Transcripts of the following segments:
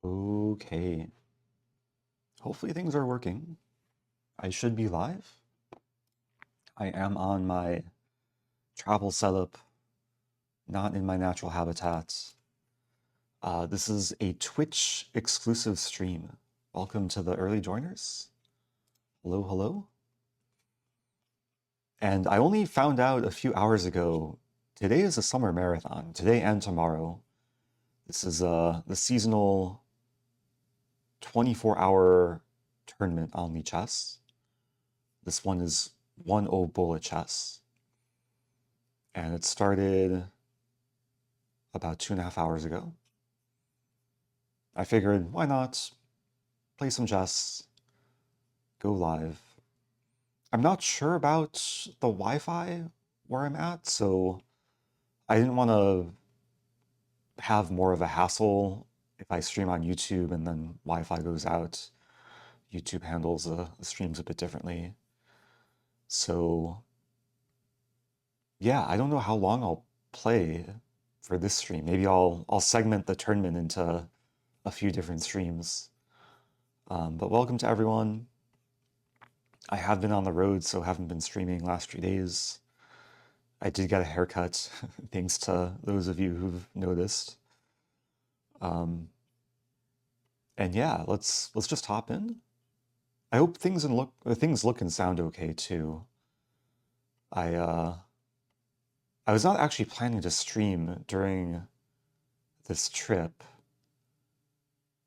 Okay. Hopefully things are working. I should be live. I am on my travel setup, not in my natural habitat. This is a Twitch exclusive stream. Welcome to the early joiners. Hello, hello. And I only found out a few hours ago, today is a summer marathon, today and tomorrow. This is the seasonal 24-hour tournament on Lichess. This one is 1-0 bullet chess. And it started about 2.5 hours ago. I figured, why not play some chess, go live. I'm not sure about the Wi-Fi where I'm at, so I didn't want to have more of a hassle if I stream on YouTube and then Wi-Fi goes out. YouTube handles the streams a bit differently. So yeah, I don't know how long I'll play for this stream. Maybe I'll segment the tournament into a few different streams. But welcome to everyone. I have been on the road, so haven't been streaming last few days. I did get a haircut, thanks to those of you who've noticed. And yeah, let's just hop in. I hope things look and sound okay too. I was not actually planning to stream during this trip.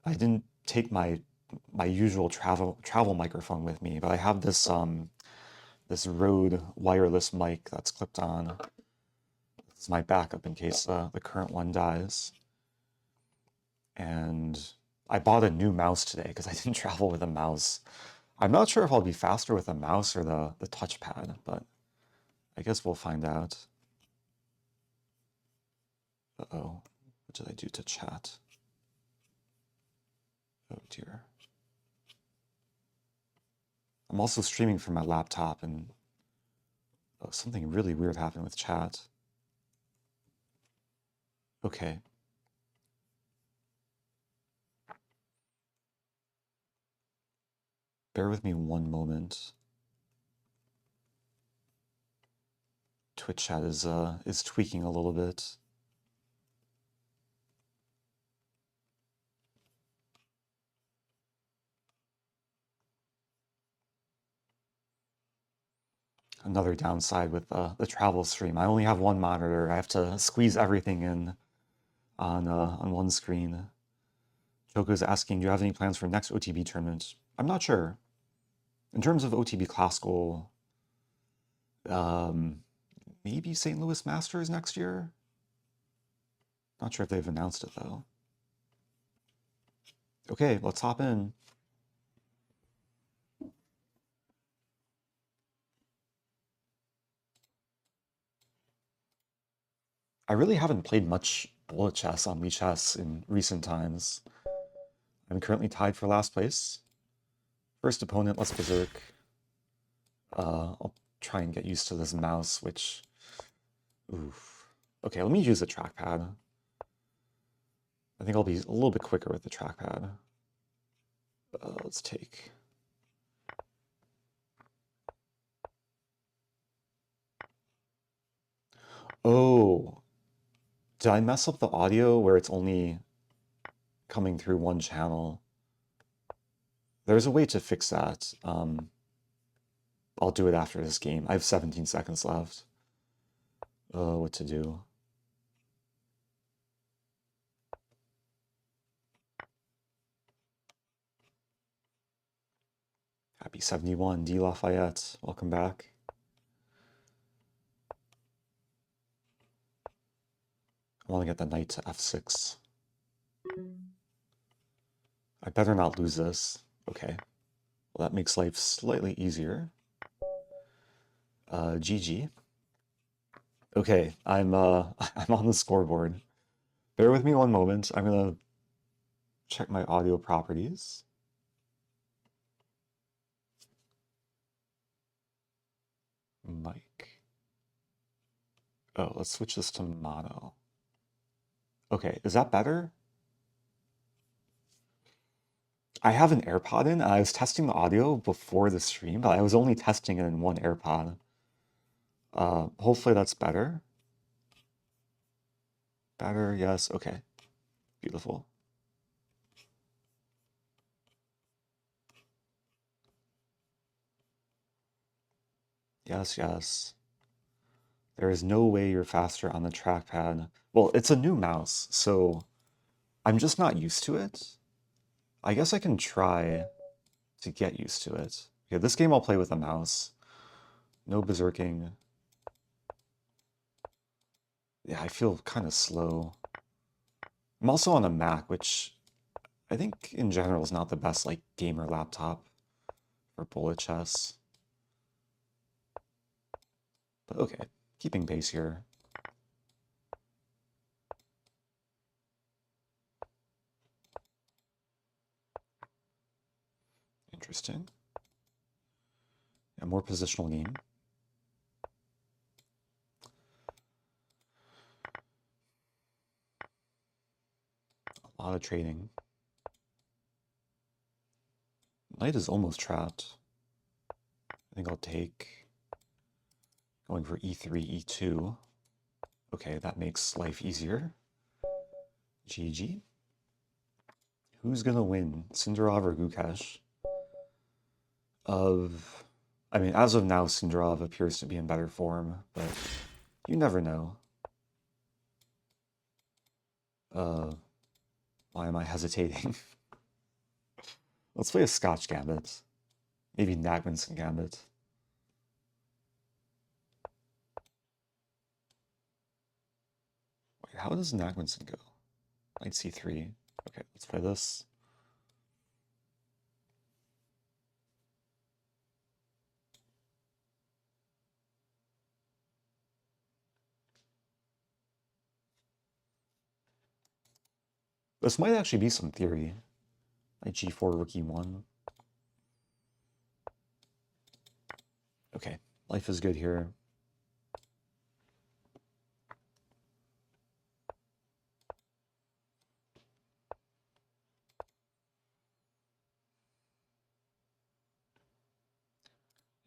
I didn't take my usual travel microphone with me, but I have this this Rode wireless mic that's clipped on. This is my backup in case the current one dies. And I bought a new mouse today because I didn't travel with a mouse. I'm not sure if I'll be faster with a mouse or the touchpad, but I guess we'll find out. Uh-oh, what did I do to chat? Oh dear. I'm also streaming from my laptop and something really weird happened with chat. Okay. Bear with me one moment. Twitch chat is tweaking a little bit. Another downside with the travel stream. I only have one monitor. I have to squeeze everything in on one screen. Choco's asking, do you have any plans for next OTB tournament? I'm not sure. In terms of OTB Classical, maybe St. Louis Masters next year? Not sure if they've announced it though. Okay, let's hop in. I really haven't played much bullet chess on Lichess in recent times. I'm currently tied for last place. First opponent, let's berserk. I'll try and get used to this mouse, which... Oof. Okay, let me use the trackpad. I think I'll be a little bit quicker with the trackpad. Let's take... Oh, did I mess up the audio where it's only coming through one channel? There's a way to fix that. I'll do it after this game. I have 17 seconds left. What to do? Happy 71, D. Lafayette. Welcome back. I want to get the knight to f6. I better not lose this. Okay. Well, that makes life slightly easier. GG. Okay, I'm I'm on the scoreboard. Bear with me one moment. I'm gonna check my audio properties. Mic. Oh, let's switch this to mono. Okay, is that better? I have an AirPod in. I was testing the audio before the stream, but I was only testing it in one AirPod. Hopefully that's better. Better, yes, okay. Beautiful. Yes, yes. There is no way you're faster on the trackpad. Well, it's a new mouse, so I'm just not used to it. I guess I can try to get used to it. Okay, this game I'll play with a mouse. No berserking. Yeah, I feel kind of slow. I'm also on a Mac, which I think in general is not the best like gamer laptop for bullet chess. But okay, keeping pace here. Interesting. A more positional game. A lot of trading. Knight is almost trapped. I think I'll take going for e3, e2. Okay, that makes life easier. GG. Who's gonna win, Sindarov or Gukesh? I mean, as of now, Sindarov appears to be in better form, but you never know. Why am I hesitating? Let's play a Scotch Gambit. Maybe Nagmanson Gambit. Wait, how does Nagmanson go? Knight c3. Okay, let's play this. This might actually be some theory. Knight g4, rook e1. Okay, life is good here.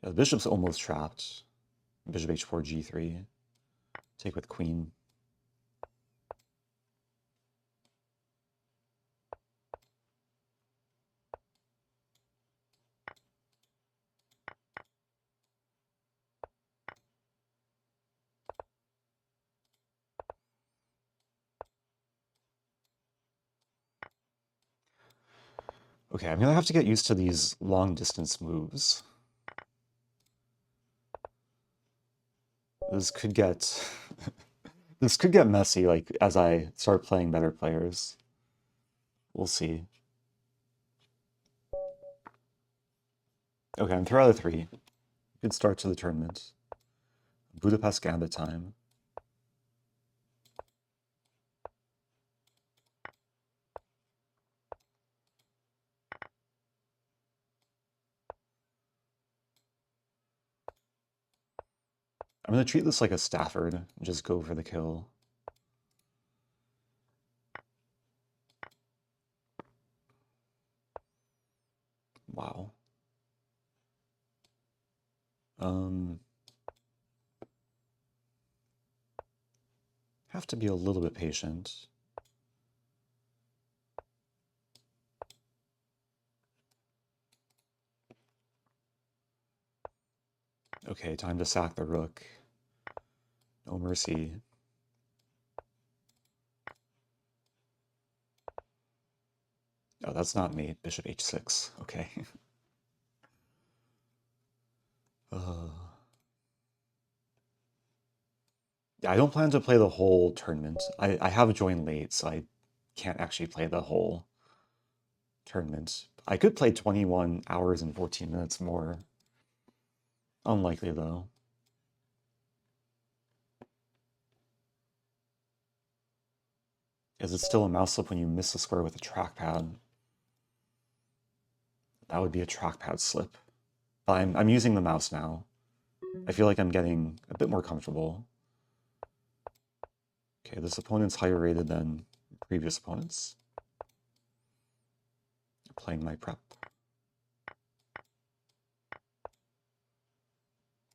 Yeah, the bishop's almost trapped. Bishop h4, g3. Take with queen. Okay, I'm gonna have to get used to these long distance moves. This could get this could get messy, like as I start playing better players. We'll see. Okay, I'm 3 out of 3. Good start to the tournament. Budapest Gambit time. I'm going to treat this like a Stafford and just go for the kill. Wow. Have to be a little bit patient. Okay, time to sack the rook. No mercy. Oh, that's not me. Bishop h6. Okay. Yeah, I don't plan to play the whole tournament. I have joined late, so I can't actually play the whole tournament. I could play 21 hours and 14 minutes more. Unlikely, though. Is it still a mouse slip when you miss a square with a trackpad? That would be a trackpad slip. But I'm using the mouse now. I feel like I'm getting a bit more comfortable. Okay, this opponent's higher rated than previous opponents. playing my prep.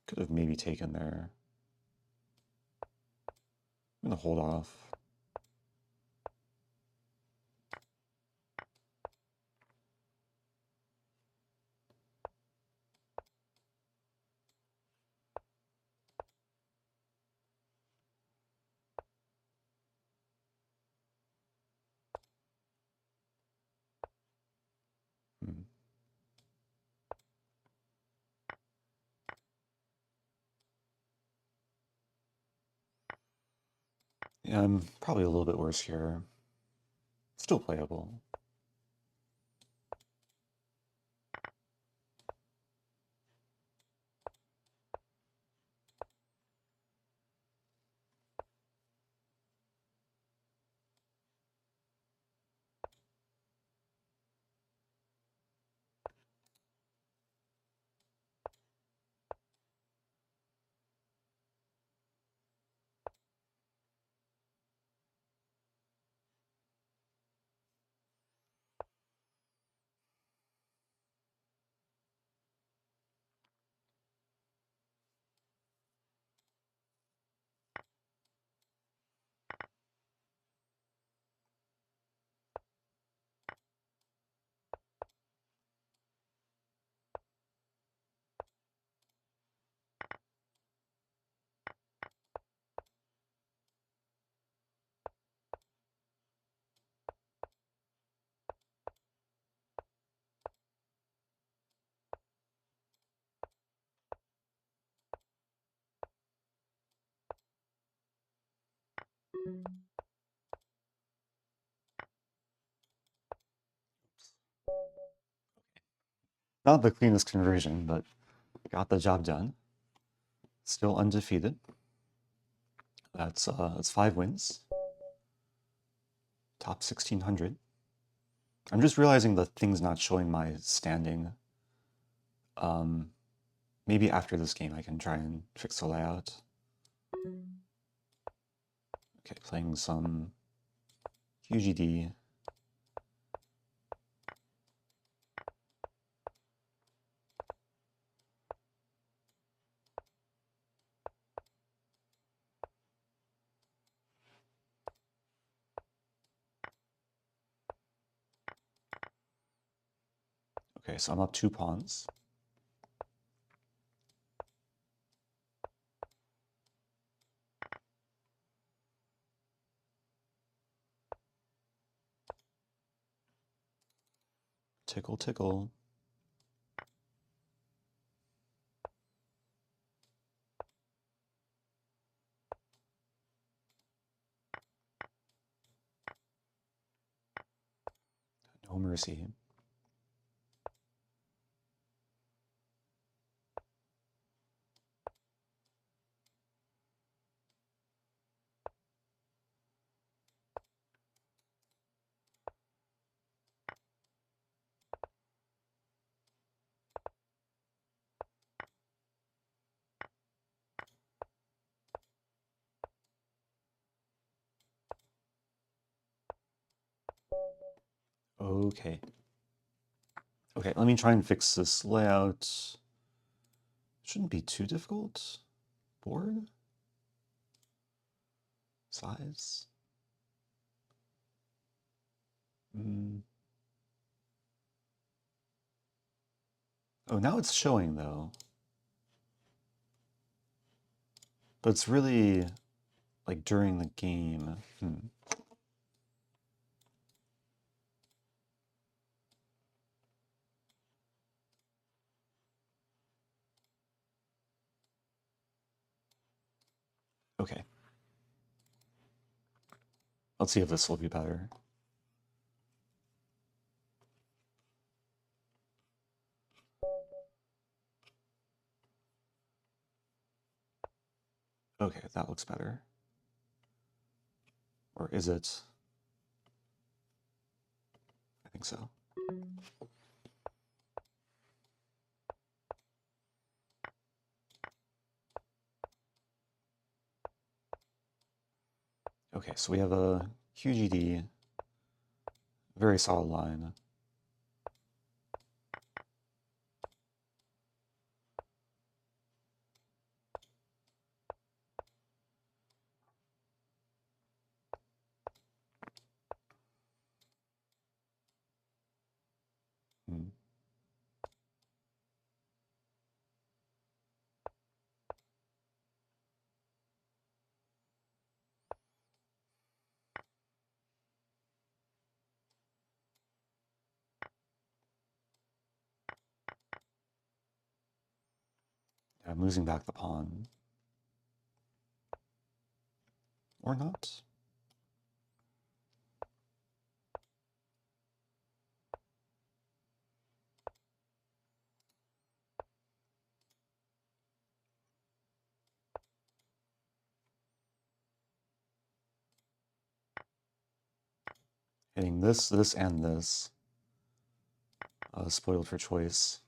Could have maybe taken there. I'm gonna hold off. Yeah, I'm probably a little bit worse here. Still playable. Not the cleanest conversion, but got the job done. Still undefeated. That's 5 wins. Top 1600. I'm just realizing the thing's not showing my standing. Maybe after this game I can try and fix the layout. Okay, playing some QGD. Okay, so I'm up 2 pawns. Tickle, tickle. No mercy. Okay. Okay, let me try and fix this layout. Shouldn't be too difficult. Board? Size? Oh, now it's showing though. But it's really like during the game. Okay. Let's see if this will be better. Okay, that looks better. Or is it? I think so. Okay, so we have a QGD, very solid line. Hmm. I'm losing back the pawn. Or not. Hitting this, this, and this. Spoiled for choice.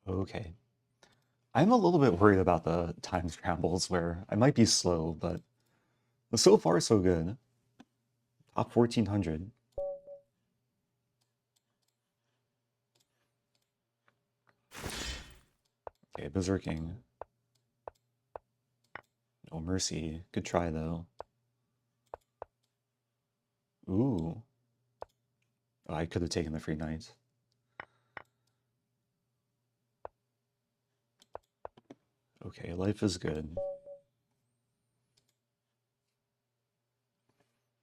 Okay. I'm a little bit worried about the time scrambles where I might be slow, but so far so good. Top 1400. Okay, berserking. No mercy. Good try though. Ooh. Oh, I could have taken the free knight. Okay, life is good.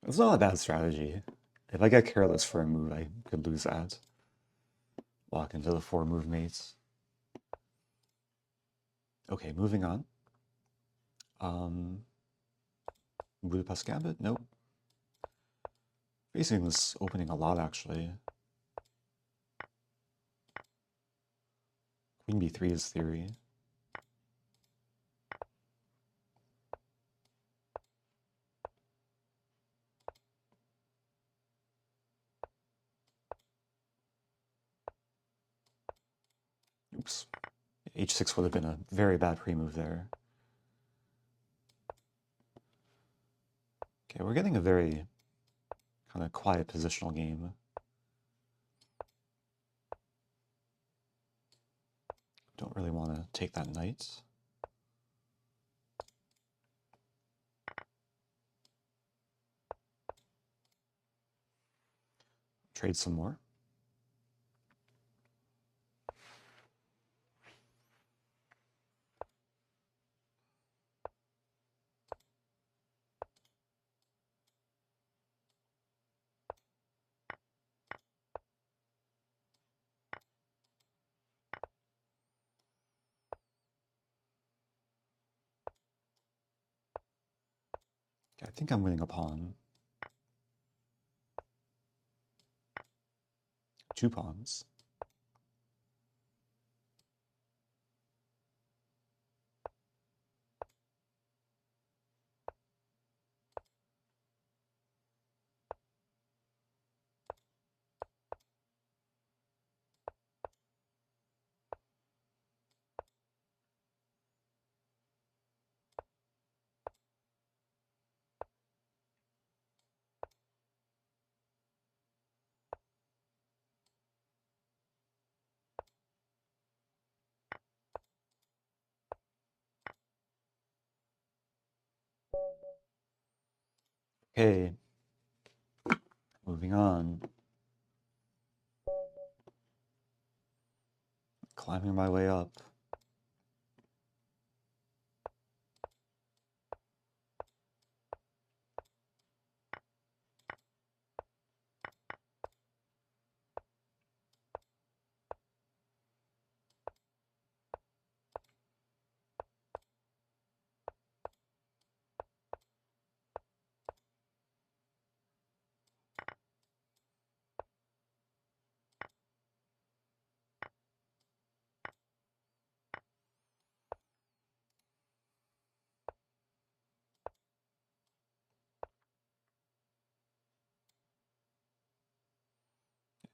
It's not a bad strategy. If I get careless for a move, I could lose that. Walk into the 4-move mates. Okay, moving on. Budapest Gambit? Nope. Facing this opening a lot, actually. Queen b3 is theory. Oops. H6 would have been a very bad pre-move there. Okay, we're getting a very kind of quiet positional game. Don't really want to take that knight. Trade some more. I think I'm winning a pawn. 2 pawns. Okay, moving on. Climbing my way up.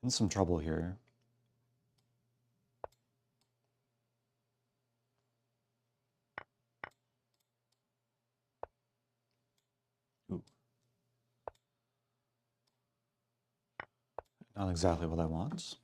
In some trouble here. Ooh, Not exactly what I want.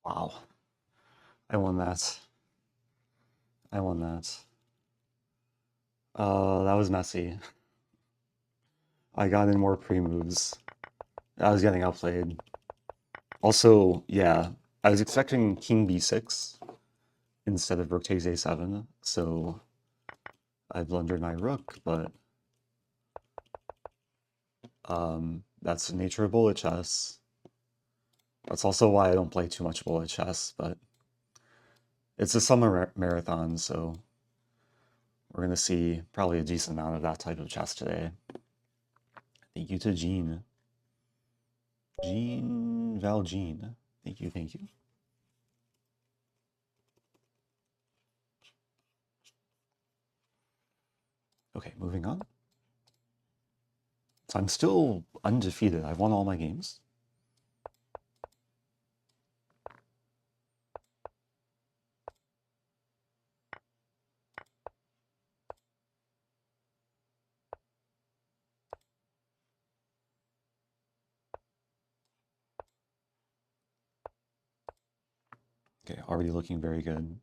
Wow. I won that. I won that. That was messy. I got in more pre-moves. I was getting outplayed. Also, yeah, I was expecting king b6 instead of rook takes a7, so I blundered my rook, but that's the nature of bullet chess. That's also why I don't play too much bullet chess, but it's a summer marathon, so we're going to see probably a decent amount of that type of chess today. Thank you to Jean. Jean Valjean. Thank you, thank you. Okay, moving on. So I'm still undefeated. I've won all my games. Okay, already looking very good.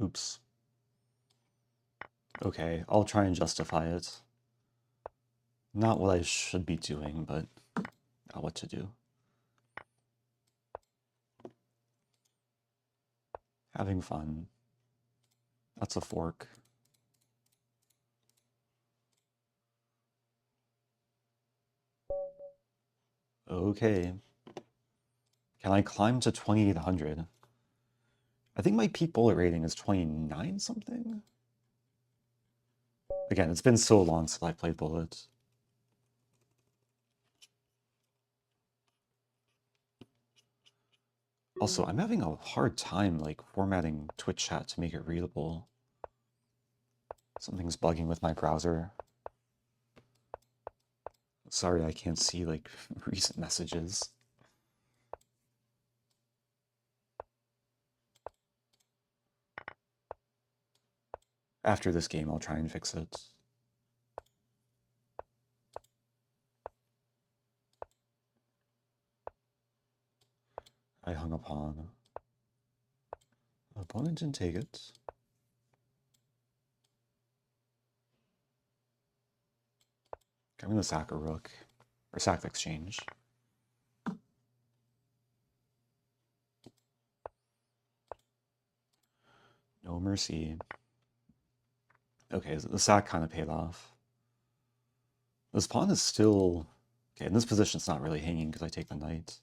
Oops. Okay, I'll try and justify it. Not what I should be doing, but what to do. Having fun. That's a fork. Okay. Can I climb to 2800? I think my peak bullet rating is 29 something. Again, it's been so long since I played bullet. Also, I'm having a hard time like formatting Twitch chat to make it readable. Something's bugging with my browser. Sorry, I can't see like recent messages. After this game, I'll try and fix it. I hung a pawn. Opponent didn't take it. I'm gonna sack a rook, or sack the exchange. No mercy. Okay, the sack kind of paid off. This pawn is still... Okay, in this position it's not really hanging because I take the knight.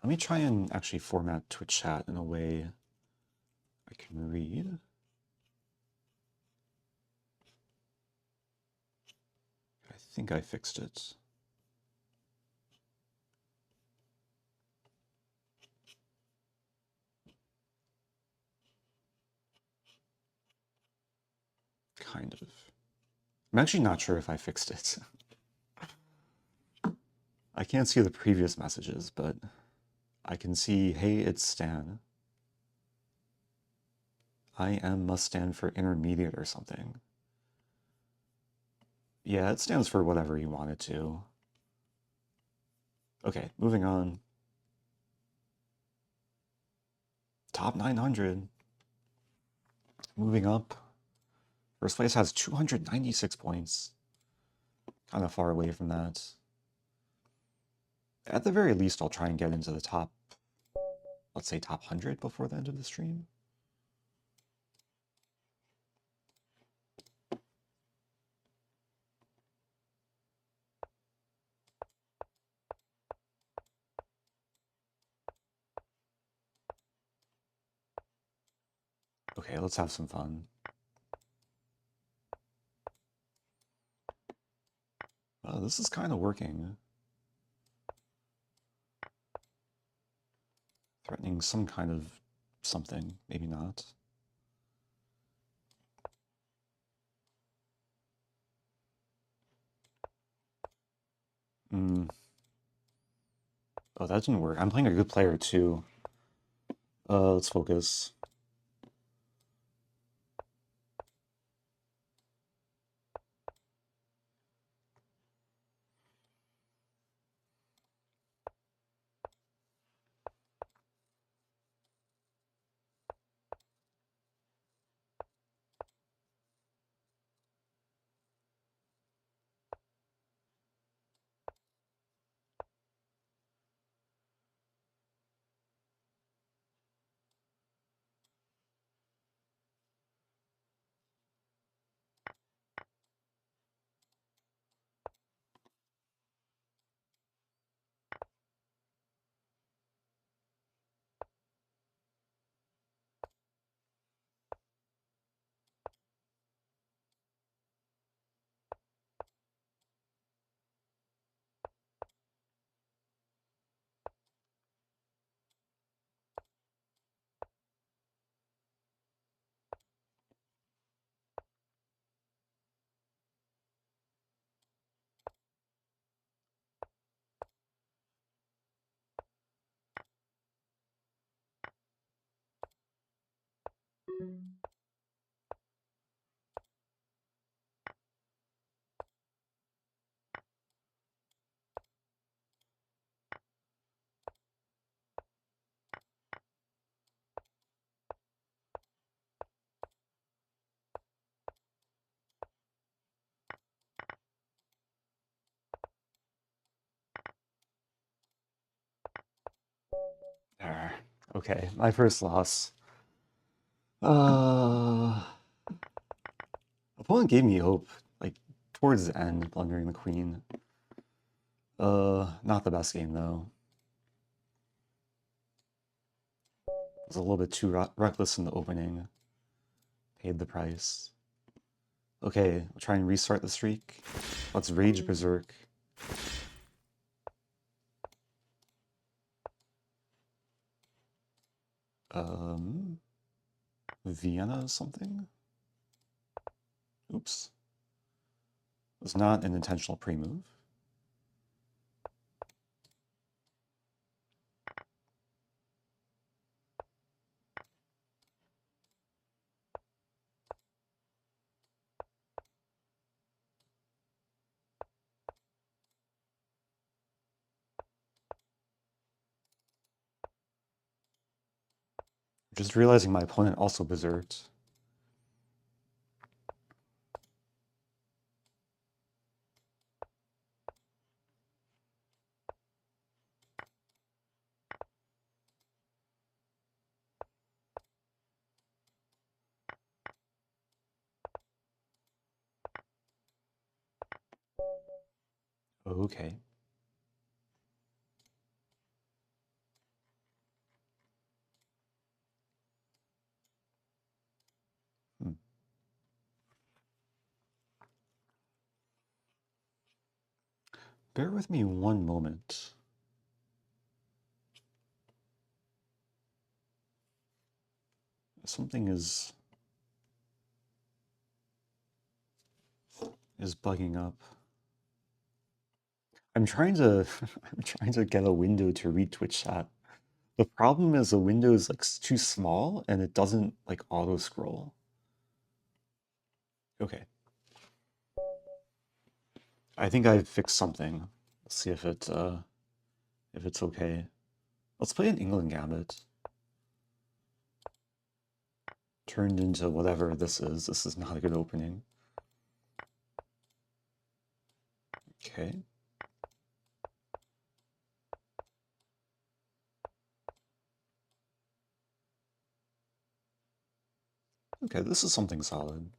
Let me try and actually format Twitch chat in a way I can read. I think I fixed it. Kind of. I'm actually not sure if I fixed it. I can't see the previous messages, but I can see, hey, it's Stan. IM must stand for intermediate or something. Yeah, it stands for whatever you want it to. Okay, moving on. Top 900. Moving up. First place has 296 points. Kind of far away from that. At the very least, I'll try and get into the top, let's say top 100 before the end of the stream. Okay, let's have some fun. This is kind of working. Threatening some kind of something, maybe not. Oh, that didn't work. I'm playing a good player too. Let's focus. There. Okay, my first loss. Opponent gave me hope, like, towards the end, blundering the queen. Not the best game, though. Was a little bit too reckless in the opening. Paid the price. Okay, we'll try and restart the streak. Let's Rage Berserk. Vienna something? Oops. It was not an intentional pre-move. Just realizing my opponent also berserked. Okay. bear with me one moment. Something is bugging up. I'm trying to I'm trying to get a window to read Twitch chat. The problem is the window is like too small and it doesn't like auto scroll. Okay. I think I've fixed something. Let's see if it's okay. Let's play an Englund Gambit. Turned into whatever this is. This is not a good opening. Okay. Okay, this is something solid.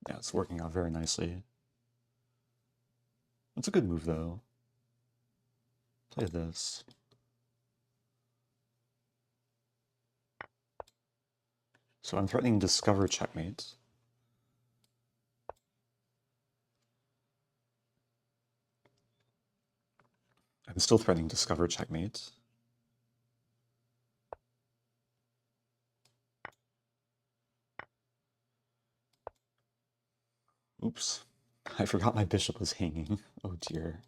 Yeah, it's working out very nicely. It's a good move, though. Play this. So I'm threatening discover checkmate. I'm still threatening discover checkmate. Oops. I forgot my bishop was hanging. Oh dear.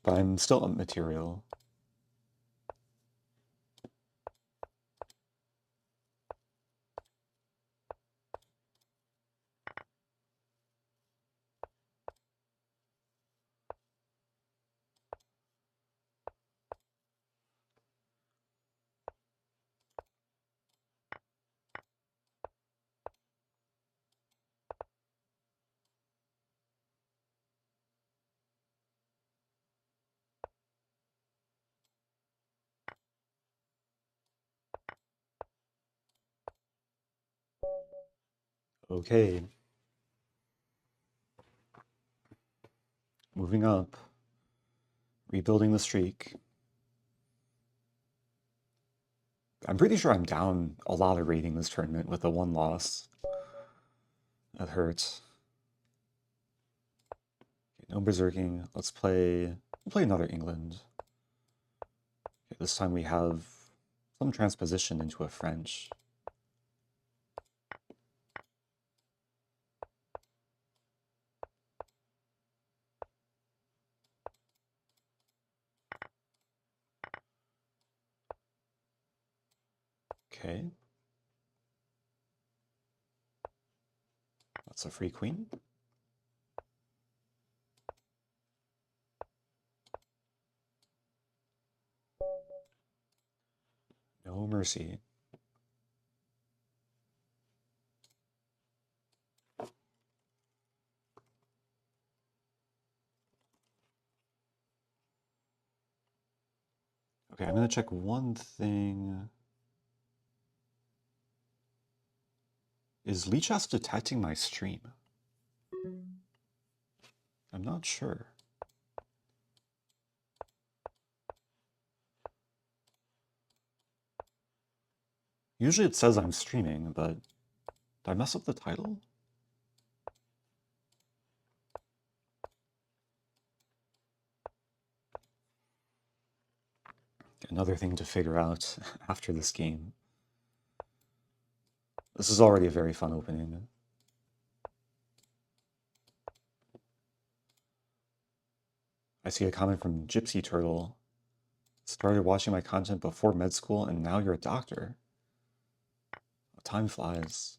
But I'm still up material. Okay. Moving up. Rebuilding the streak. I'm pretty sure I'm down a lot of rating this tournament with the one loss. That hurts. Okay, no berserking. Let's play another England. Okay, this time we have some transposition into a French. Okay. That's a free queen. No mercy. Okay, I'm gonna check one thing. Is Lichess detecting my stream? I'm not sure. Usually it says I'm streaming, but did I mess up the title? Another thing to figure out after this game. This is already a very fun opening. I see a comment from Gypsy Turtle. Started watching my content before med school and now you're a doctor. Time flies.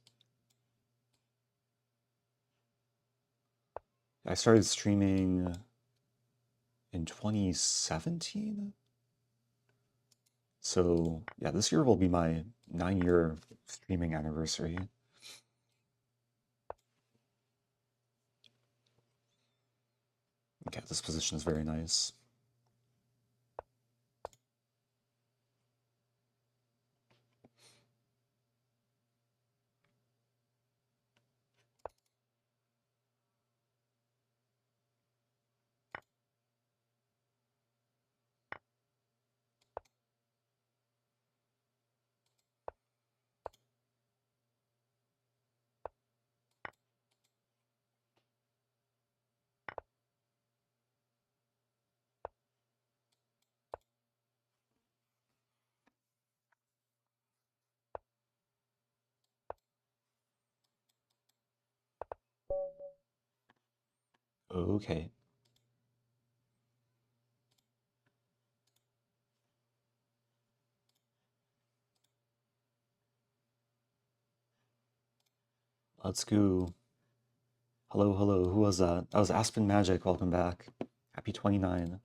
I started streaming in 2017. So yeah, this year will be my 9-year streaming anniversary. Okay, this position is very nice. Okay. Let's go. Hello, hello. Who was that? That was Aspen Magic. Welcome back. Happy 29.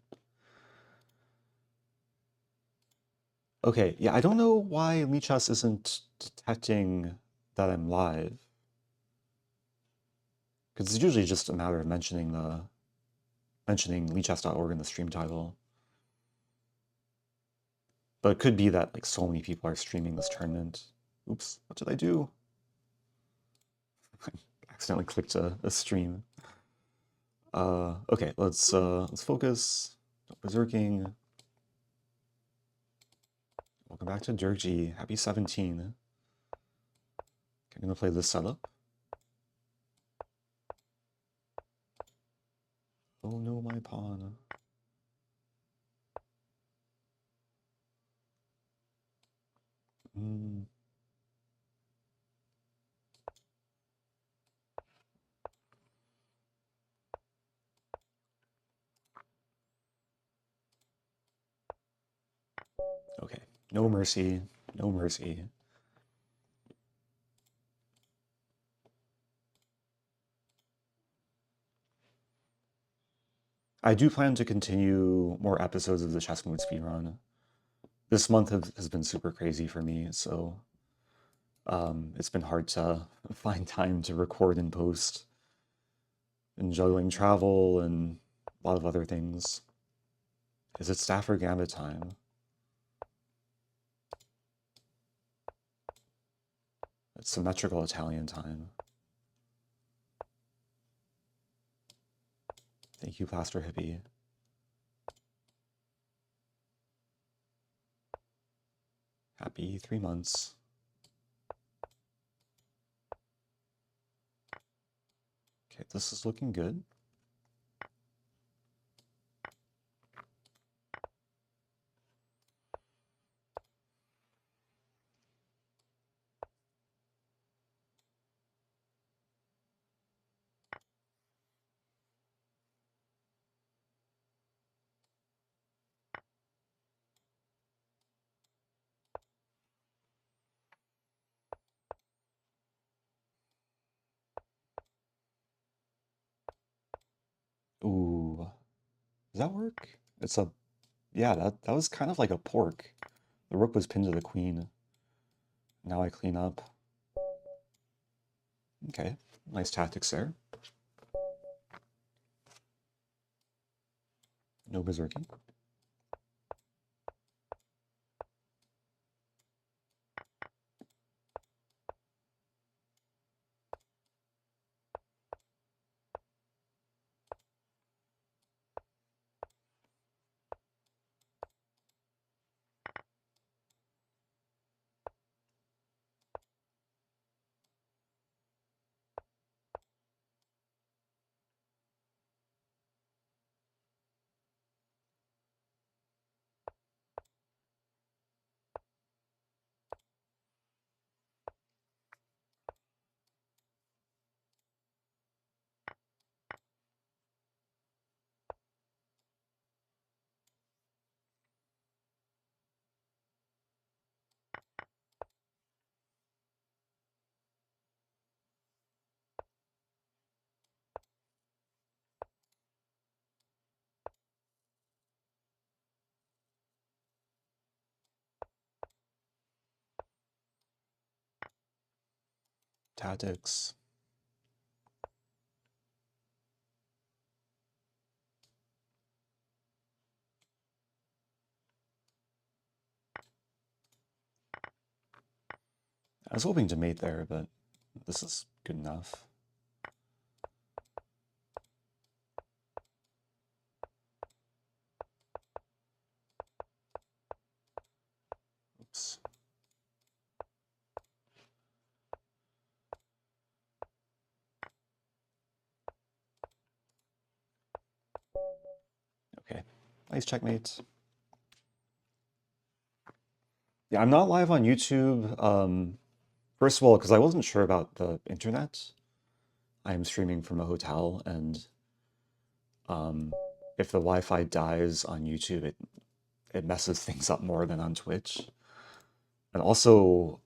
Okay, yeah, I don't know why Lichess isn't detecting that I'm live. Because it's usually just a matter of mentioning lichess.org in the stream title. But it could be that like so many people are streaming this tournament. Oops, what did I do? I accidentally clicked a stream. Okay, let's focus. Berserking. Welcome back to Dirk G. Happy 17. Okay, I'm gonna play this setup. Oh no, my pawn. Okay, no mercy, no mercy. I do plan to continue more episodes of the Chess Mode speedrun. This month has been super crazy for me, so it's been hard to find time to record and post, and juggling travel and a lot of other things. Is it Stafford Gambit time? It's symmetrical Italian time. Thank you, Plaster Hippie. Happy 3 months. Okay, this is looking good. Ooh, does that work? It's a, yeah, that was kind of like a pork. The rook was pinned to the queen. Now I clean up. Okay, nice tactics there. No berserking. Tactics. I was hoping to mate there, but this is good enough. Oops. Okay, nice checkmate. Yeah, I'm not live on YouTube. First of all, because I wasn't sure about the internet. I am streaming from a hotel, and If the Wi-Fi dies on YouTube, it messes things up more than on Twitch. And also,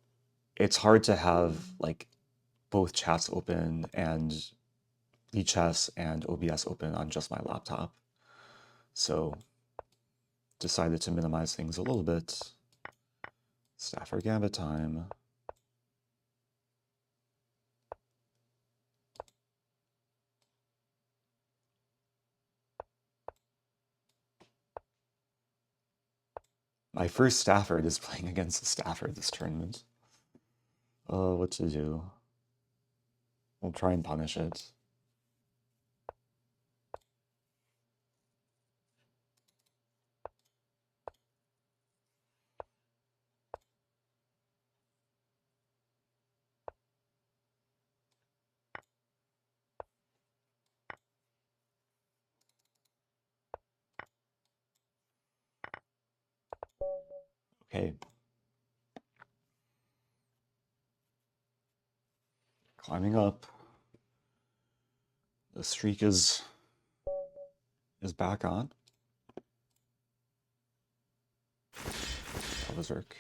it's hard to have like both chats open and Lichess and OBS open on just my laptop. So decided to minimize things a little bit. Stafford Gambit time. My first Stafford is playing against a Stafford this tournament. What to do? We'll try and punish it. Okay. Climbing up. The streak is back on. Berserk.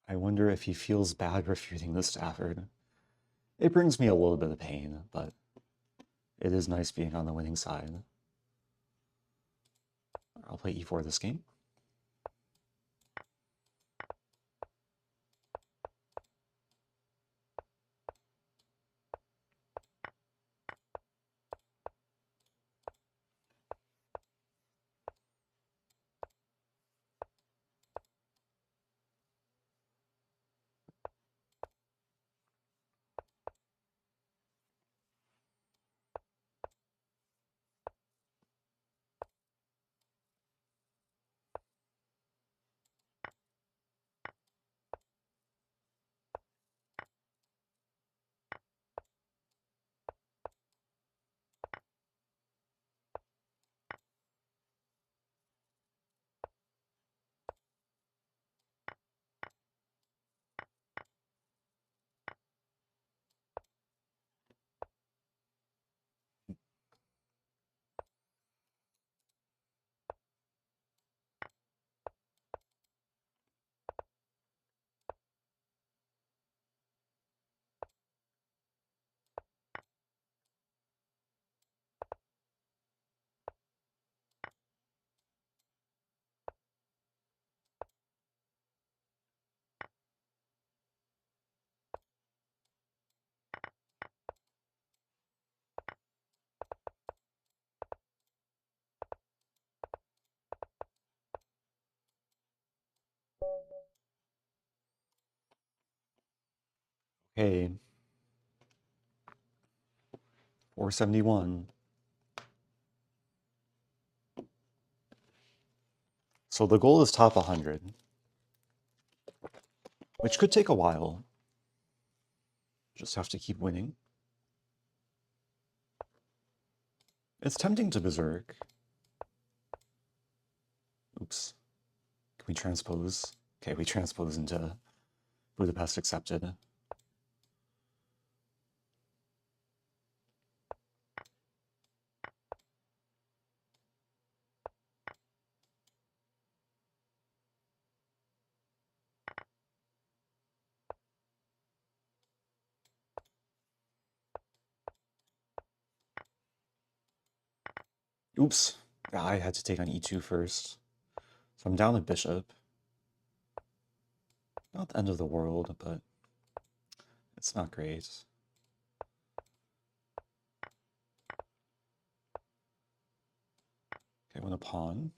I wonder if he feels bad refuting the Stafford. It brings me a little bit of pain, but it is nice being on the winning side. I'll play e4 this game. Okay. 471. So the goal is top 100, which could take a while. Just have to keep winning. It's tempting to berserk. Oops. Can we transpose? Okay, we transpose into Budapest accepted. Oops. Yeah, I had to take on e2 first. So I'm down a bishop. Not the end of the world, but it's not great. Okay, I win a pawn.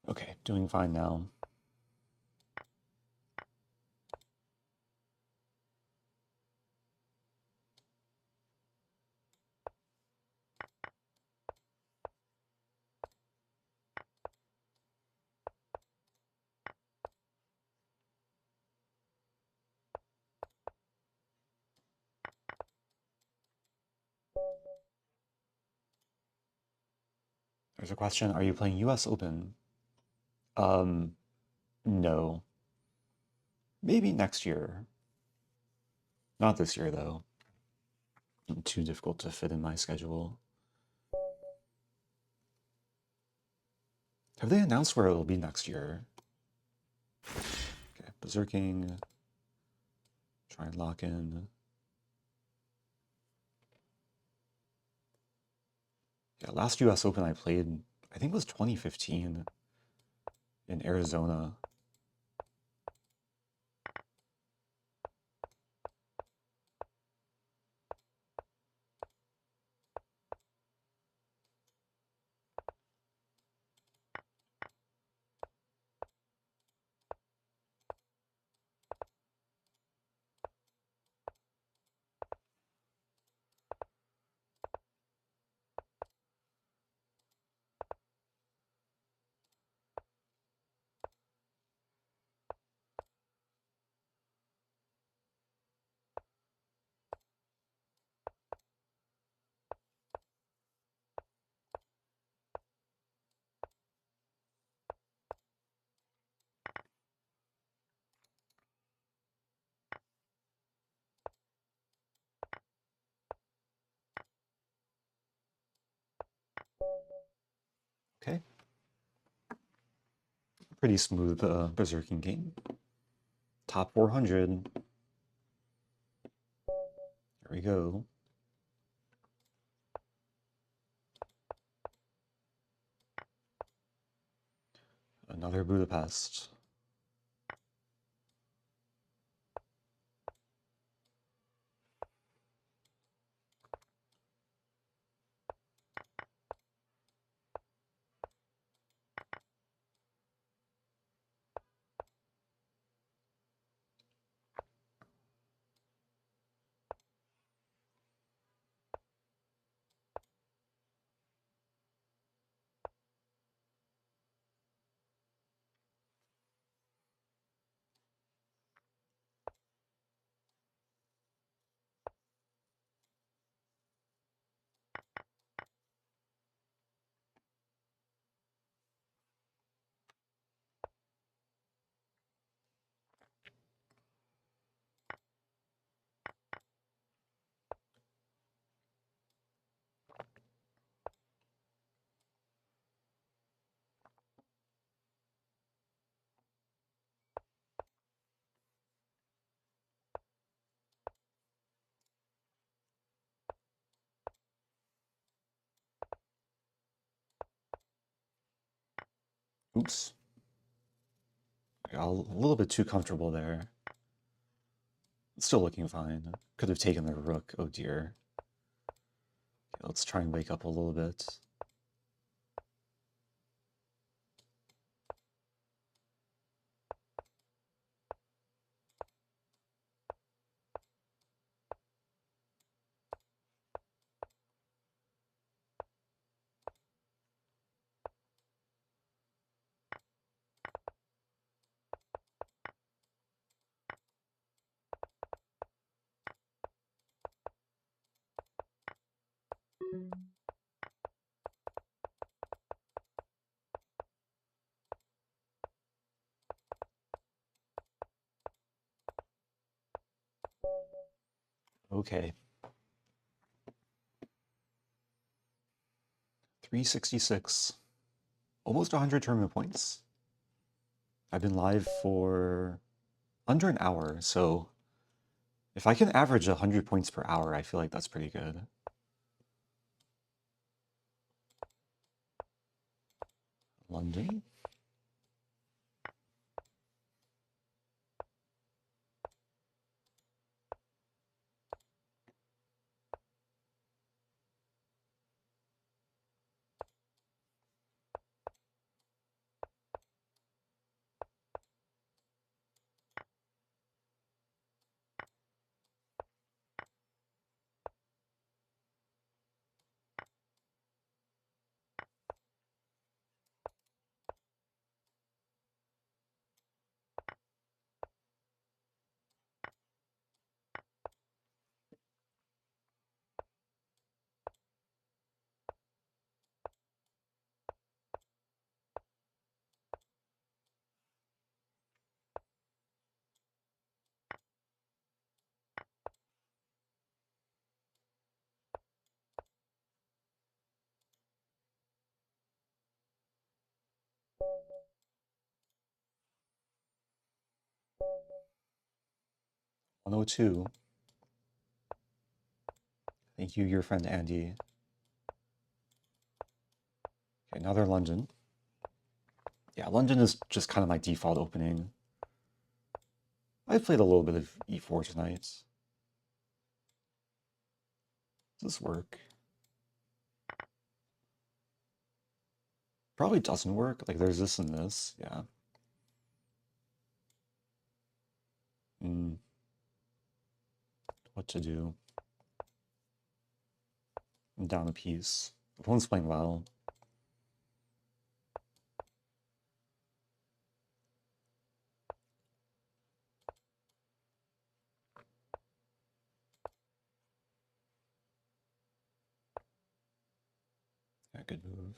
Okay, doing fine now. There's a question, are you playing US Open? No. Maybe next year. Not this year, though. Too difficult to fit in my schedule. Have they announced where it'll be next year? Okay, berserking. Try and lock in. Yeah, last US Open I played, I think it was 2015 in Arizona. Okay. Pretty smooth berserking game. Top 400. There we go. Another Budapest. Oops. I got a little bit too comfortable there. It's still looking fine. Could have taken the rook. Oh dear. Okay, let's try and wake up a little bit. Okay. 366. Almost 100 tournament points. I've been live for under an hour, so if I can average 100 points per hour, I feel like that's pretty good. London. $102. Thank you, your friend Andy. Okay, another London. Yeah, London is just kind of my default opening. I've played a little bit of e4 tonight. Does this work? Probably doesn't work. Like, there's this and this. Yeah. What to do? I'm down a piece. Opponent's playing well. Yeah, good move.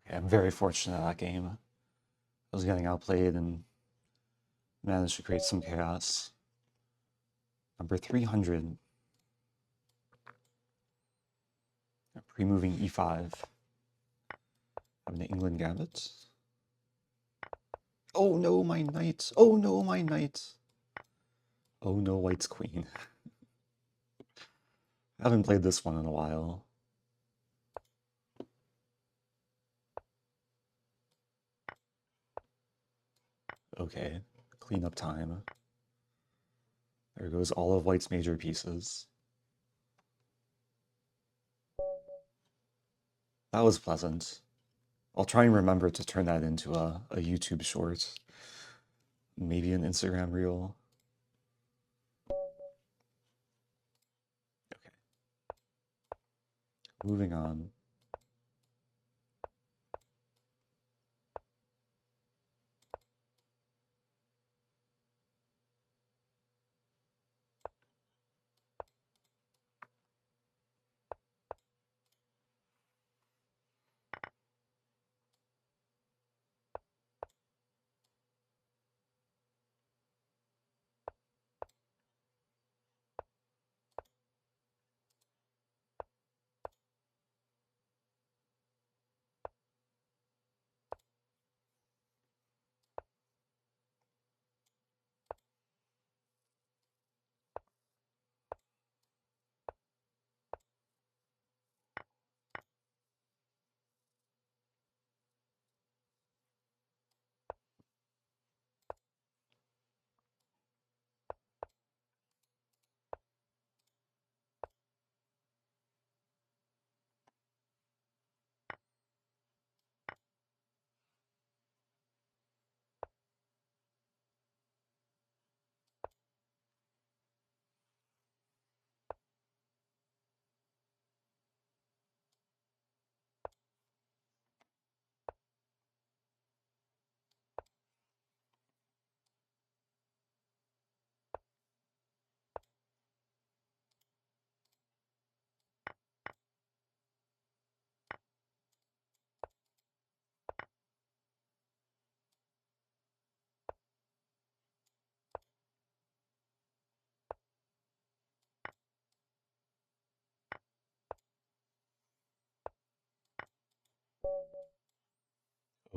Okay, I'm very fortunate that game. I was getting outplayed and managed to create some chaos. Number 300. Pre-moving e5. Having an Englund Gambit. Oh no, my knight! Oh no, my knight! Oh no, white's queen. I haven't played this one in a while. Okay, cleanup time. There goes all of white's major pieces. That was pleasant. I'll try and remember to turn that into a YouTube short. Maybe an Instagram reel. Okay. Moving on.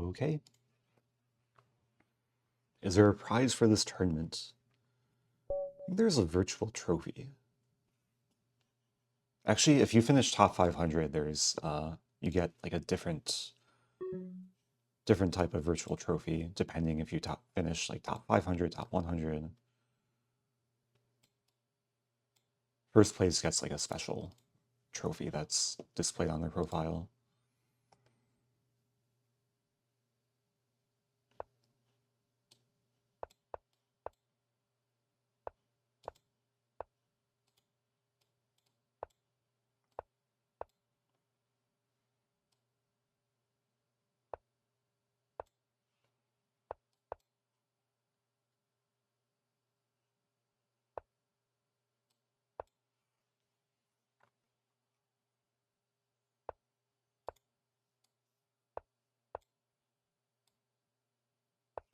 Okay. Is there a prize for this tournament? I think there's a virtual trophy. Actually, if you finish top 500, there's you get like a different type of virtual trophy depending if you finish like top 500, top 100. First place gets like a special trophy that's displayed on their profile.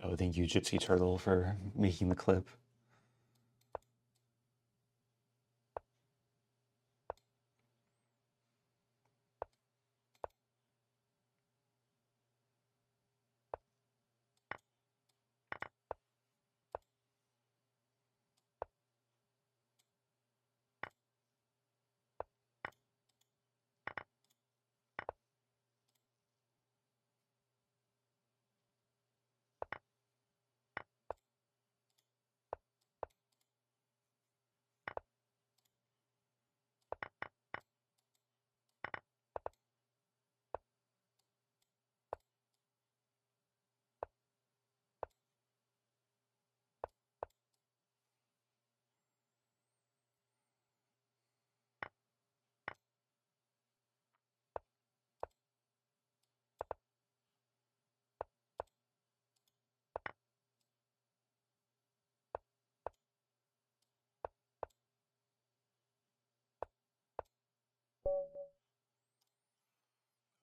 Oh, thank you, Gypsy Turtle, for making the clip.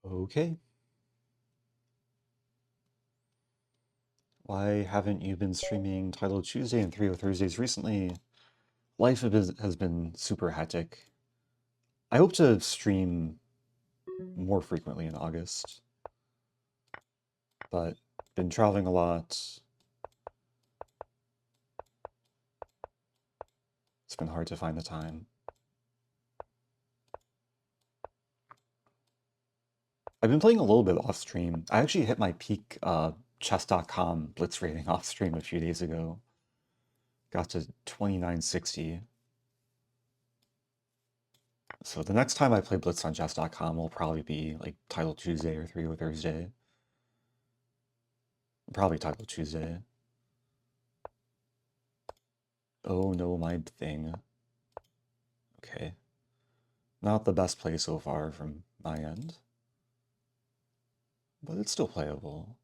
Okay. Why haven't you been streaming Title Tuesday and 3 Thursdays recently? Life has been super hectic. I hope to stream more frequently in August, but been traveling a lot. It's been hard to find the time. I've been playing a little bit off stream. I actually hit my peak chess.com blitz rating off stream a few days ago. Got to 2960. So the next time I play blitz on chess.com will probably be like Title Tuesday or 3 Thursday. Probably Title Tuesday. Oh no, my thing. Okay. Not the best play so far from my end, but it's still playable.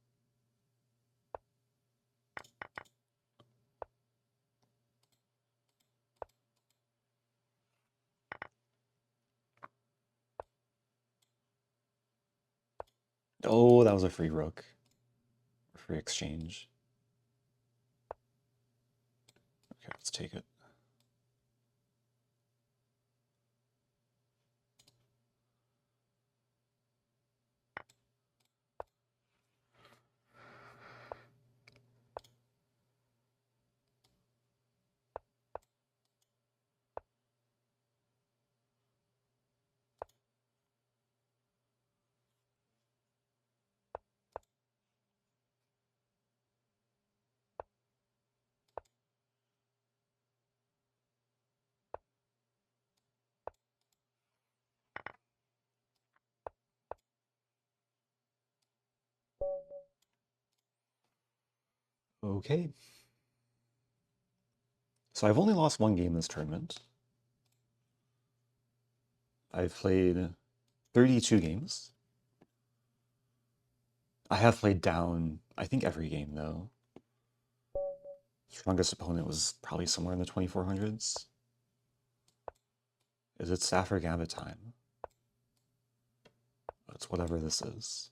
Oh, that was a free rook. Free exchange. Okay, let's take it. Okay. So I've only lost one game this tournament. I've played 32 games. I have played down, I think, every game, though. Strongest opponent was probably somewhere in the 2400s. Is it Stafford Gambit time? It's whatever this is.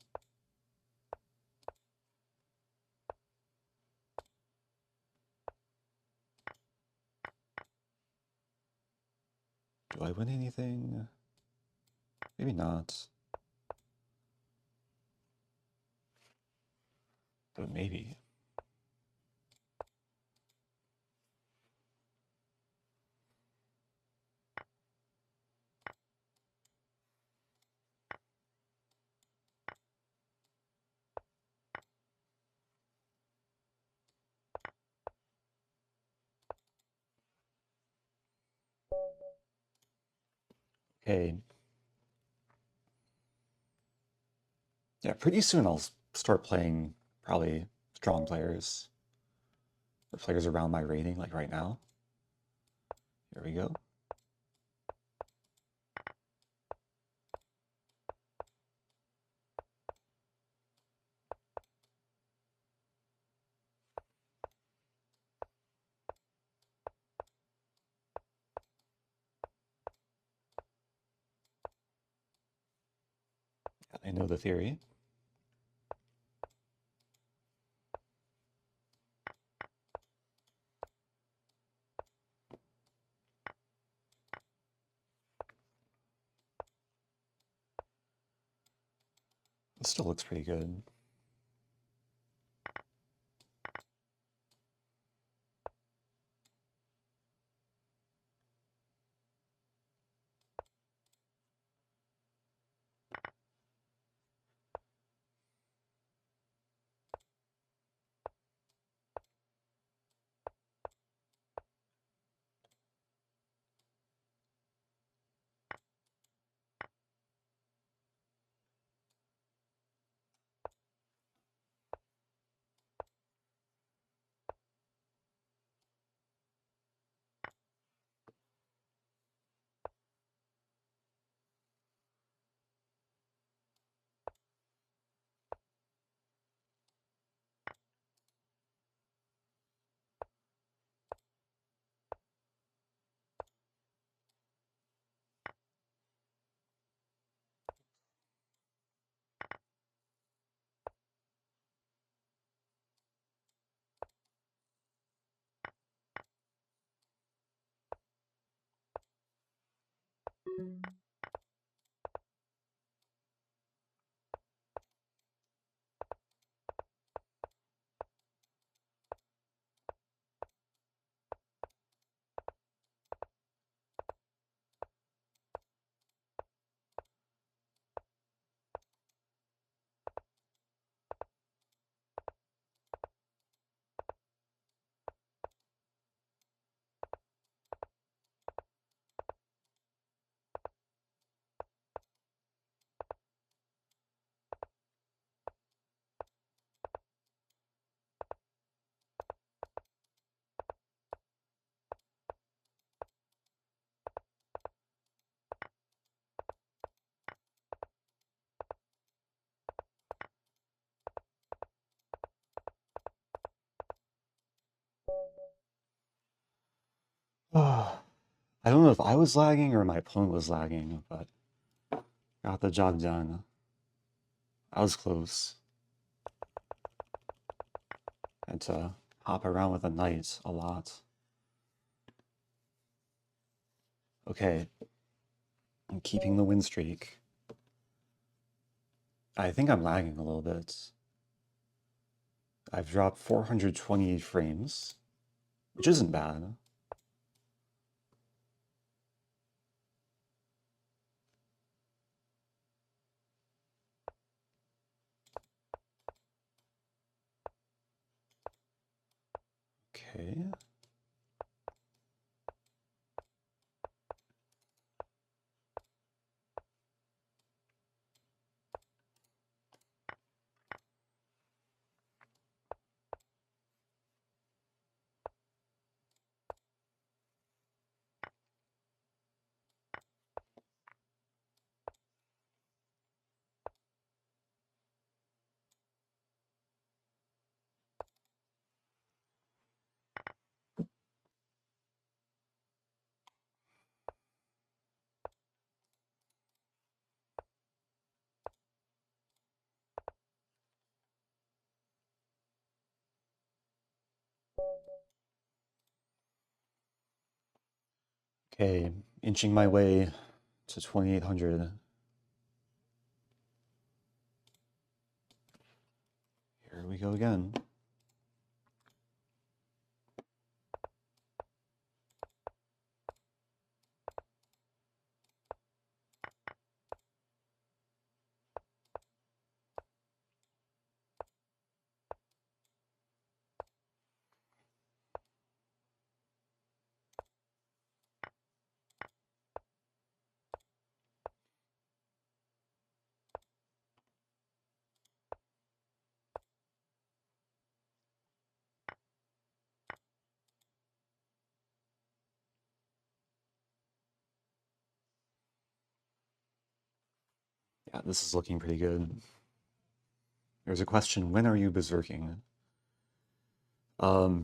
Do I win anything? Maybe not. but maybe. Okay. Yeah, pretty soon I'll start playing probably strong players or players around my rating, like right now. Here we go. I know the theory. It still looks pretty good. I don't know if I was lagging or my opponent was lagging, but got the job done. I was close. Had to hop around with a knight a lot. Okay, I'm keeping the win streak. I think I'm lagging a little bit. I've dropped 428 frames, which isn't bad. Okay. Okay, inching my way to 2800. Here Here we go again. Yeah, this is looking pretty good. There's a question, when are you berserking?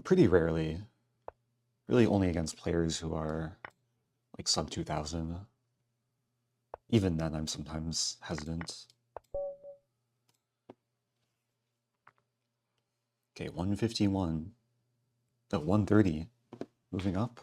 Pretty rarely. Really only against players who are like sub 2000. Even then, I'm sometimes hesitant. Okay, 151. Oh, 130. Moving up.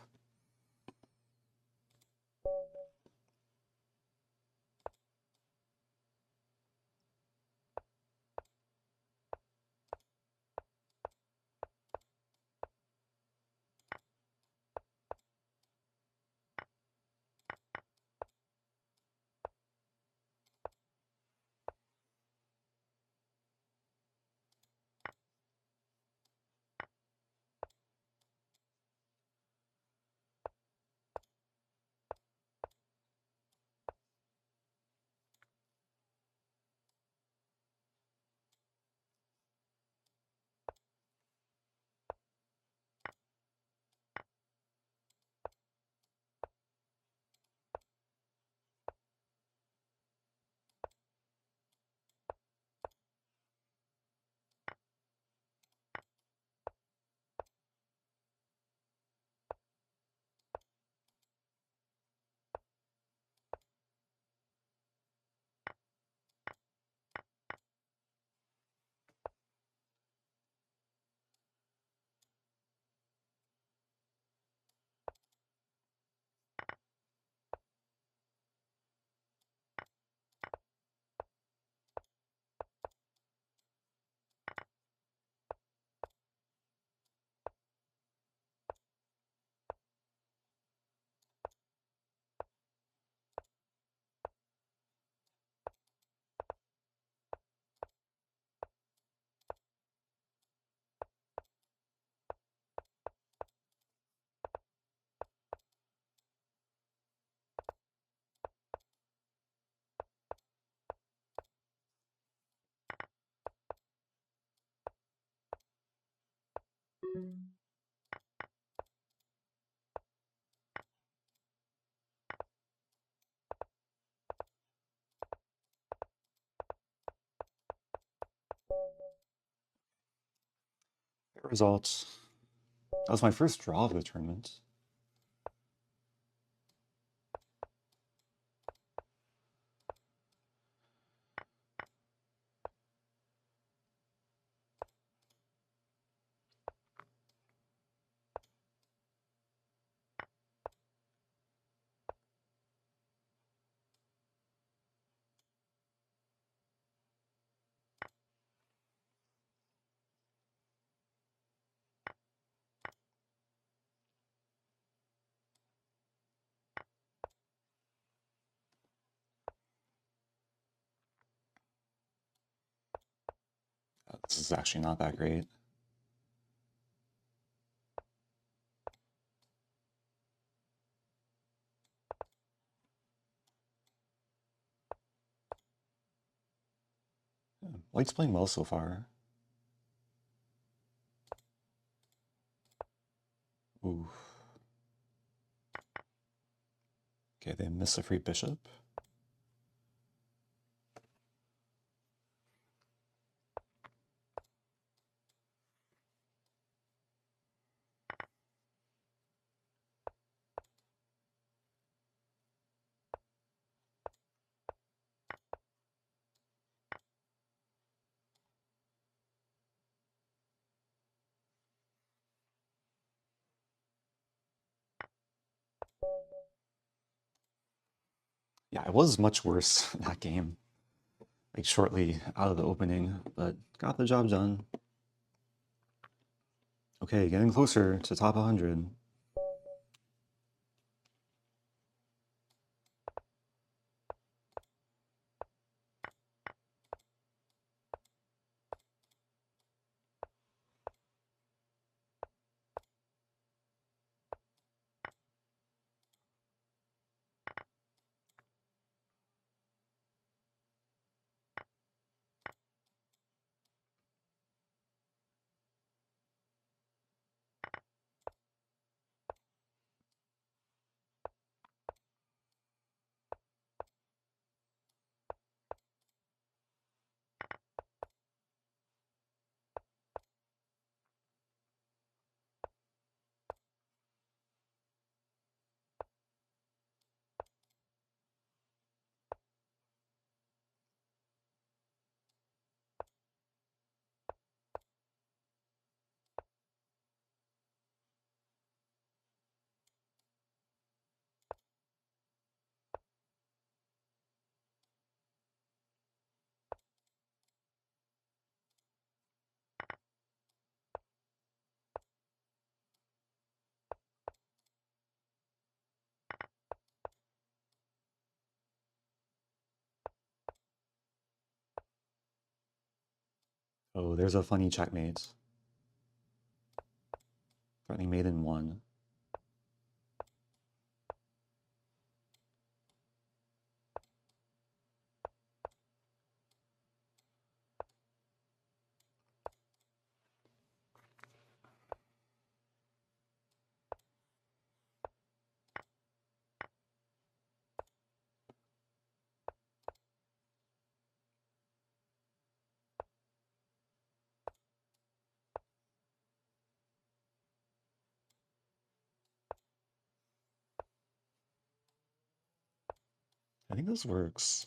Results. That was my first draw of the tournament. This is actually not that great. Yeah, White's playing well so far. Ooh. Okay, they miss a free bishop. Yeah, it was much worse in that game. Like shortly out of the opening, but got the job done. Okay, getting closer to top 100. Oh, there's a funny checkmate. Threatening mate in 1. I think this works.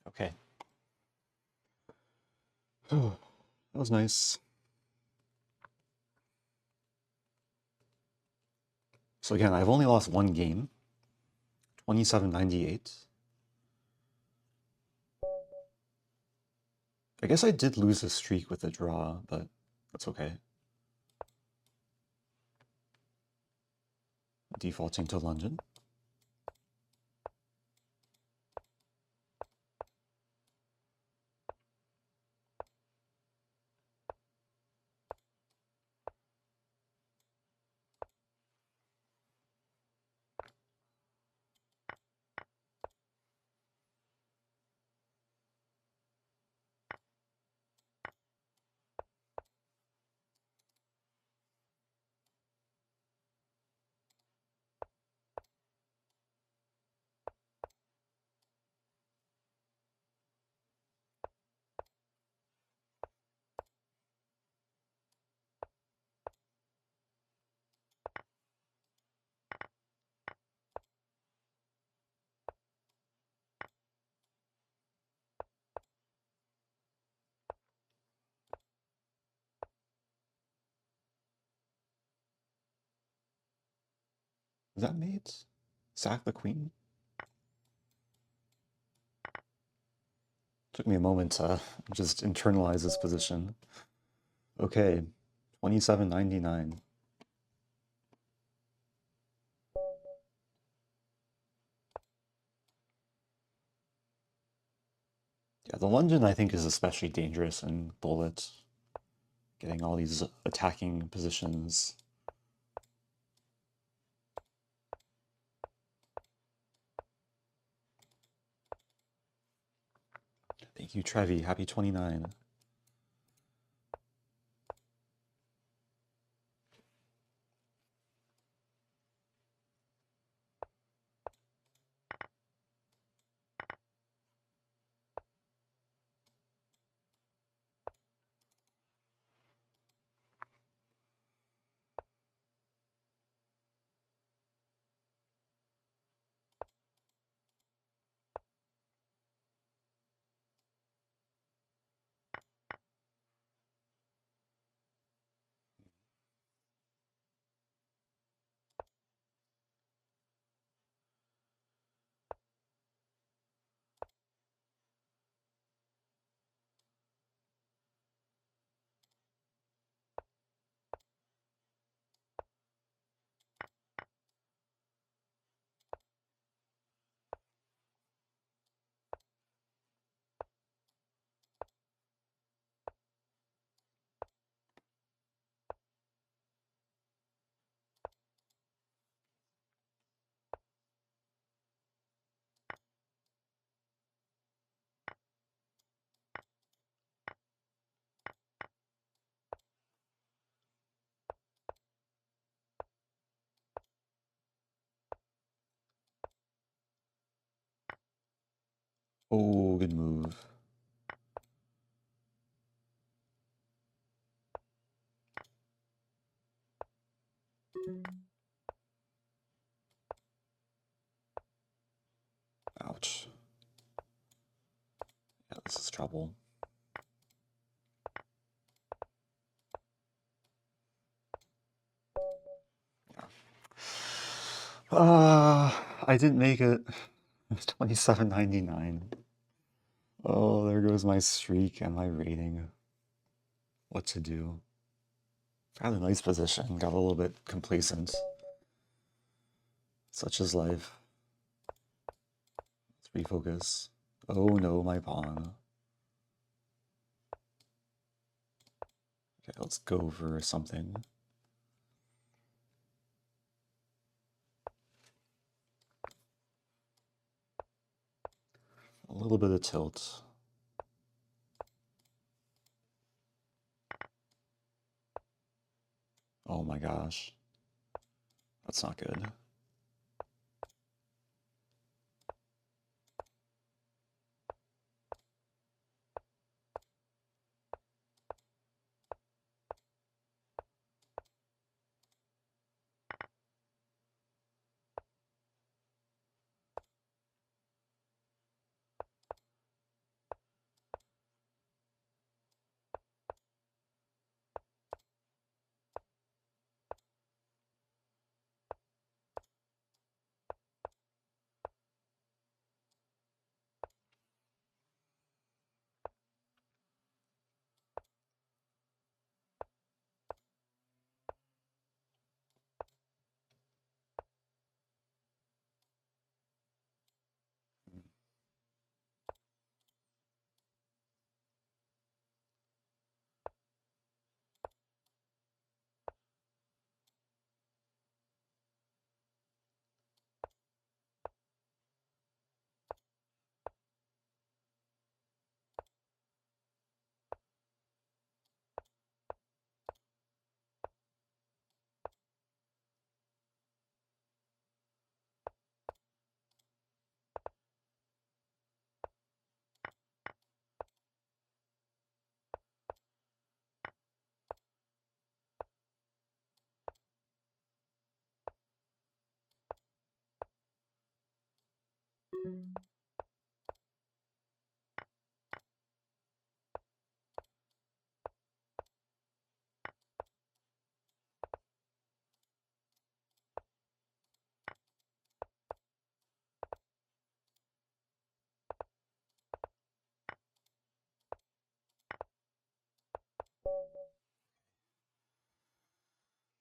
Okay. Oh, that was nice. So again, I've only lost 1 game. 2798. I guess I did lose a streak with a draw, but that's okay. Defaulting to London. Is that mate? Sack the queen? Took me a moment to just internalize this position. Okay, 2799. Yeah, the London I think is especially dangerous in bullet. Getting all these attacking positions. Thank you, Trevi. Happy 29. Oh, good move. Ouch. Yeah, this is trouble. I didn't make it. It's 27.99. Oh, there goes my streak and my rating. What to do? Had a nice position, got a little bit complacent. Such is life. Let's refocus. Oh no, my pawn. Okay, let's go for something. A little bit of tilt. Oh my gosh. That's not good.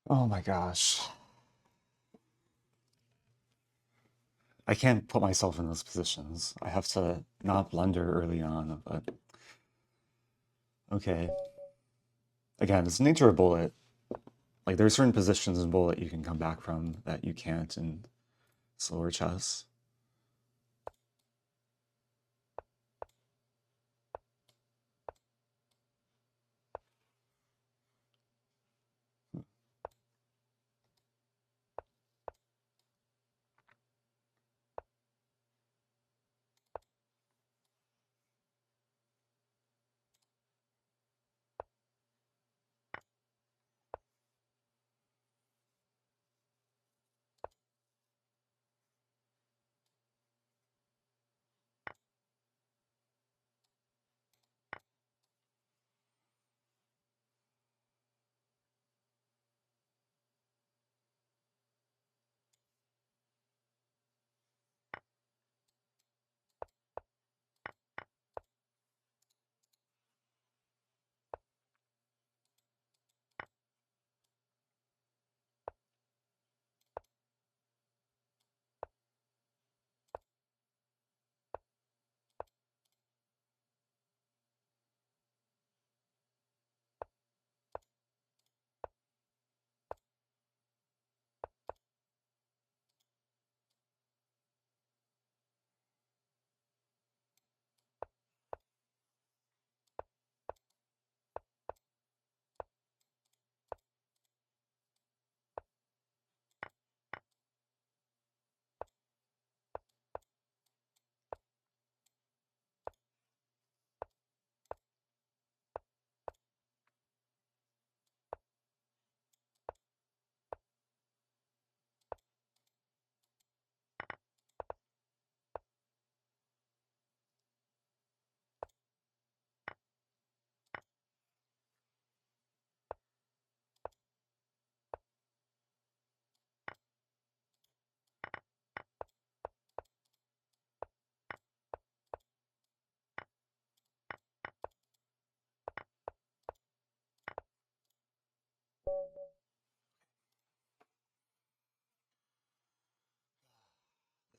Oh my gosh. I can't put myself in those positions. I have to not blunder early on, but okay. Again, it's the nature of bullet. Like, there are certain positions in bullet you can come back from that you can't in slower chess.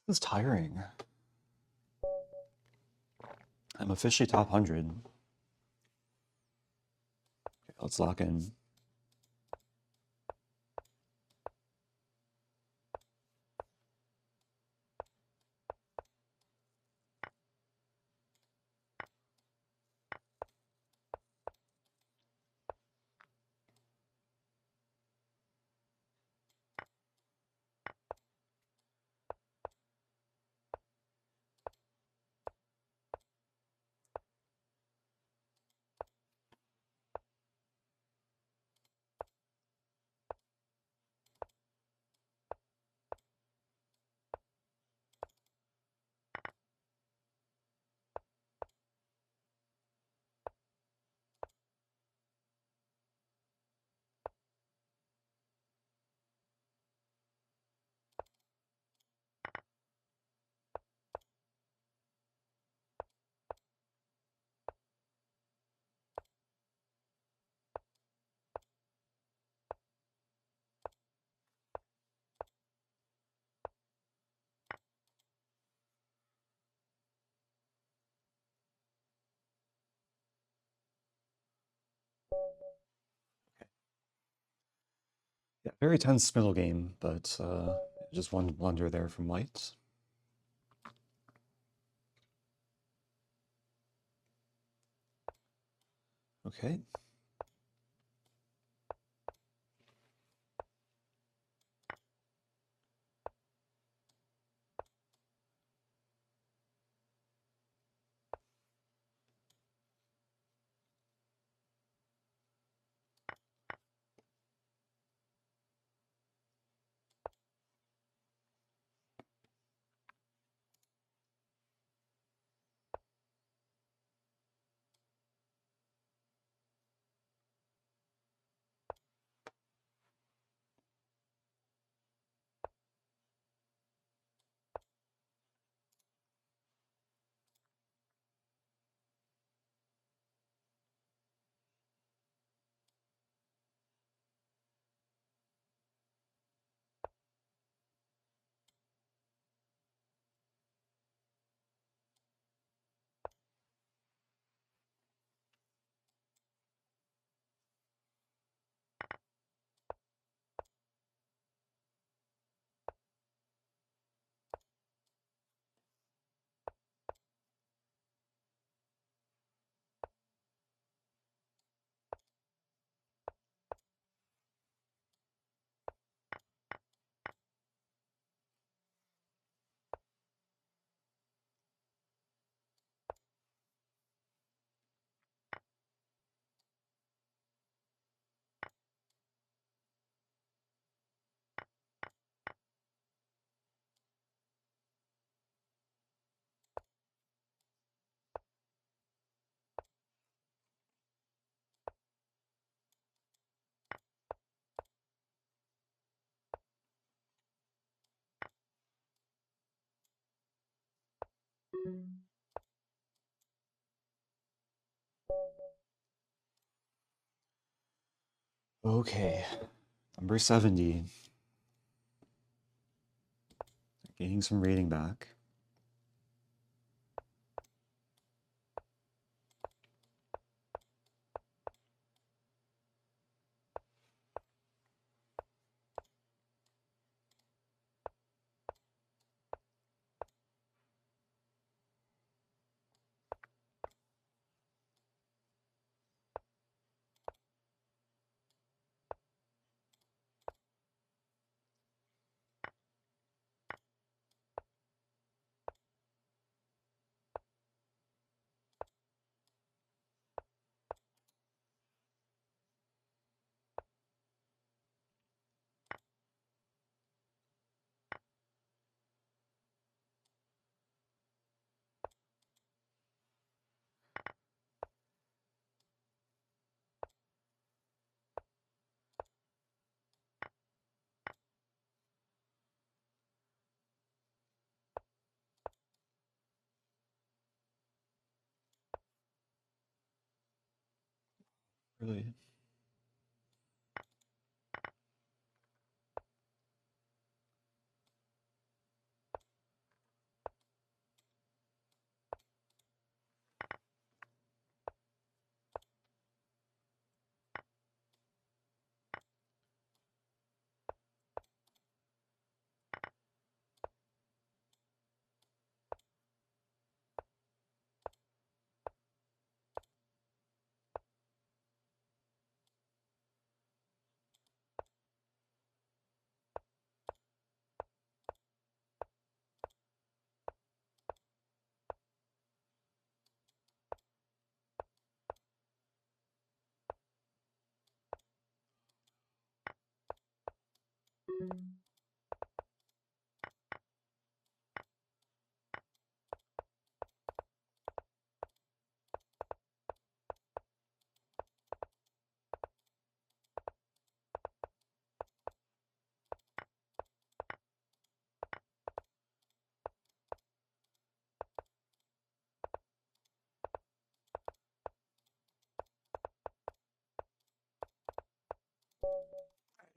This is tiring. I'm officially top 100. Okay, let's lock in. Yeah, very tense middle game, but just one blunder there from white. Okay. Okay, number 70. Gaining some rating back. Really?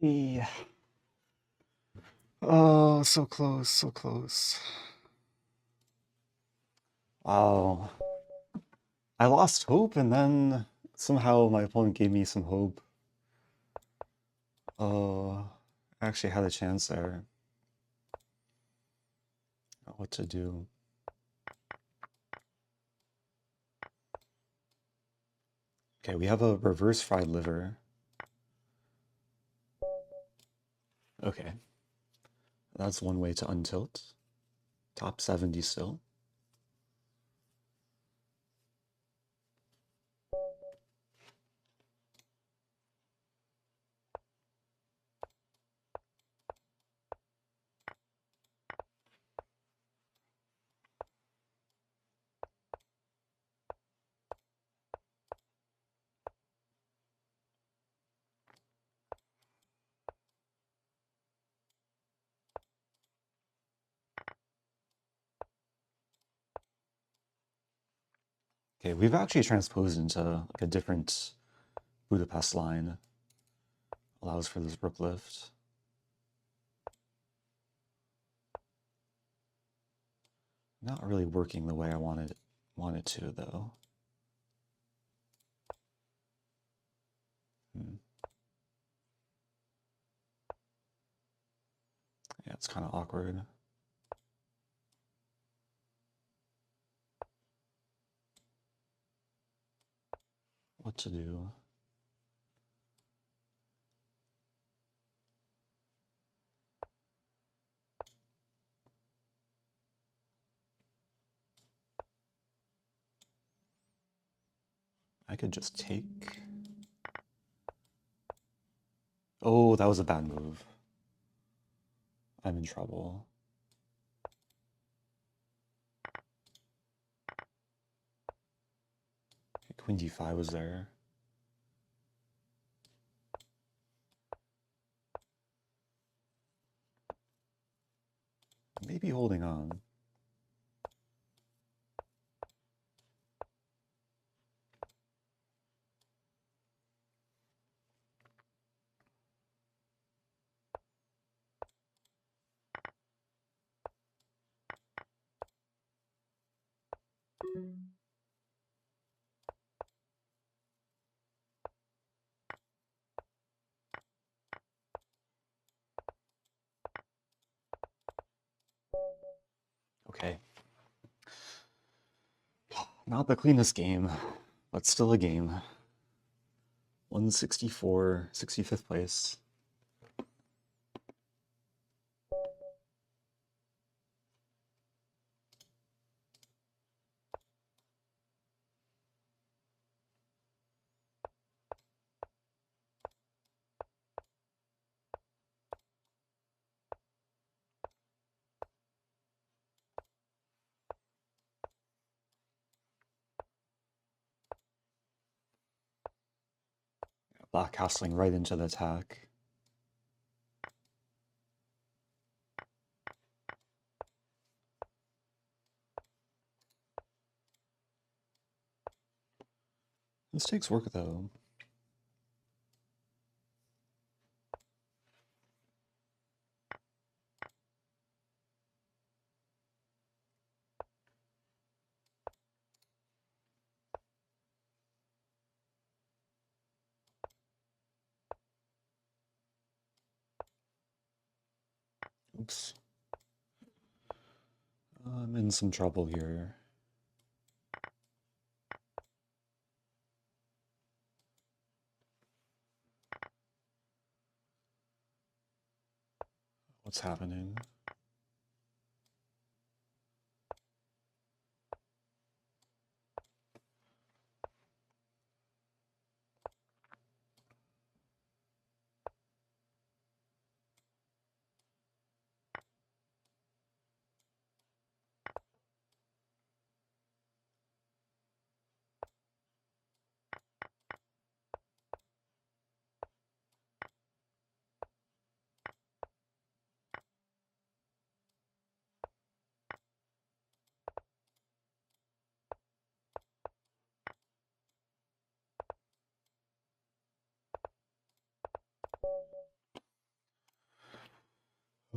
Yeah. Oh, so close, so close. Wow. I lost hope and then somehow my opponent gave me some hope. Oh, I actually had a chance there. What to do? Okay, we have a reverse fried liver. Okay, that's one way to untilt. Top 70 still. Okay, we've actually transposed into like a different Budapest line. Allows for this rook lift. Not really working the way I wanted to though. Yeah, it's kind of awkward. What to do? I could just take. Oh, that was a bad move. I'm in trouble. Okay, Queen d5 was there. Maybe holding on. Okay. Not the cleanest game, but still a game. 164, 65th place. Black castling right into the attack. This takes work though. Oops. I'm in some trouble here. What's happening?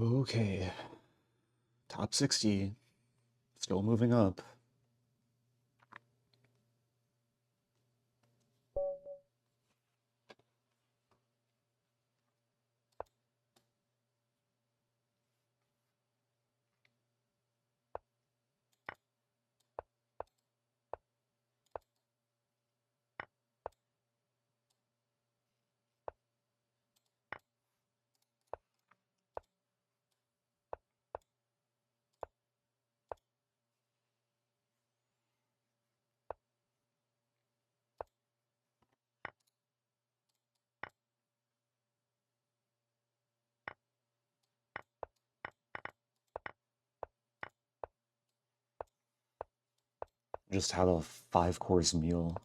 Okay. Top 60. Still moving up. Just had a 5-course meal.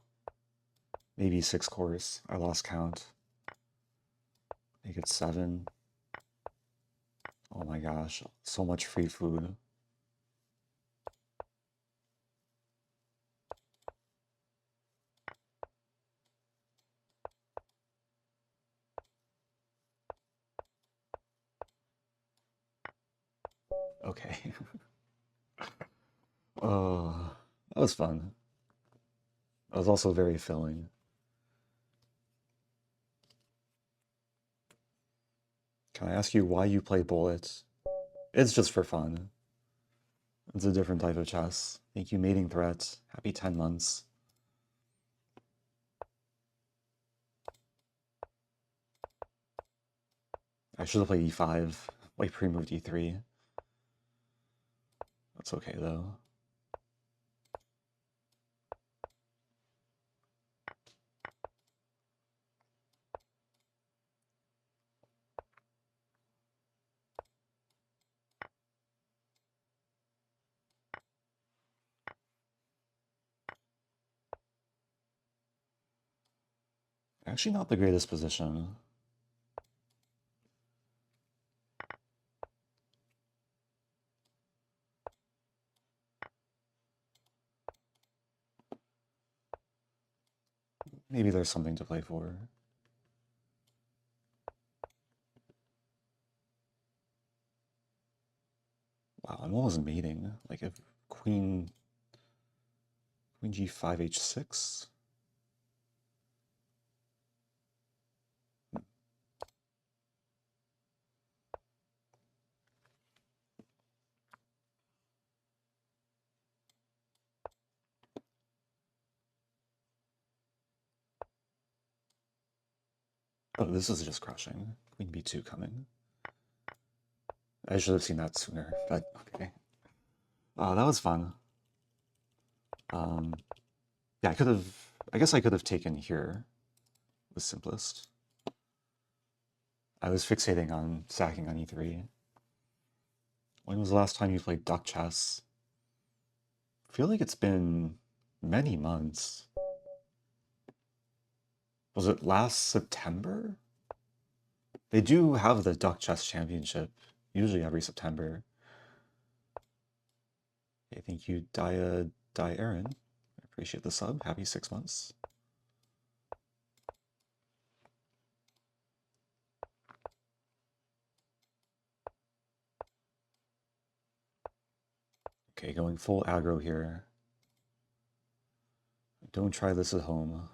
Maybe 6 course. I lost count. I think it's 7. Oh my gosh, so much free food. Okay. That was fun. That was also very filling. Can I ask you why you play Bullet? It's just for fun. It's a different type of chess. Thank you, Mating Threat. Happy 10 months. I should have played e5. White pre-moved e3. That's okay, though. Actually not the greatest position. Maybe there's something to play for. Wow, I'm almost mating. Like if queen g5 h6. Oh, this is just crushing. Queen b2 coming. I should have seen that sooner, but okay. That was fun. Yeah, I guess I could have taken here. It was simplest. I was fixating on sacking on e3. When was the last time you played duck chess? I feel like it's been many months. Was it last September? They do have the duck chess championship, usually every September. Okay, thank you, Aaron. I appreciate the sub. Happy 6 months. Okay, going full aggro here. Don't try this at home.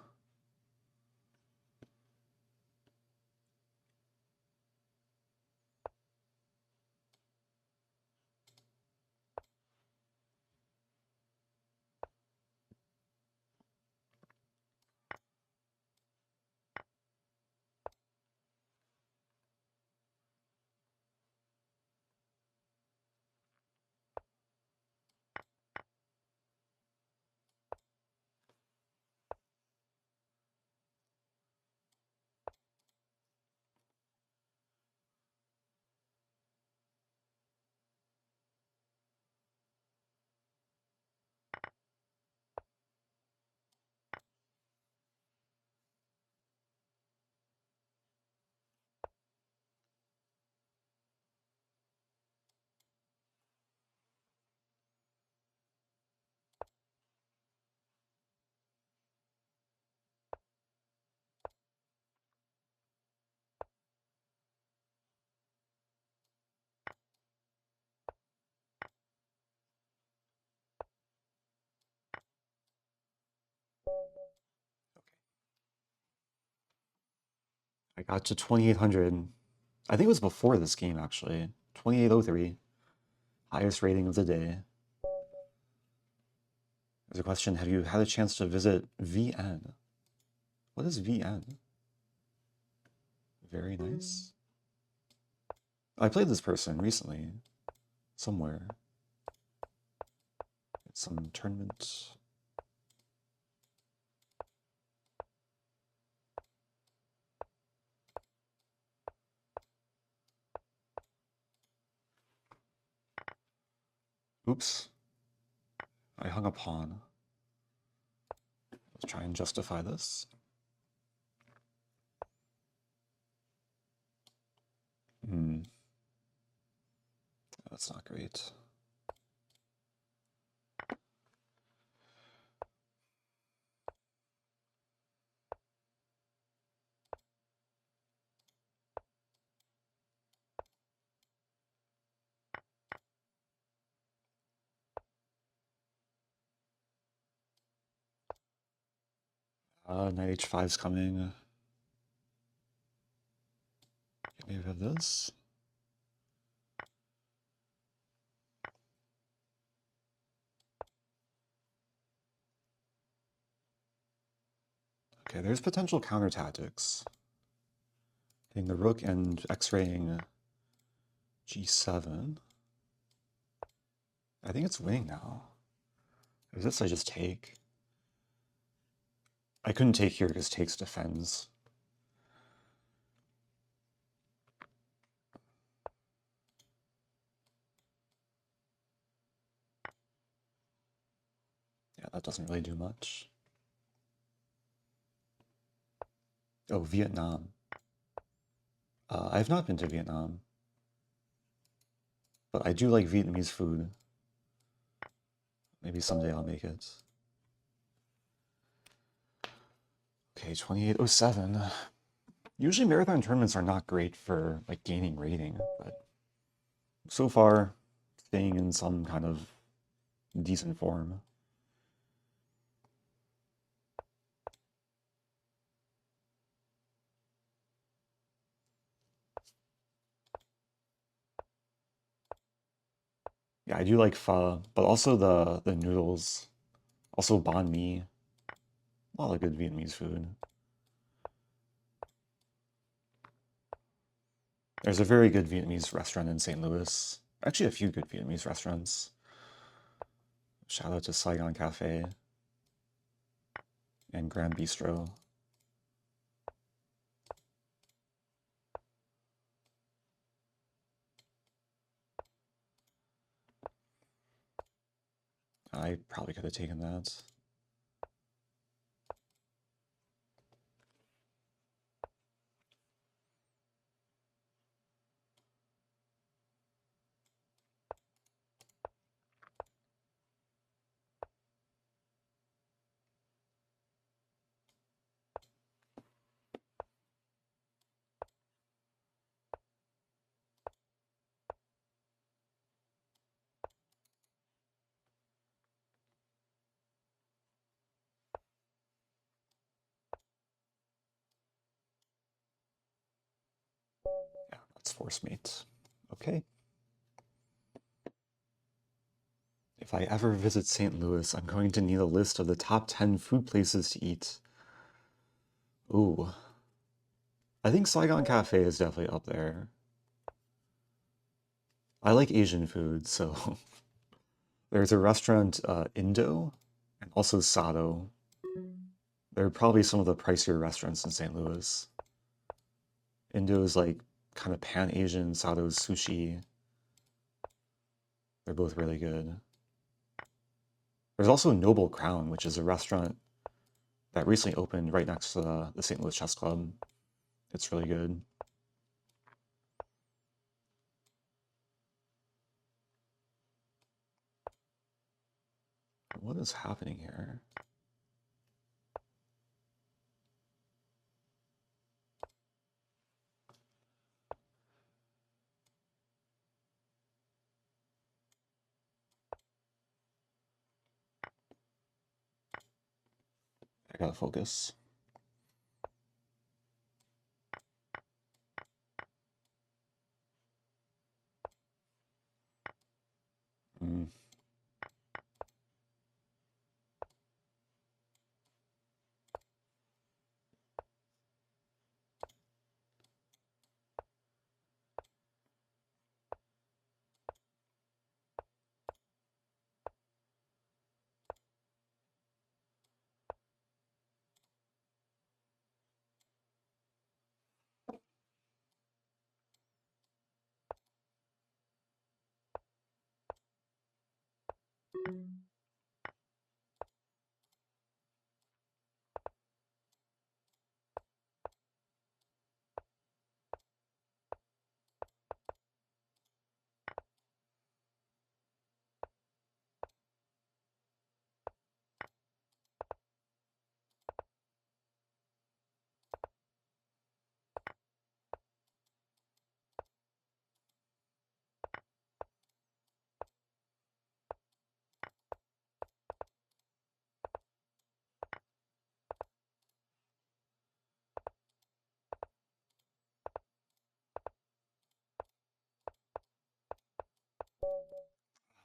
got to 2800. I think it was before this game, actually. 2803. Highest rating of the day. There's a question, have you had a chance to visit Vienna? What is Vienna? Very nice. I played this person recently. Somewhere. It's some tournament. Oops. I hung a pawn. Let's try and justify this. That's not great. Knight h5 is coming. Maybe we have this. Okay, there's potential counter tactics. Hitting the rook and x-raying g7. I think it's winning now. If this, I just take. I couldn't take here because takes defends. Yeah, that doesn't really do much. Oh, Vietnam. I have not been to Vietnam, but I do like Vietnamese food. Maybe someday I'll make it. Okay, 2807. Usually marathon tournaments are not great for like gaining rating, but so far staying in some kind of decent form. Yeah, I do like pho, but also the noodles. Also banh mi. A lot of good Vietnamese food. There's a very good Vietnamese restaurant in St. Louis. Actually, a few good Vietnamese restaurants. Shout out to Saigon Cafe and Grand Bistro. I probably could have taken that. Yeah, that's force mate. Okay. If I ever visit St. Louis, I'm going to need a list of the top 10 food places to eat. Ooh. I think Saigon Cafe is definitely up there. I like Asian food, so there's a restaurant, Indo, and also Sado. They're probably some of the pricier restaurants in St. Louis. Indo is like kind of pan-Asian, Sado is sushi. They're both really good. There's also Noble Crown, which is a restaurant that recently opened right next to the St. Louis Chess Club. It's really good. What is happening here? I gotta focus.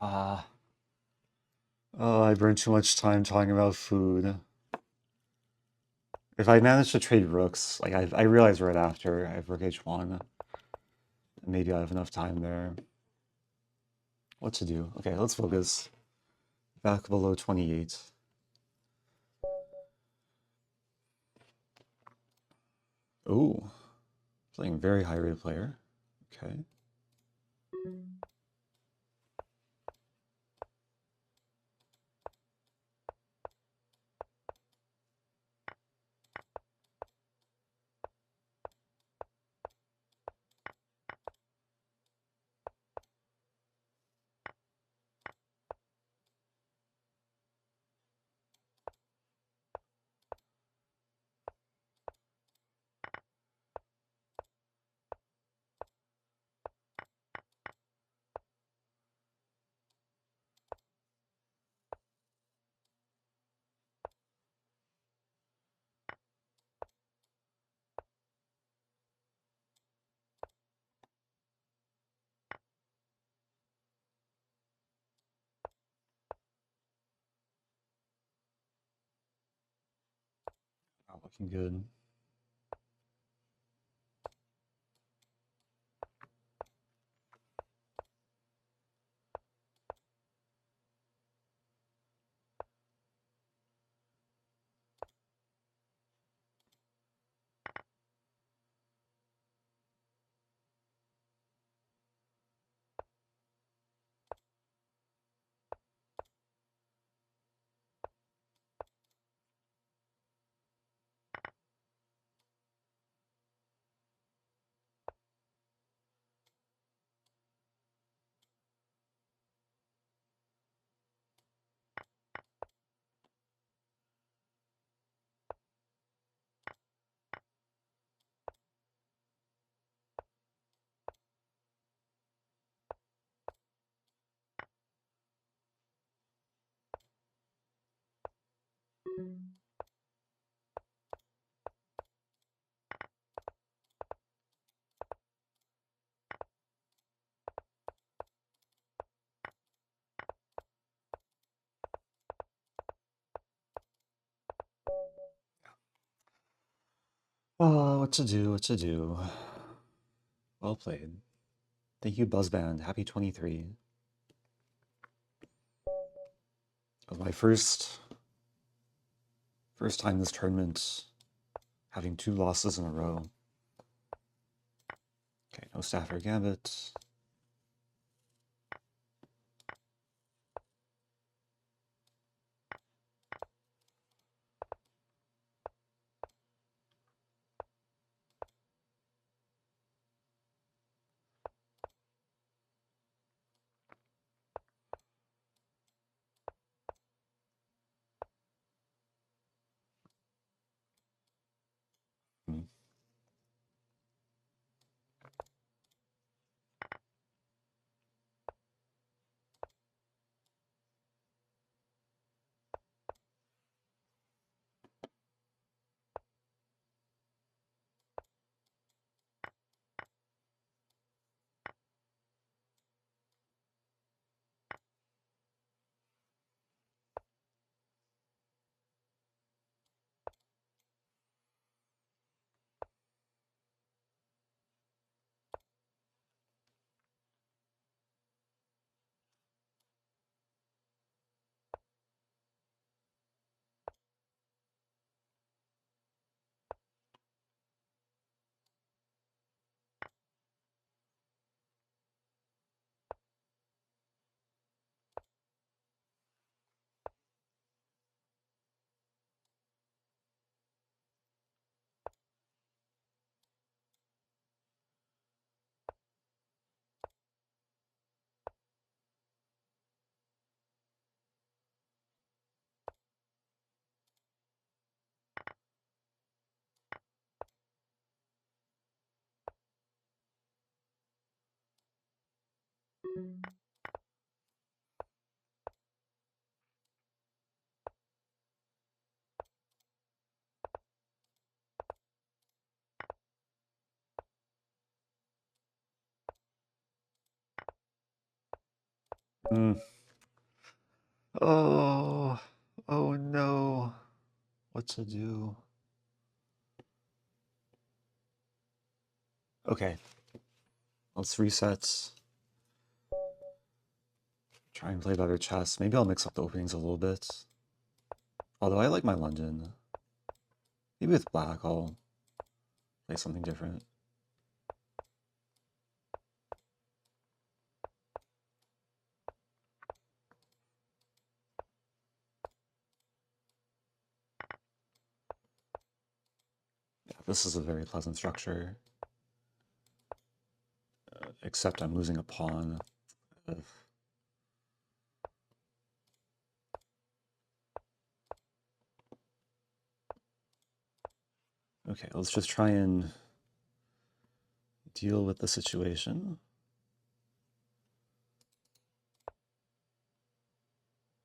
Ah, oh, I burned too much time talking about food. If I manage to trade rooks, like I realized right after I have rook h1, maybe I have enough time there. What to do? Okay, let's focus. Back below 28. Oh, playing very high rate player. Okay. Not looking good. Oh, what to do, what to do. Well played. Thank you, Buzzband. Happy 23. It was my first time this tournament having 2 losses in a row. Okay, no Stafford Gambit. Hmm. Oh, oh no. What to do? Okay. Let's reset. Try and play better chess. Maybe I'll mix up the openings a little bit. Although I like my London. Maybe with black I'll play something different. Yeah, this is a very pleasant structure. Except I'm losing a pawn. Okay, let's just try and deal with the situation.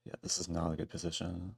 Yeah, this is not a good position.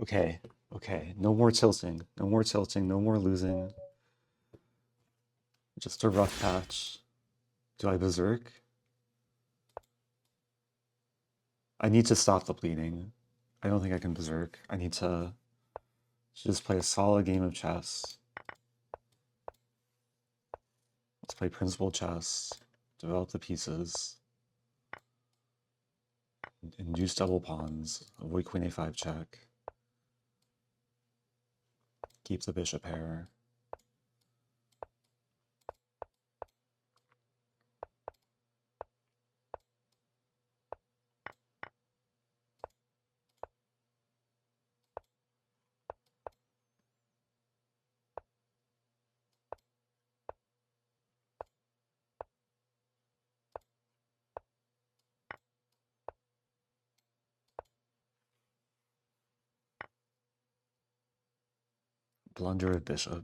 Okay, okay. No more tilting. No more tilting. No more losing. Just a rough patch. Do I berserk? I need to stop the bleeding. I don't think I can berserk. I need to just play a solid game of chess. Let's play principal chess. Develop the pieces. Induce double pawns. Avoid queen a5 check. Keep the bishop pair. Blunder of bishop.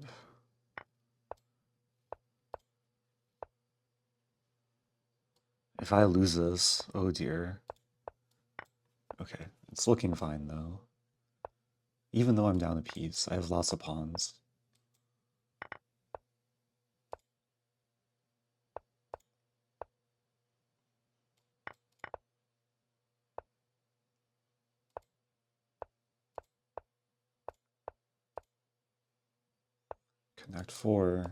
If I lose this, oh dear. Okay, it's looking fine though. Even though I'm down a piece, I have lots of pawns. Connect 4.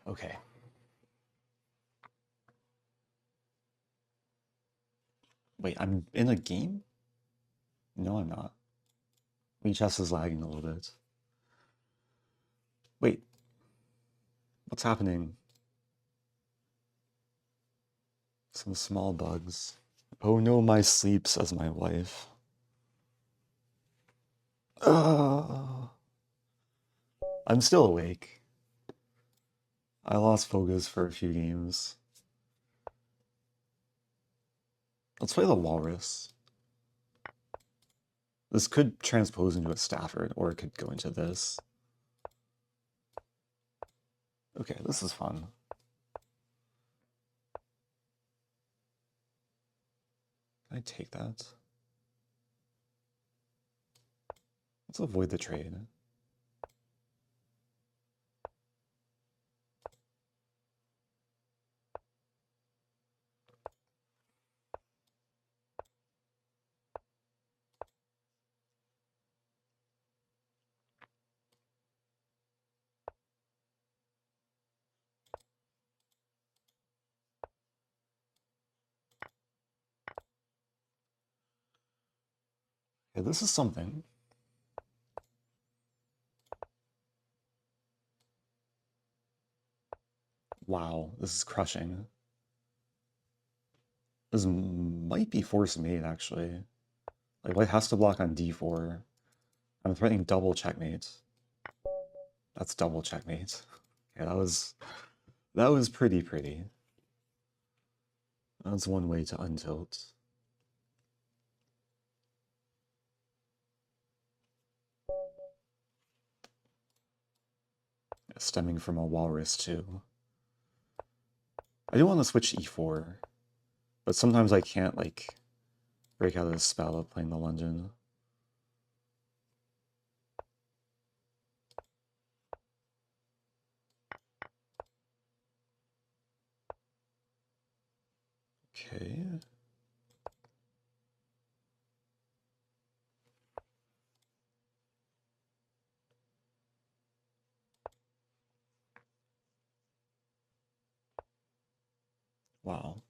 Okay. Wait, I'm in a game? No, I'm not. Lichess is lagging a little bit. Wait, what's happening? Some small bugs. Oh no, my sleep, says my wife. I'm still awake. I lost focus for a few games. Let's play the Walrus. This could transpose into a Stafford, or it could go into this. Okay, this is fun. Can I take that? Let's avoid the trade. Yeah, this is something. Wow, this is crushing. This might be force mate, actually. Like, white has to block on d4. I'm threatening double checkmate. That's double checkmate. Yeah, that was pretty. That's one way to untilt. Stemming from a walrus too. I do want to switch e4, but sometimes I can't like break out of the spell of playing the London. Okay. Wow.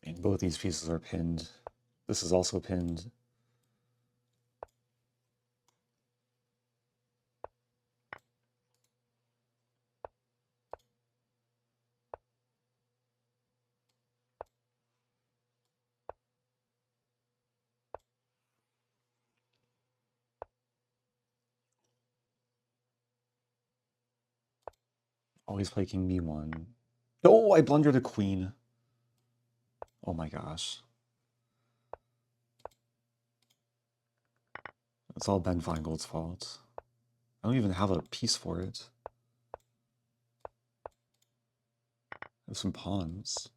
And both these pieces are pinned. This is also pinned. Always play king b1. Oh, I blundered a queen. Oh my gosh. It's all Ben Feingold's fault. I don't even have a piece for it. I have some pawns.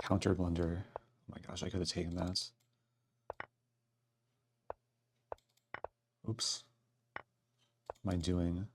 Counter blunder. Oh my gosh, I could have taken that. Oops. What am I doing?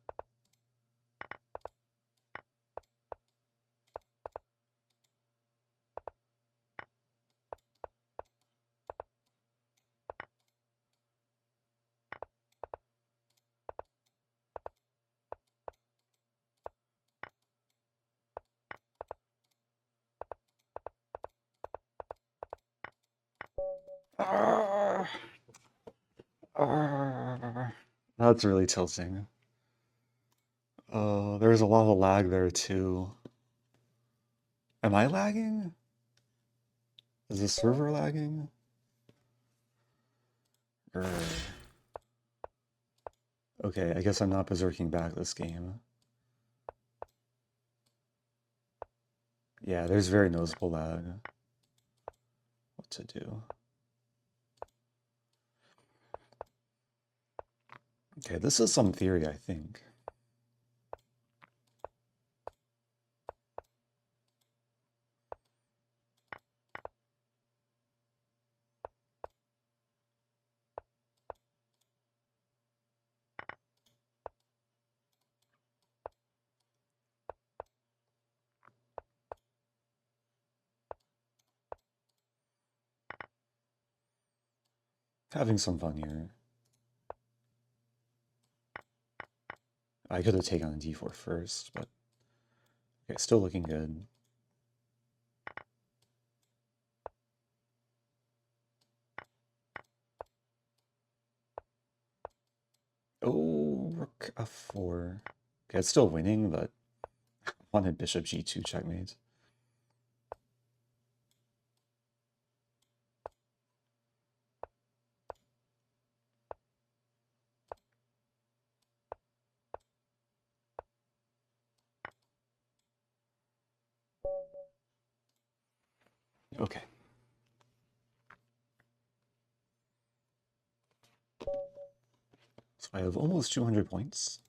That's really tilting. There's a lot of lag there too. Am I lagging? Is the server lagging? Okay, I guess I'm not berserking back this game. Yeah, there's very noticeable lag. What to do? Okay, this is some theory, I think. Having some fun here. I could have taken on d4 first, but okay, still looking good. Oh, rook f4. Okay, it's still winning, but I wanted bishop g2 checkmate. Okay. So I have almost 200 points.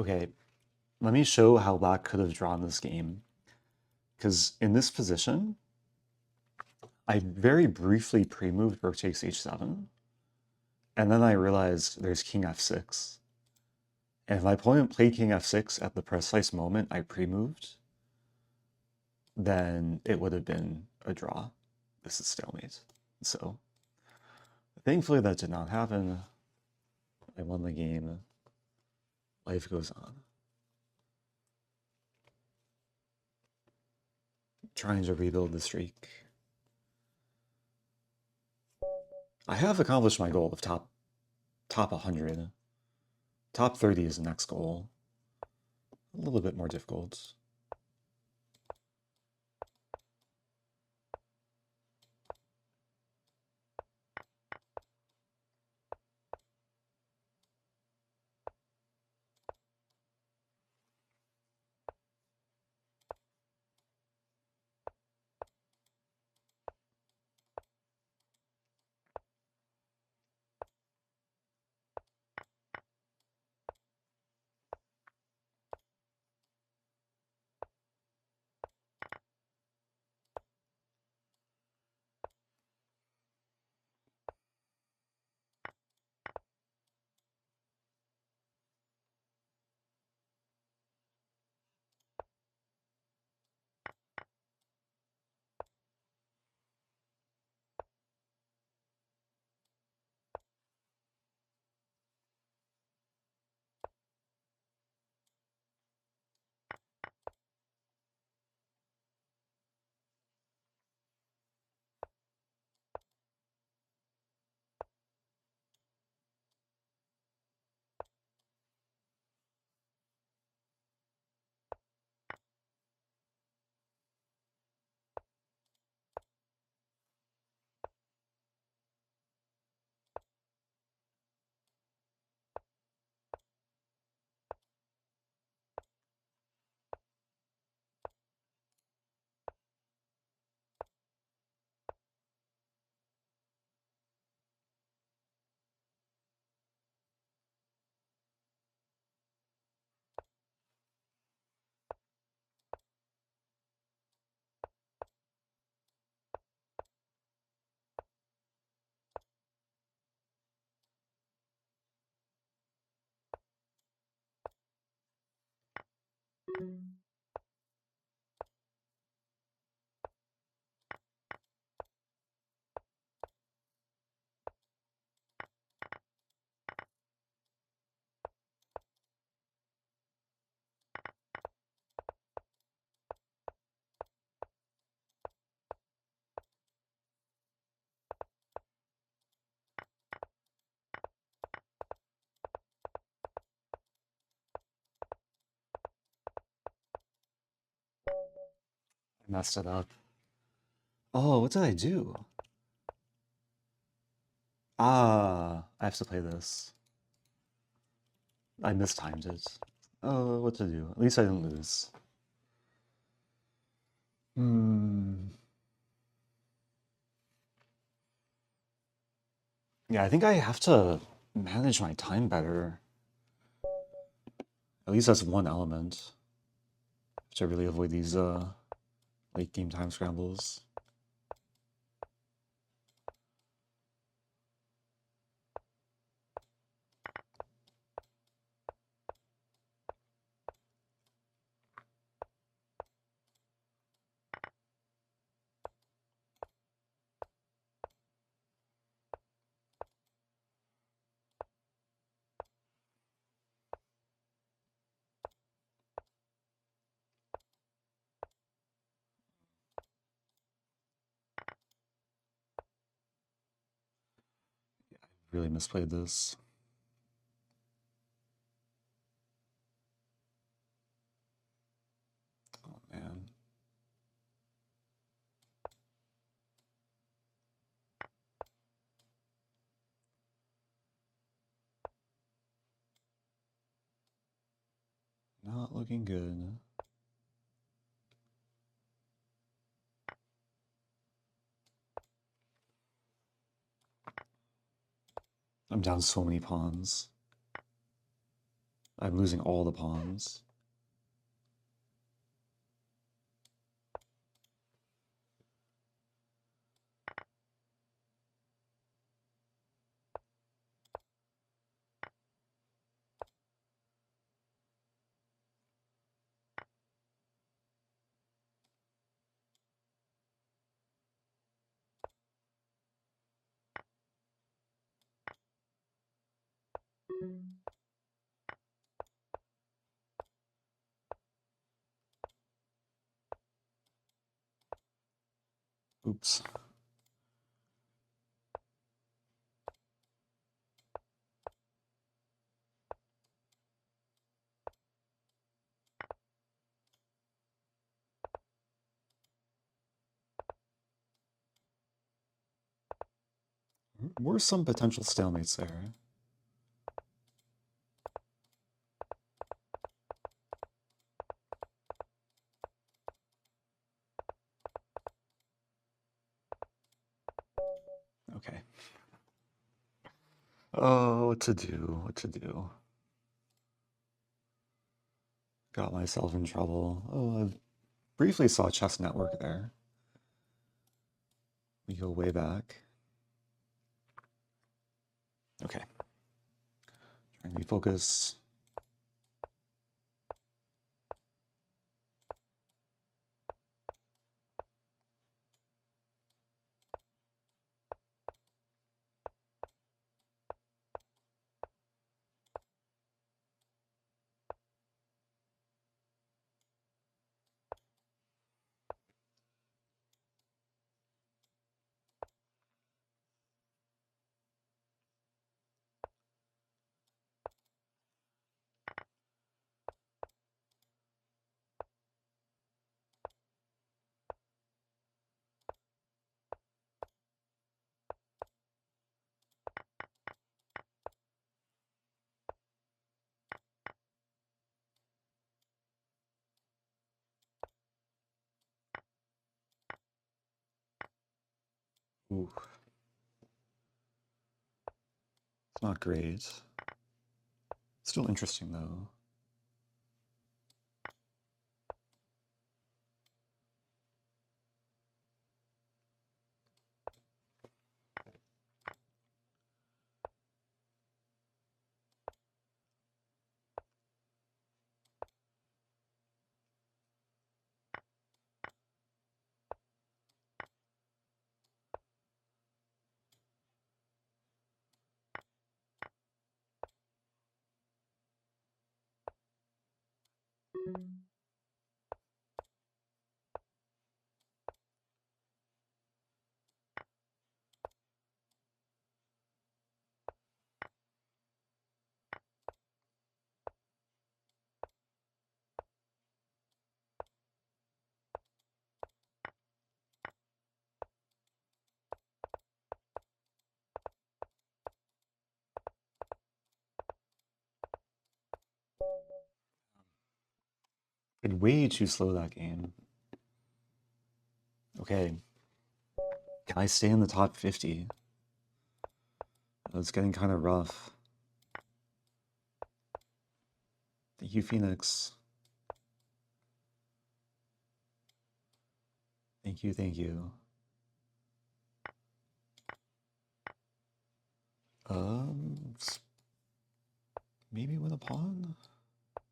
Okay, let me show how Black could have drawn this game. Because in this position, I very briefly pre-moved rook takes h7, and then I realized there's king f6. And if my opponent played king f6 at the precise moment I pre-moved, then it would have been a draw. This is stalemate. So thankfully that did not happen. I won the game. Life goes on. Trying to rebuild the streak. I have accomplished my goal of top 100. Top 30 is the next goal. A little bit more difficult. I messed it up. Oh, what did I do? Ah, I have to play this. I mistimed it. Oh, what to do? At least I didn't lose. Yeah, I think I have to manage my time better. At least that's one element. To really avoid these late game time scrambles. Really misplayed this. Oh man. Not looking good. I'm down so many pawns. I'm losing all the pawns. Oops. Were some potential stalemates there. Okay. Oh, what to do? What to do? Got myself in trouble. Oh, I briefly saw Chess Network there. We go way back. Okay. Trying to refocus. Ooh. It's not great. Still interesting though. played way too slow that game. Okay. Can I stay in the top 50? It's getting kind of rough. Thank you, Phoenix. Thank you, thank you. Maybe win a pawn?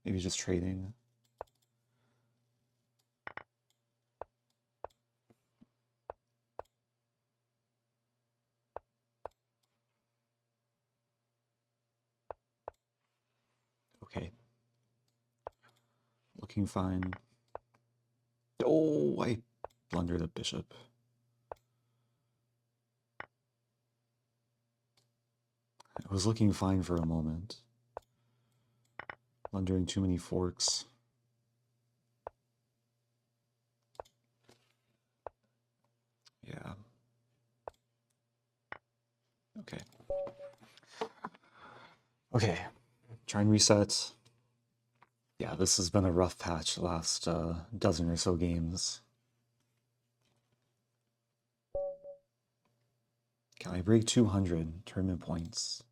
Maybe just trading. Okay. Looking fine. Oh, I blundered a bishop. I was looking fine for a moment. Blundering too many forks. Yeah. Okay. Okay. Try and reset. Yeah, this has been a rough patch the last dozen or so games. Can I break 200 tournament points?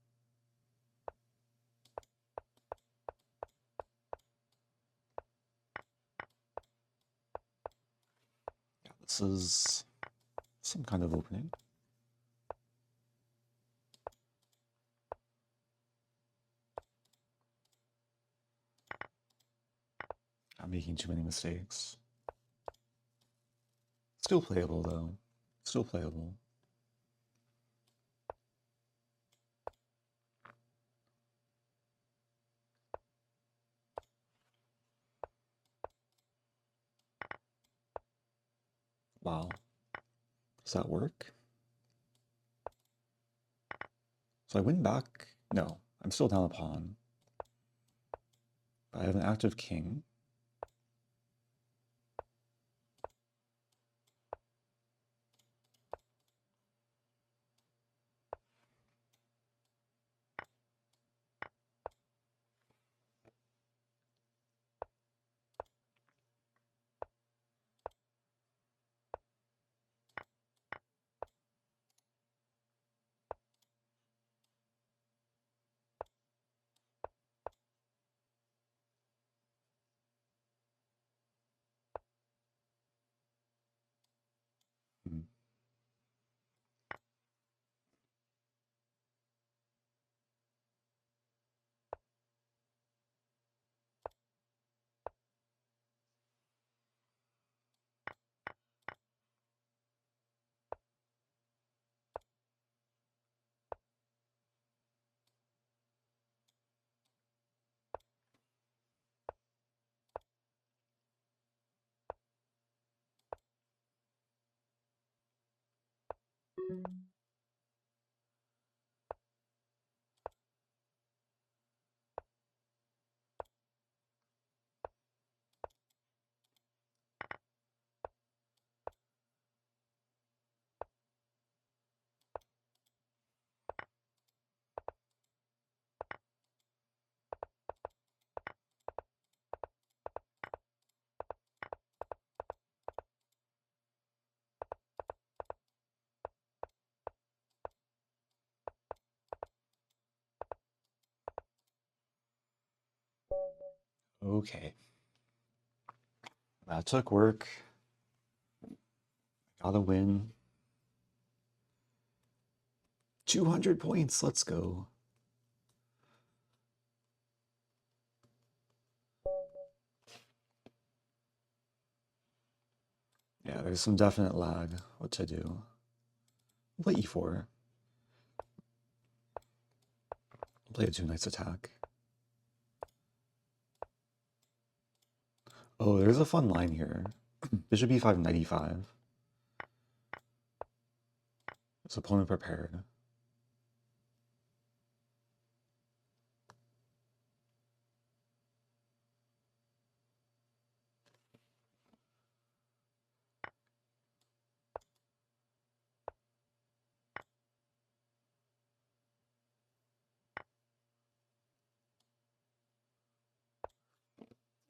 Yeah, this is some kind of opening. I'm making too many mistakes. Still playable though. Still playable. Wow. Does that work? So I win back? No, I'm still down a pawn. But I have an active king. Hmm. Okay. That took work. Gotta win. 200 points, let's go. Yeah, there's some definite lag. What to do? Play e4. Play a 2 knights attack. Oh, there's a fun line here. Bishop e5, knight e5. His opponent prepared.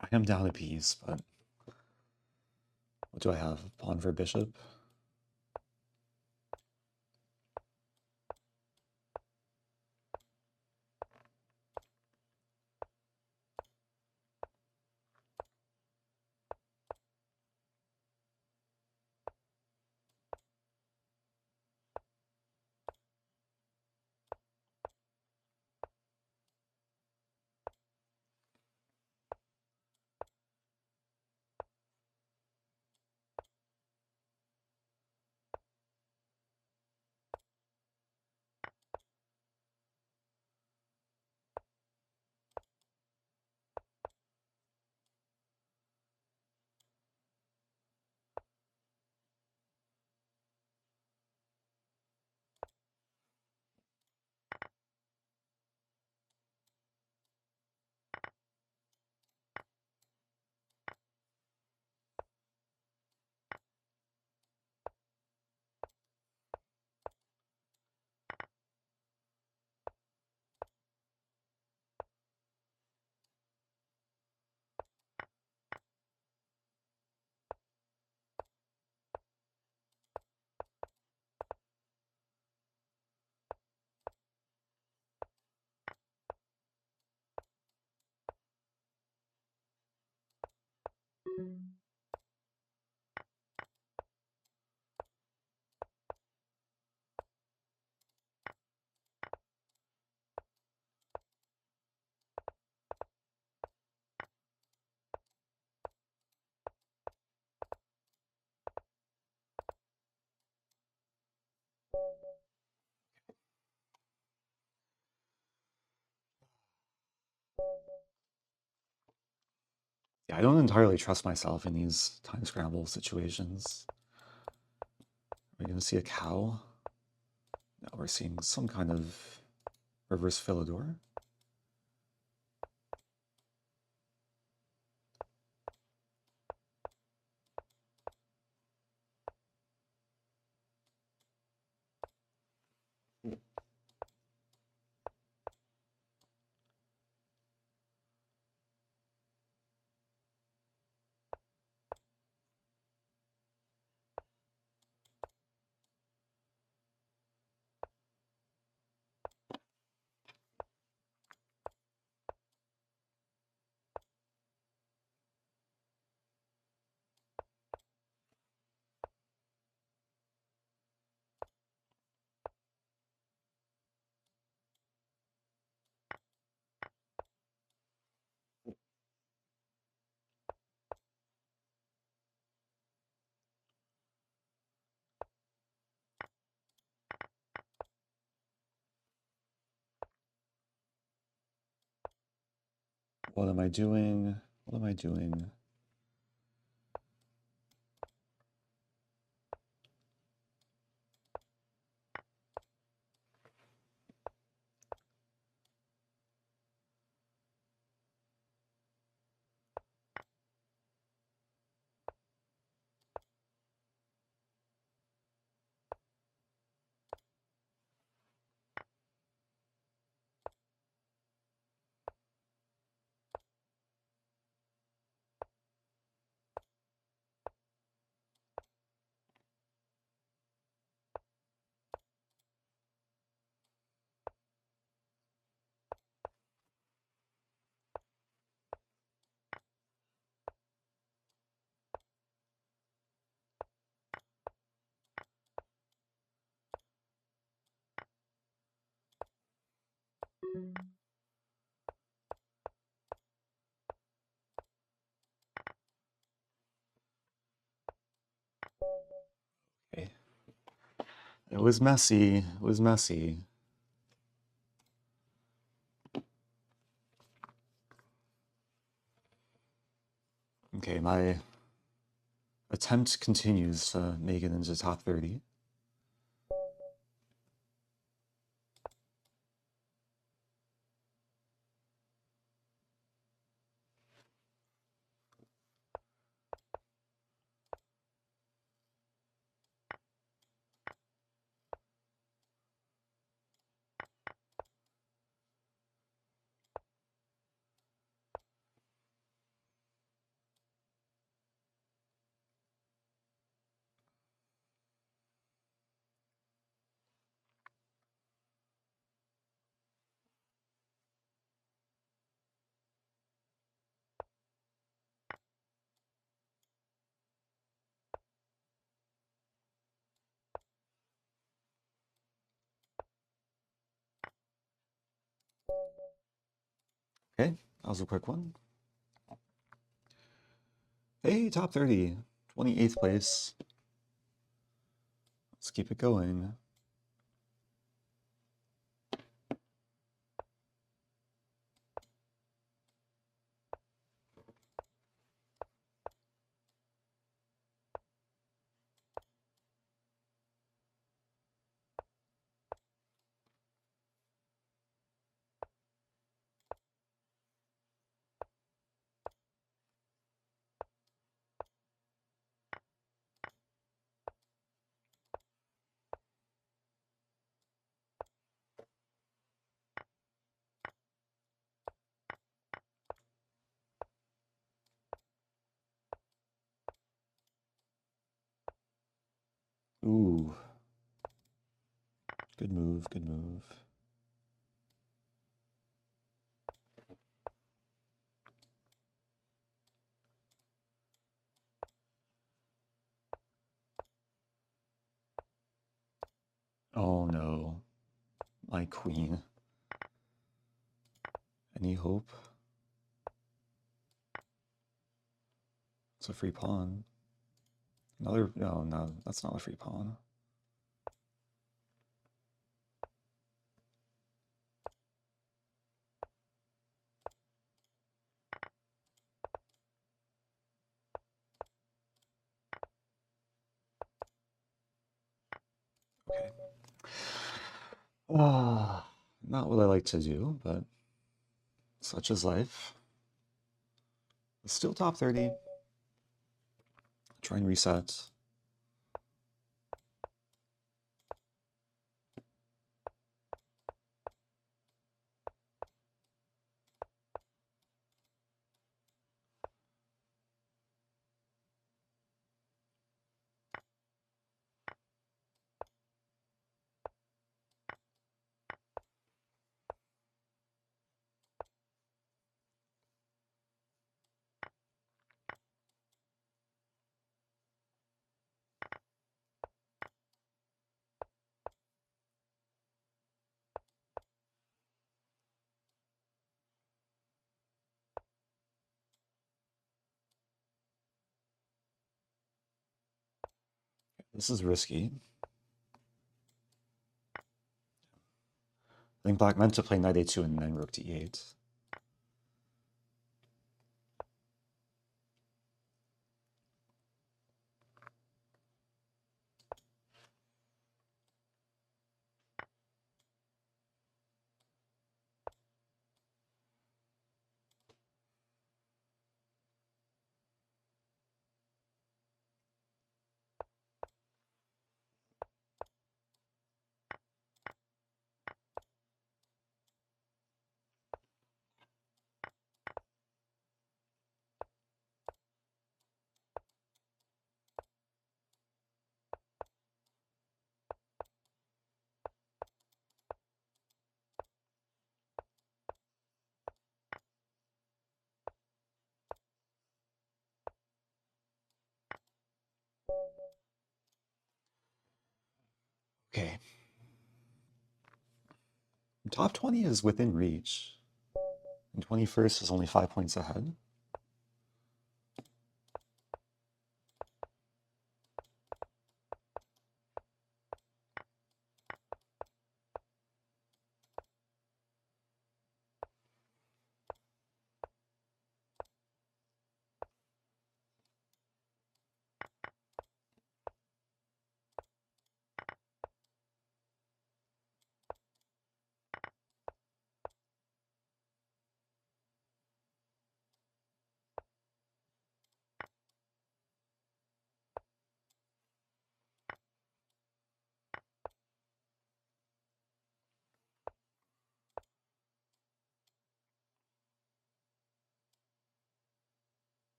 I I am down a piece, but what do I have? Pawn for bishop? Yeah, I don't entirely trust myself in these time scramble situations. Are we going to see a cow? No, we're seeing some kind of reverse Philidor. What am I doing? What am I doing? Okay. It was messy. It was messy. Okay, my attempt continues to make it into top 30. Okay, that was a quick one. Hey, top 30, 28th place. Let's keep it going. Ooh. Good move, good move. Oh no, my queen. Any hope? It's a free pawn. Another, no, that's not a free pawn. Okay. Not what I like to do, but such is life. Still top 30. Try and reset. This is risky. I think black meant to play knight a2 and then rook to e8. Okay. Top 20 is within reach. And 21st is only 5 points ahead.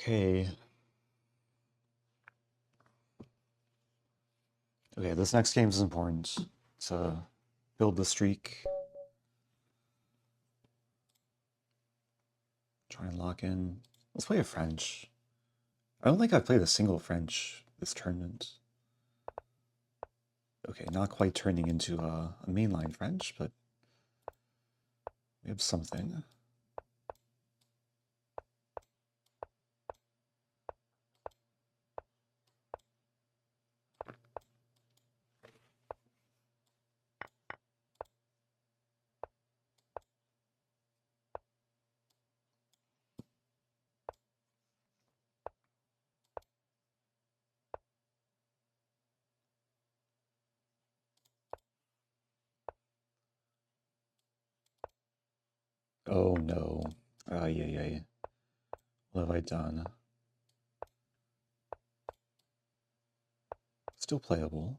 Okay. Okay, this next game is important to build the streak. Try and lock in. Let's play a French. I don't think I've played a single French this tournament. Okay, not quite turning into a mainline French, but we have something. Oh no. Yeah. What have I done? Still playable.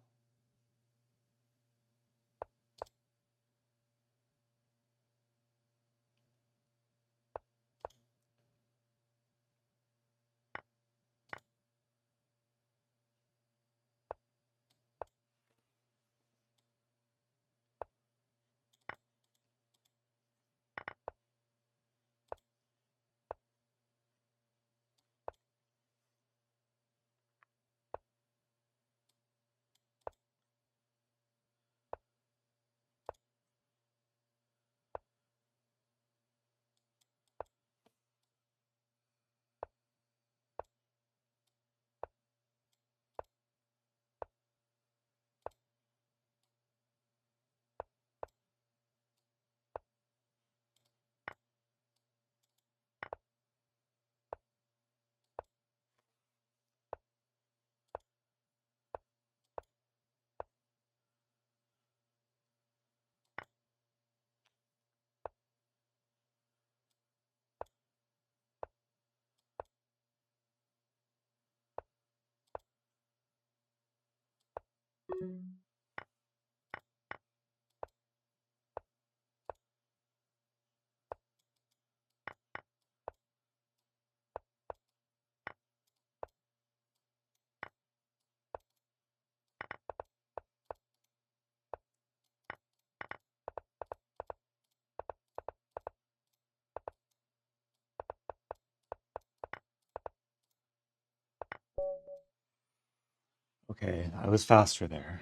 Okay, I was faster there.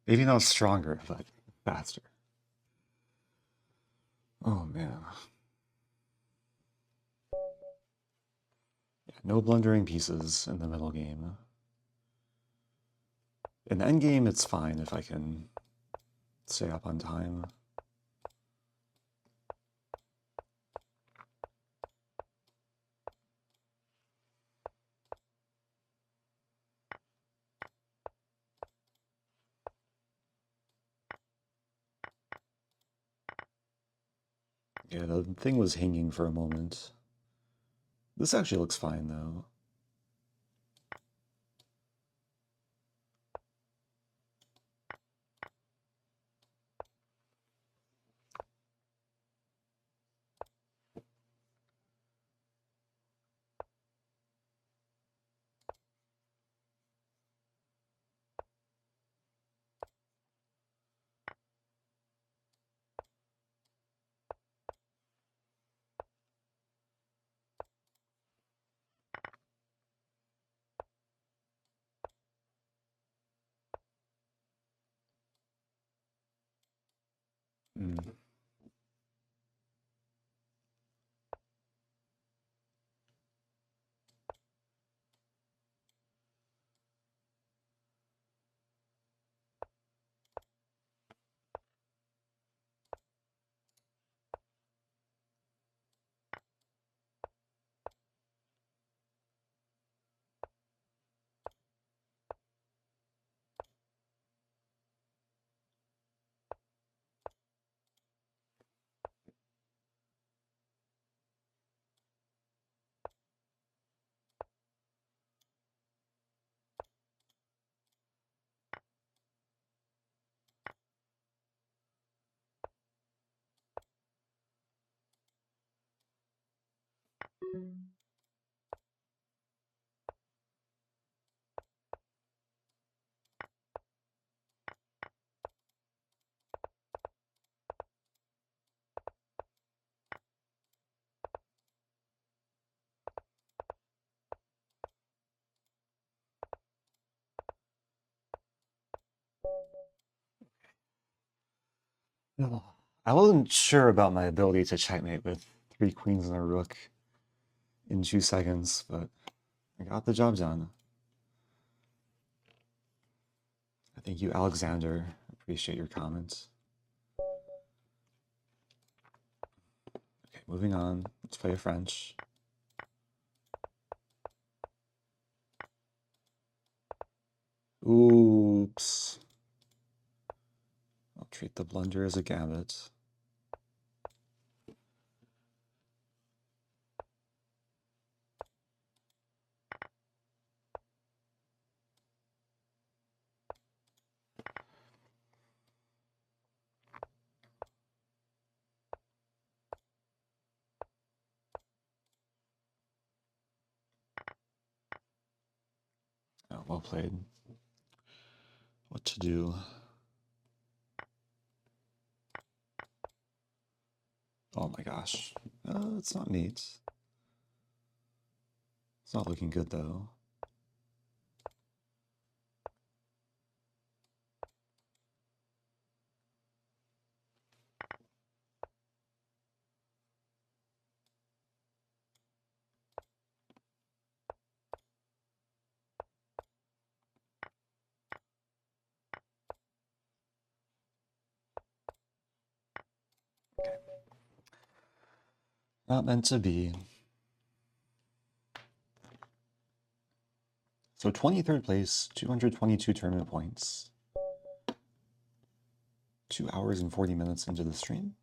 Maybe not stronger, but faster. Oh man. Yeah, no blundering pieces in the middle game. In the end game, it's fine if I can stay up on time. Yeah, the thing was hanging for a moment. This actually looks fine, though. Mm. No. I wasn't sure about my ability to checkmate with 3 queens and a rook in 2 seconds, but I got the job done. Thank you, Alexander. Appreciate your comments. Okay, moving on. Let's play a French. Oops. I'll treat the blunder as a gambit. Oh, well played. What to do? Oh my gosh. It's not neat. It's not looking good though. Okay. Not meant to be. So 23rd place, 222 tournament points. 2 hours and 40 minutes into the stream.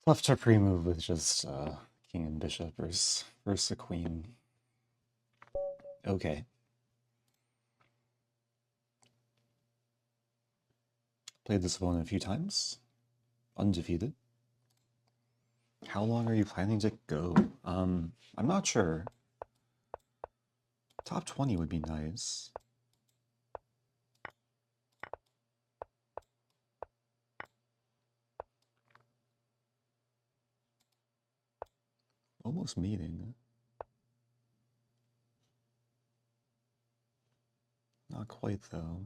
Tough to pre-move with just king and bishop versus a queen. Okay. Played this opponent a few times. Undefeated. How long are you planning to go? I'm not sure. Top 20 would be nice. Almost meeting. Not quite though.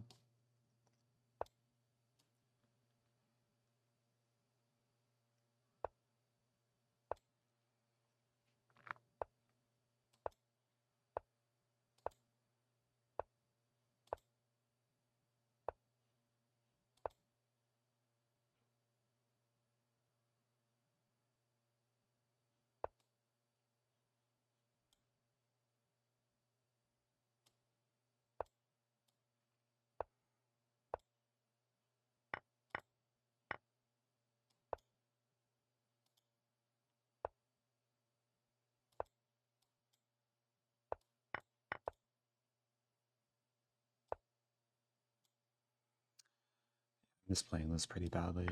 misplaying this pretty badly.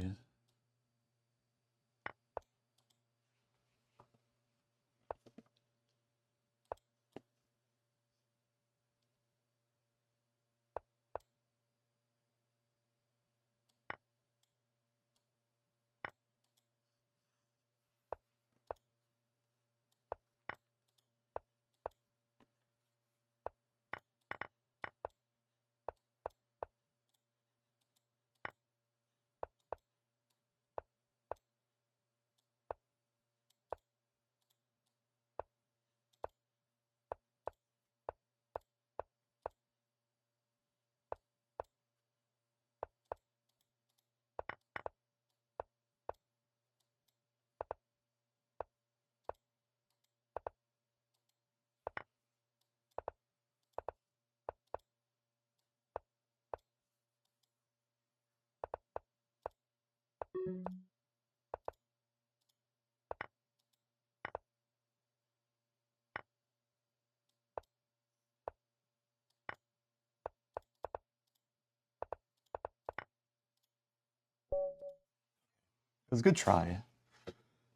It was a good try.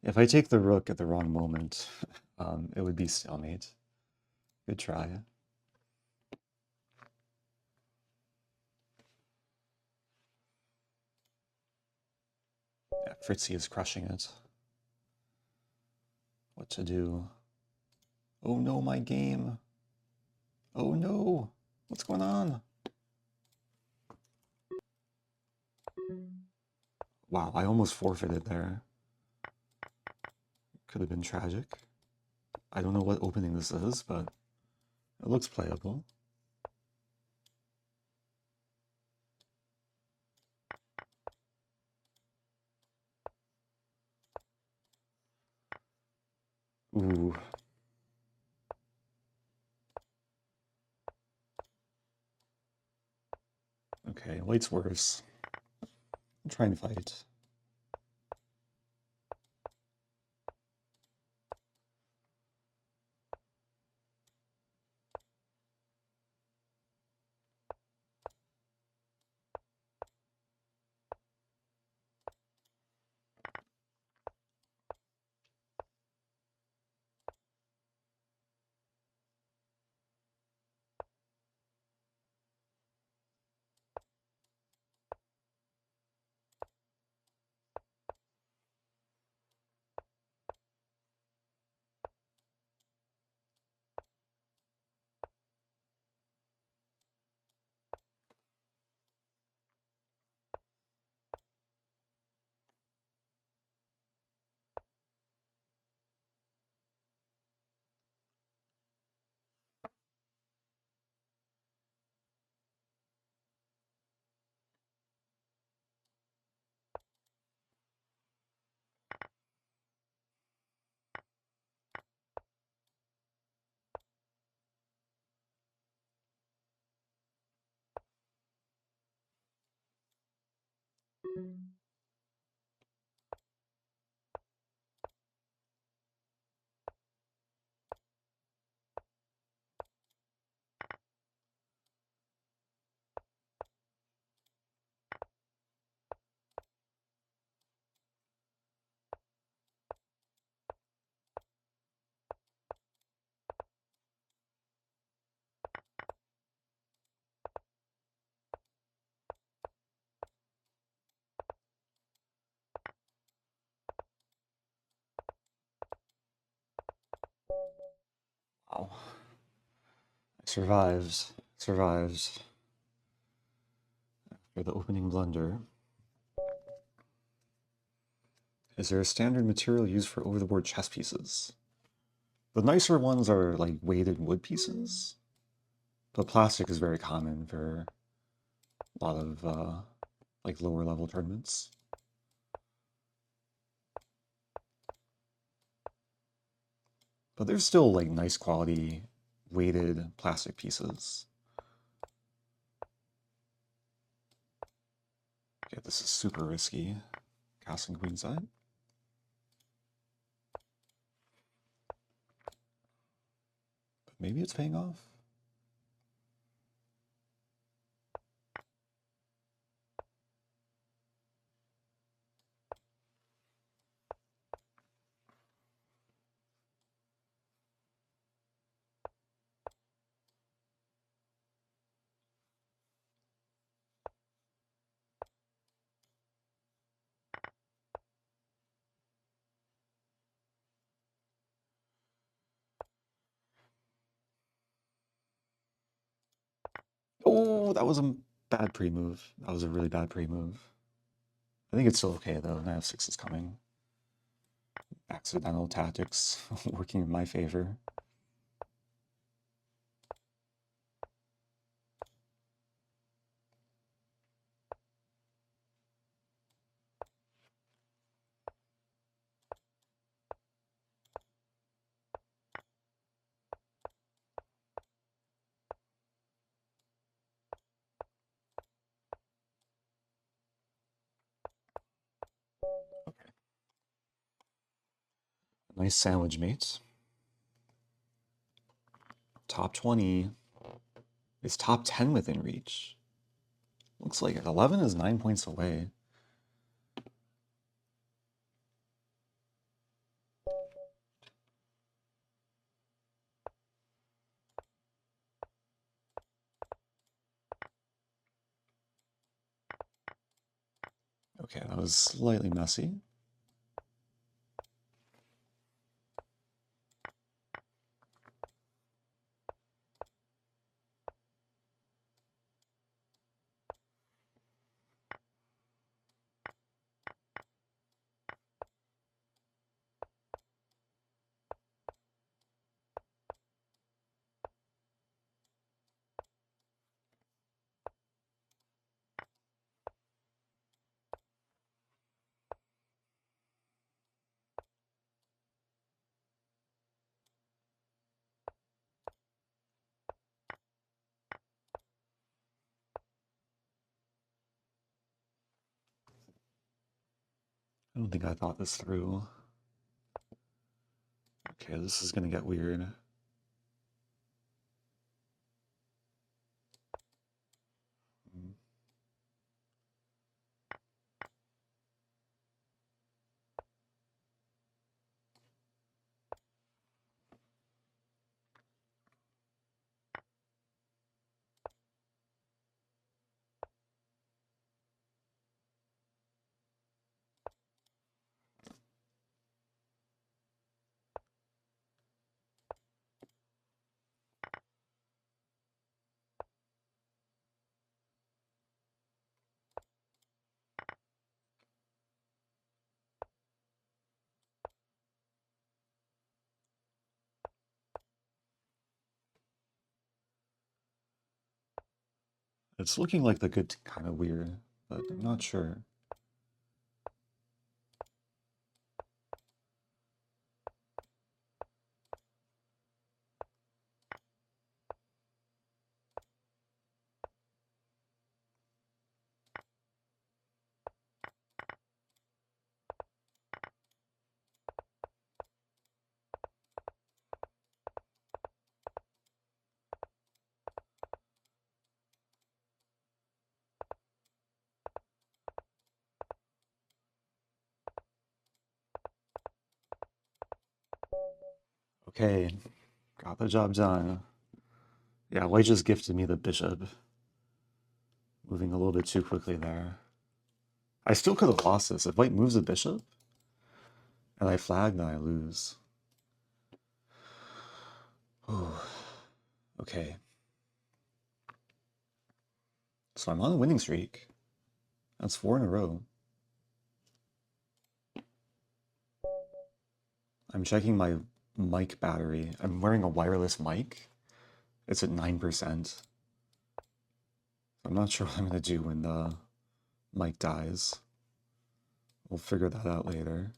If I take the rook at the wrong moment, it would be stalemate. Good try. Yeah, Fritzy is crushing it. What to do? Oh no, my game. Oh no, what's going on? Wow, I almost forfeited there. Could have been tragic. I don't know what opening this is, but it looks playable. Ooh. Okay, white's worse. I'm trying to fight. Wow. I survived. Survived. After the opening blunder. Is there a standard material used for over-the-board chess pieces? The nicer ones are like weighted wood pieces, but plastic is very common for a lot of like lower level tournaments. But there's still like nice quality weighted plastic pieces. Okay, this is super risky. Casting queenside. But maybe it's paying off. Oh, that was a bad pre-move. That was a really bad pre-move. I think it's still okay though. Knight f6 is coming. Accidental tactics working in my favor. Okay. Nice sandwich, mates. Top 20 is top 10 within reach. Looks like 11 is 9 points away. Okay, that was slightly messy. I don't think I thought this through. Okay, this is gonna get weird. It's looking like the good kind of weird, but I'm not sure. Okay, got the job done. Yeah, White just gifted me the bishop. Moving a little bit too quickly there. I still could have lost this. If White moves a bishop and I flag, then I lose. Oh, okay. So I'm on a winning streak. That's 4 in a row. I'm checking my mic battery. I'm wearing a wireless mic. It's at 9%. I'm not sure what I'm going to do when the mic dies. We'll figure that out later.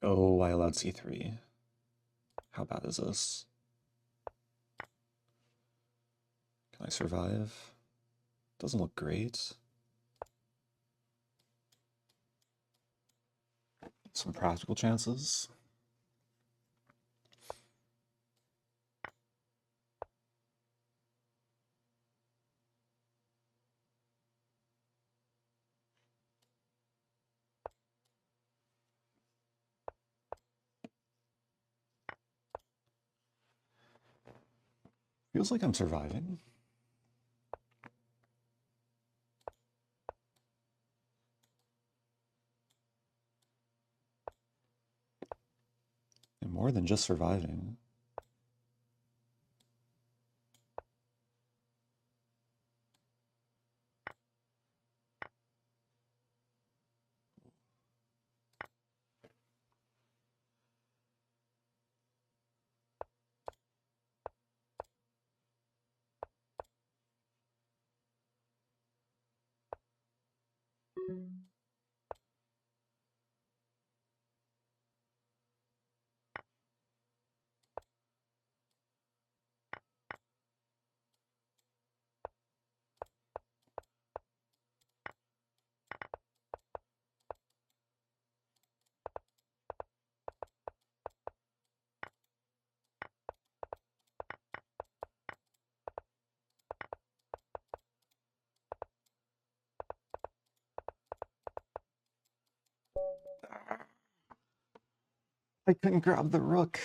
Oh, I allowed c3. How bad is this? Can I survive? Doesn't look great. Some practical chances. Feels like I'm surviving. And more than just surviving. I couldn't grab the rook.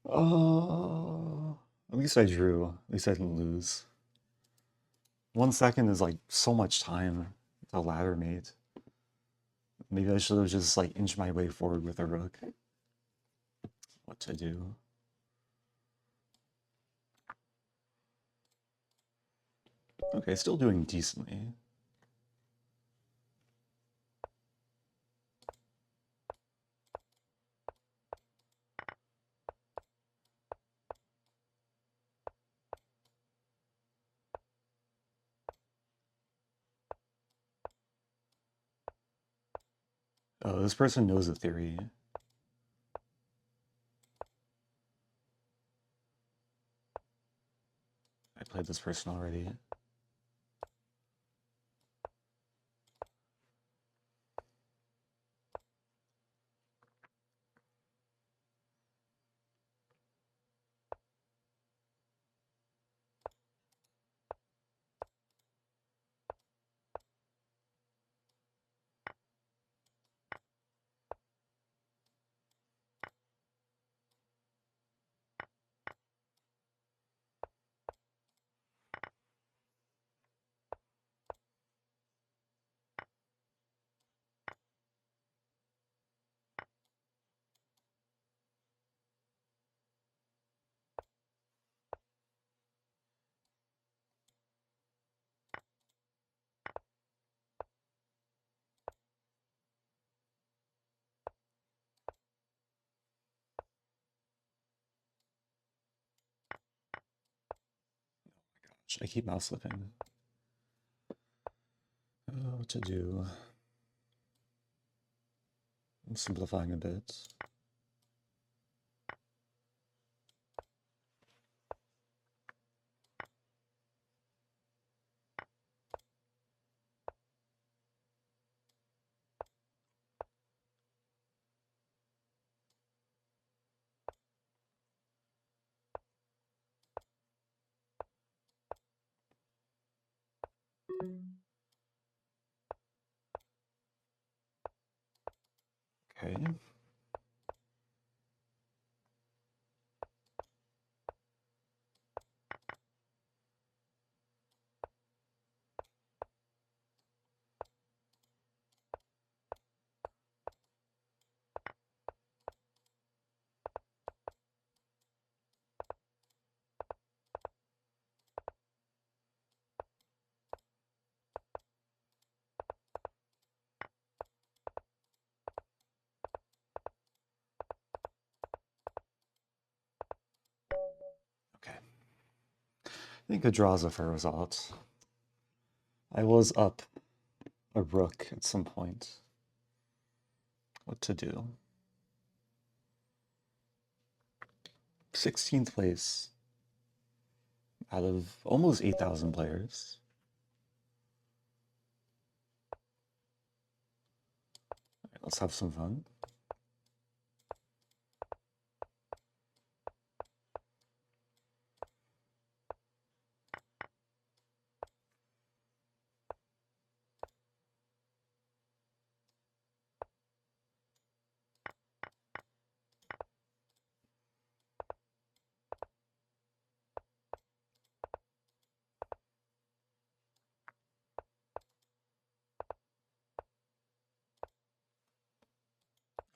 Oh, at least I drew. At least I didn't lose. 1 second is like so much time to ladder mate. Maybe I should have just like inched my way forward with a rook. What to do? Okay, still doing decently. Oh, this person knows the theory. I played this person already. I keep mouse slipping. Oh, what to do? I'm simplifying a bit. Okay. Okay. I think a draw is a fair result. I was up a rook at some point. What to do? 16th place out of almost 8,000 players. All right, let's have some fun.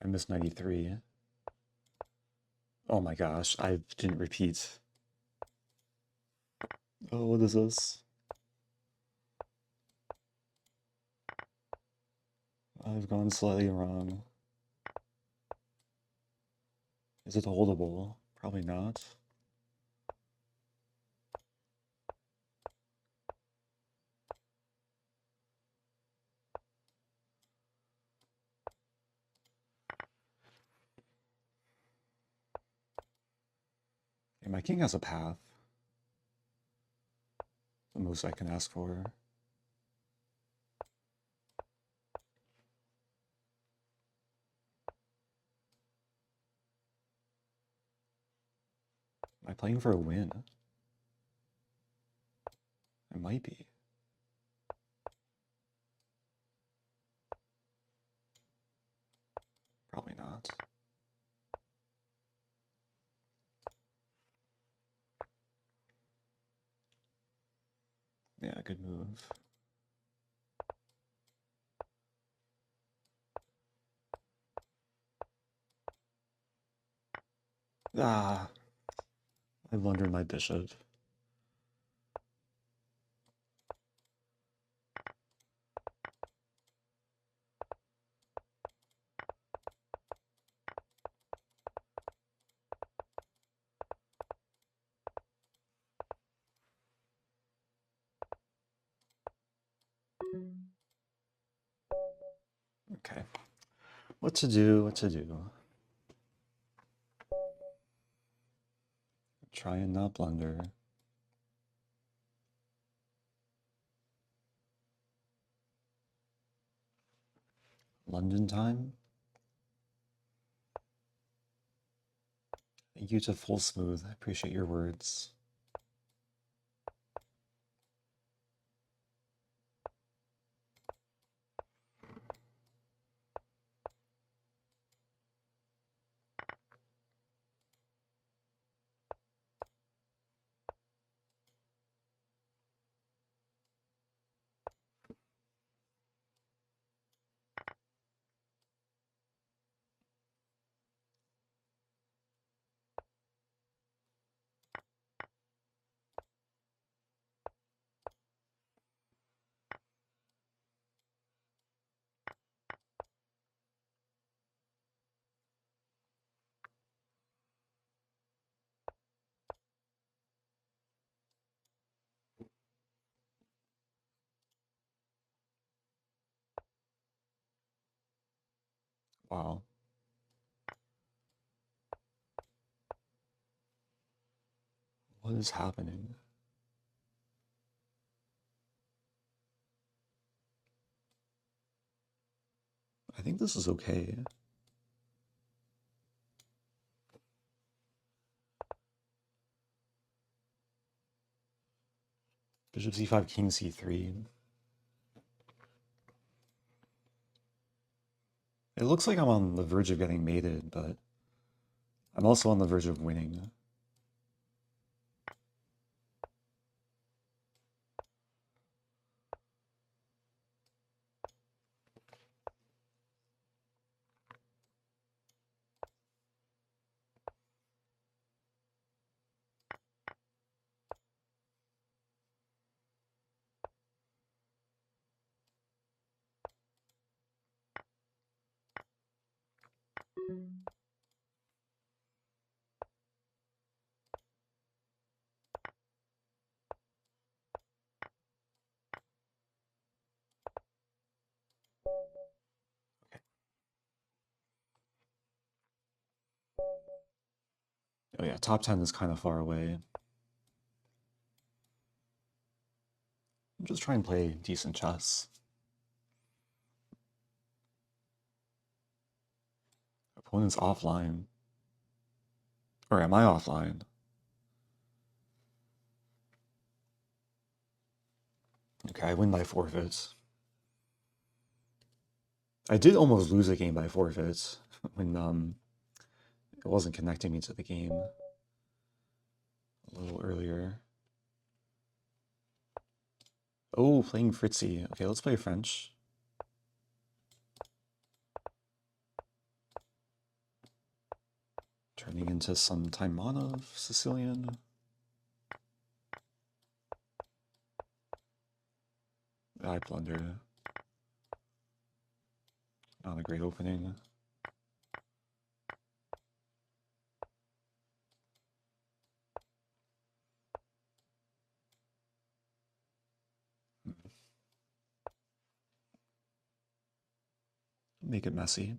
I missed 93. Oh my gosh, I didn't repeat. Oh, what is this? I've gone slightly wrong. Is it holdable? Probably not. Okay, my king has a path. The most I can ask for. Am I playing for a win? I might be. Probably not. Yeah, good move. Ah, I blundered my bishop. Okay. What to do, what to do. Try and not blunder. London time? Thank you to Full Smooth. I appreciate your words. Wow. What is happening? I think this is okay. Bishop c5, king c3. It looks like I'm on the verge of getting mated, but I'm also on the verge of winning. Oh yeah, top 10 is kind of far away. I'm just trying to play decent chess. Opponent's offline. Or am I offline? Okay, I win by forfeit. I did almost lose a game by forfeit when it wasn't connecting me to the game a little earlier. Oh, playing Fritzy. Okay, let's play French. Turning into some Taimanov Sicilian. I blundered. Not a great opening. Make it messy.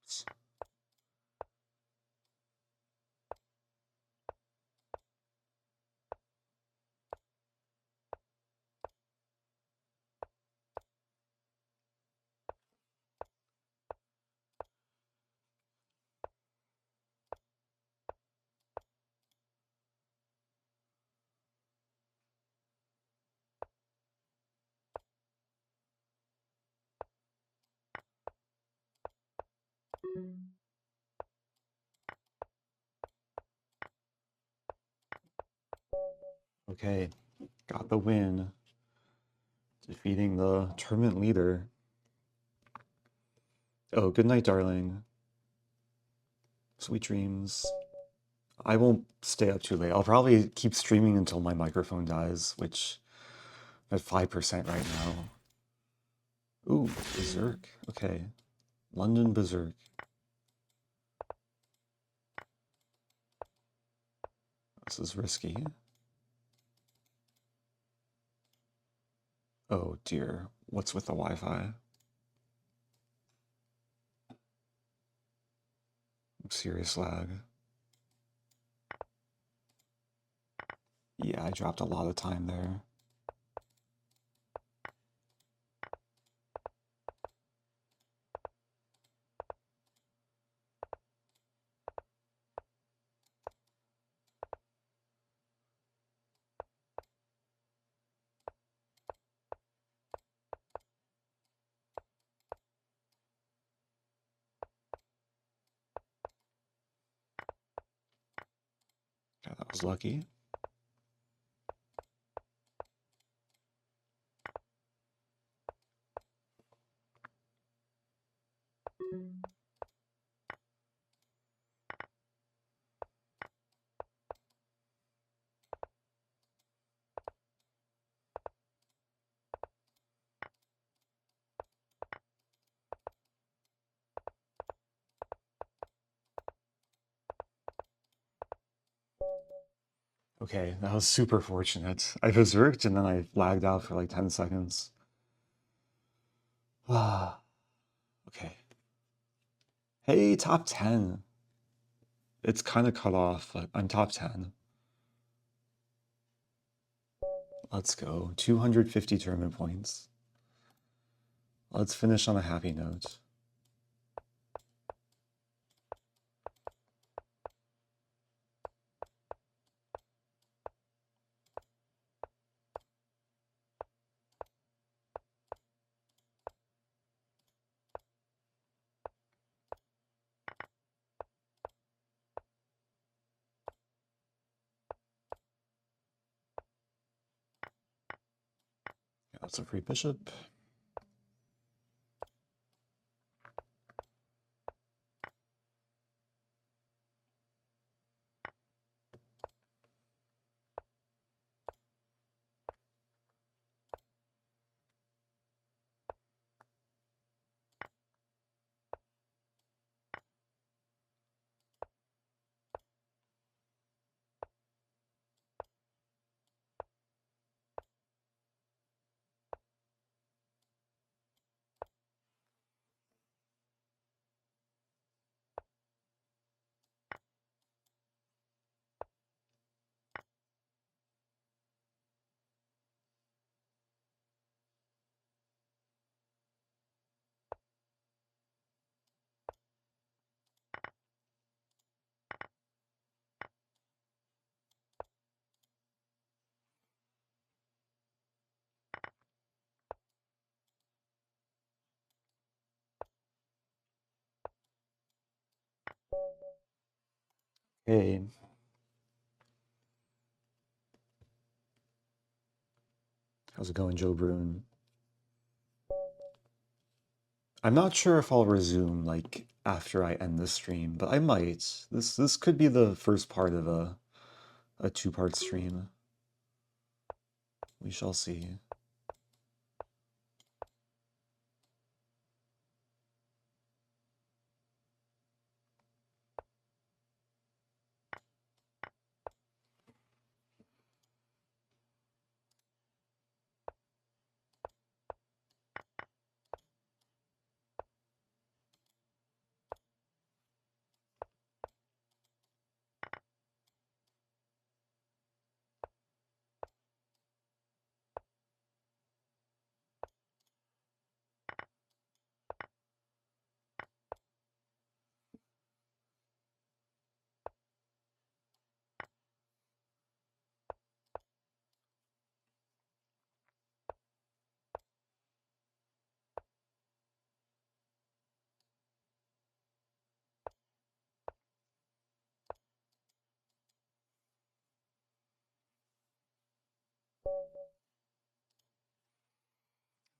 Oops. Okay, got the win. Defeating the tournament leader. Oh, good night, darling. Sweet dreams. I won't stay up too late. I'll probably keep streaming until my microphone dies, which at 5% right now. Ooh, Berserk. Okay. London Berserk. This is risky. Oh dear. What's with the Wi-Fi? Serious lag. Yeah, I dropped a lot of time there. Yeah, that was lucky. Okay, that was super fortunate. I berserked and then I lagged out for like 10 seconds. Ah, okay. Hey, top 10. It's kind of cut off, but I'm top 10. Let's go. 250 tournament points. Let's finish on a happy note. Yeah, that's a free bishop. Hey, how's it going, Joe Brune? I'm not sure if I'll resume like after I end the stream, but I might. This could be the first part of a two-part stream. We shall see.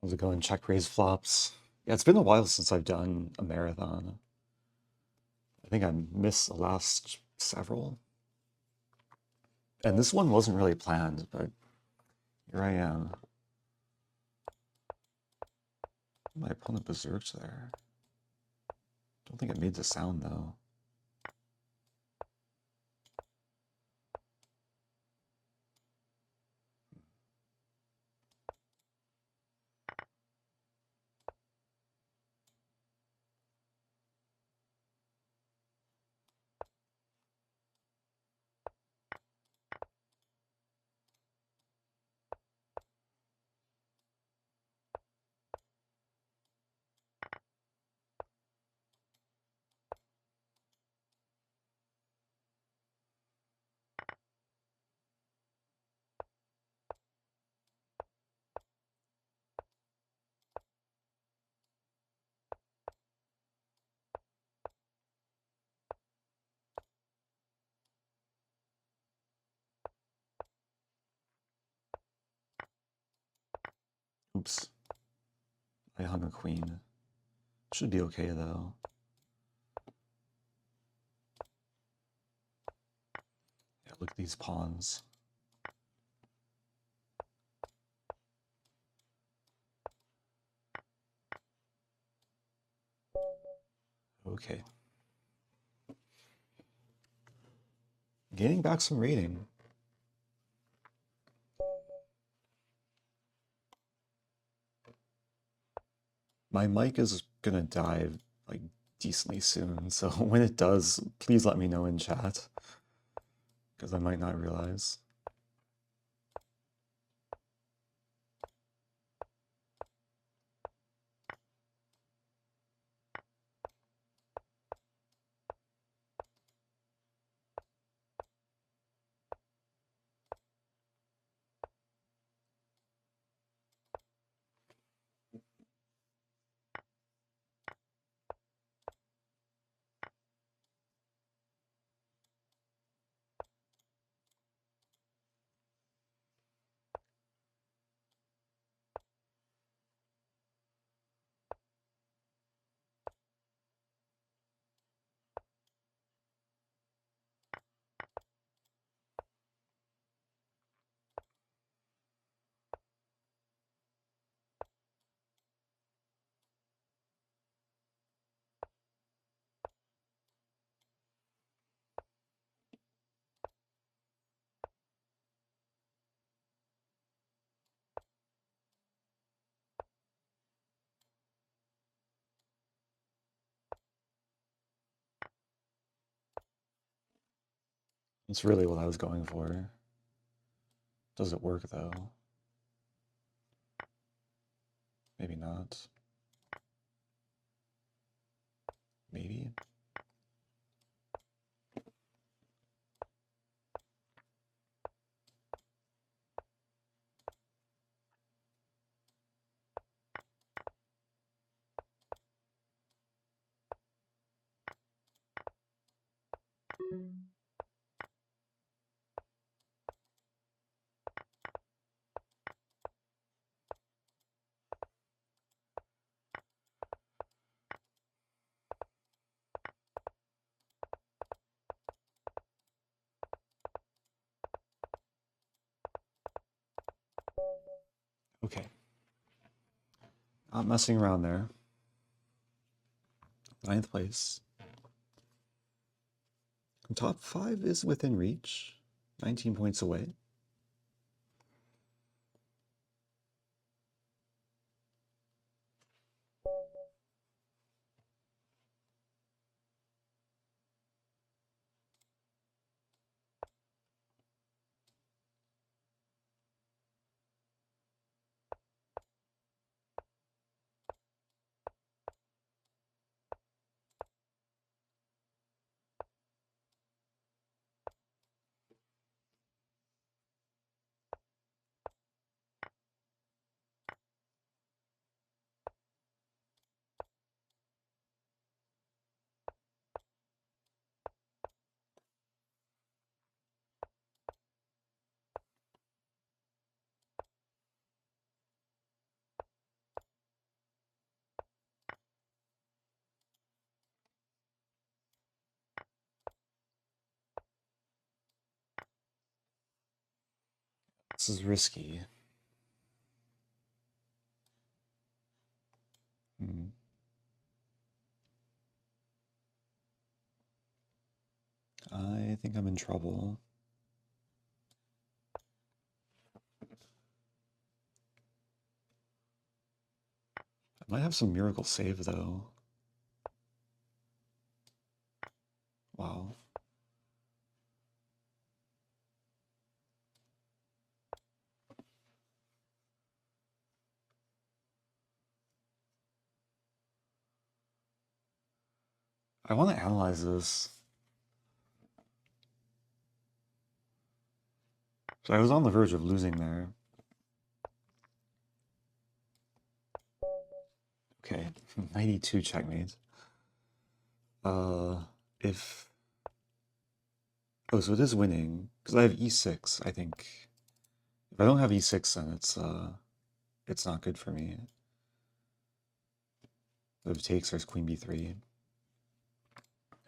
How's it going? Check raise flops. Yeah, it's been a while since I've done a marathon. I think I missed the last several. And this one wasn't really planned, but here I am. My opponent berserked there. Don't think it made the sound though. Oops. I hung a queen. Should be okay though. Yeah, look at these pawns. Okay. Gaining back some rating. My mic is gonna die like decently soon, so when it does, please let me know in chat, because I might not realize. That's really what I was going for. Does it work though? Maybe not. Maybe. Okay. Not messing around there. 9th place. Top 5 is within reach. 19 points away. This is risky. I think I'm in trouble. I might have some miracle save though. Wow. I want to analyze this. So I was on the verge of losing there. Okay, 92 checkmate. If... Oh, so it is winning, because I have e6, I think. If I don't have e6, then it's not good for me. If it takes, there's queen b3.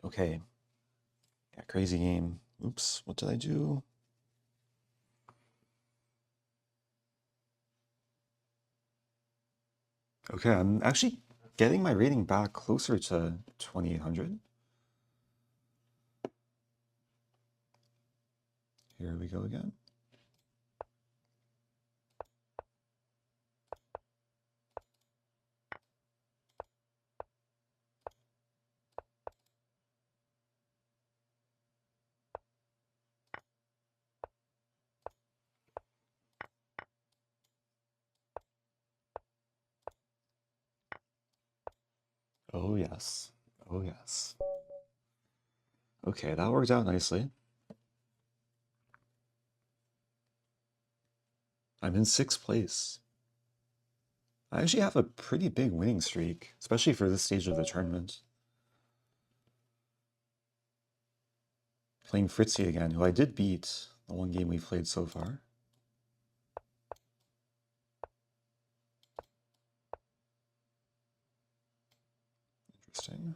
Okay. Yeah, crazy game. Oops, what did I do? Okay, I'm actually getting my rating back closer to 2800. Here we go again. Oh yes. Oh yes. Okay, that worked out nicely. I'm in 6th place. I actually have a pretty big winning streak, especially for this stage of the tournament. Playing Fritzy again, who I did beat the one game we've played so far. Interesting.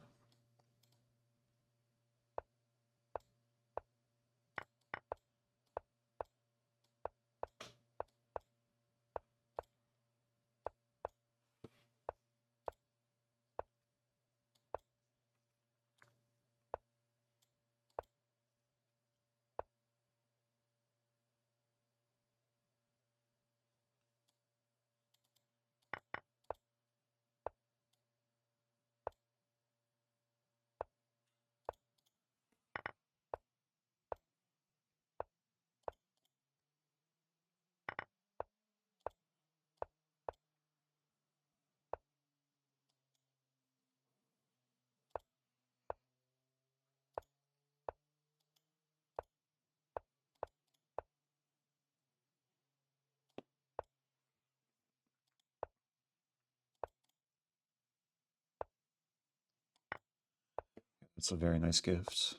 It's a very nice gift.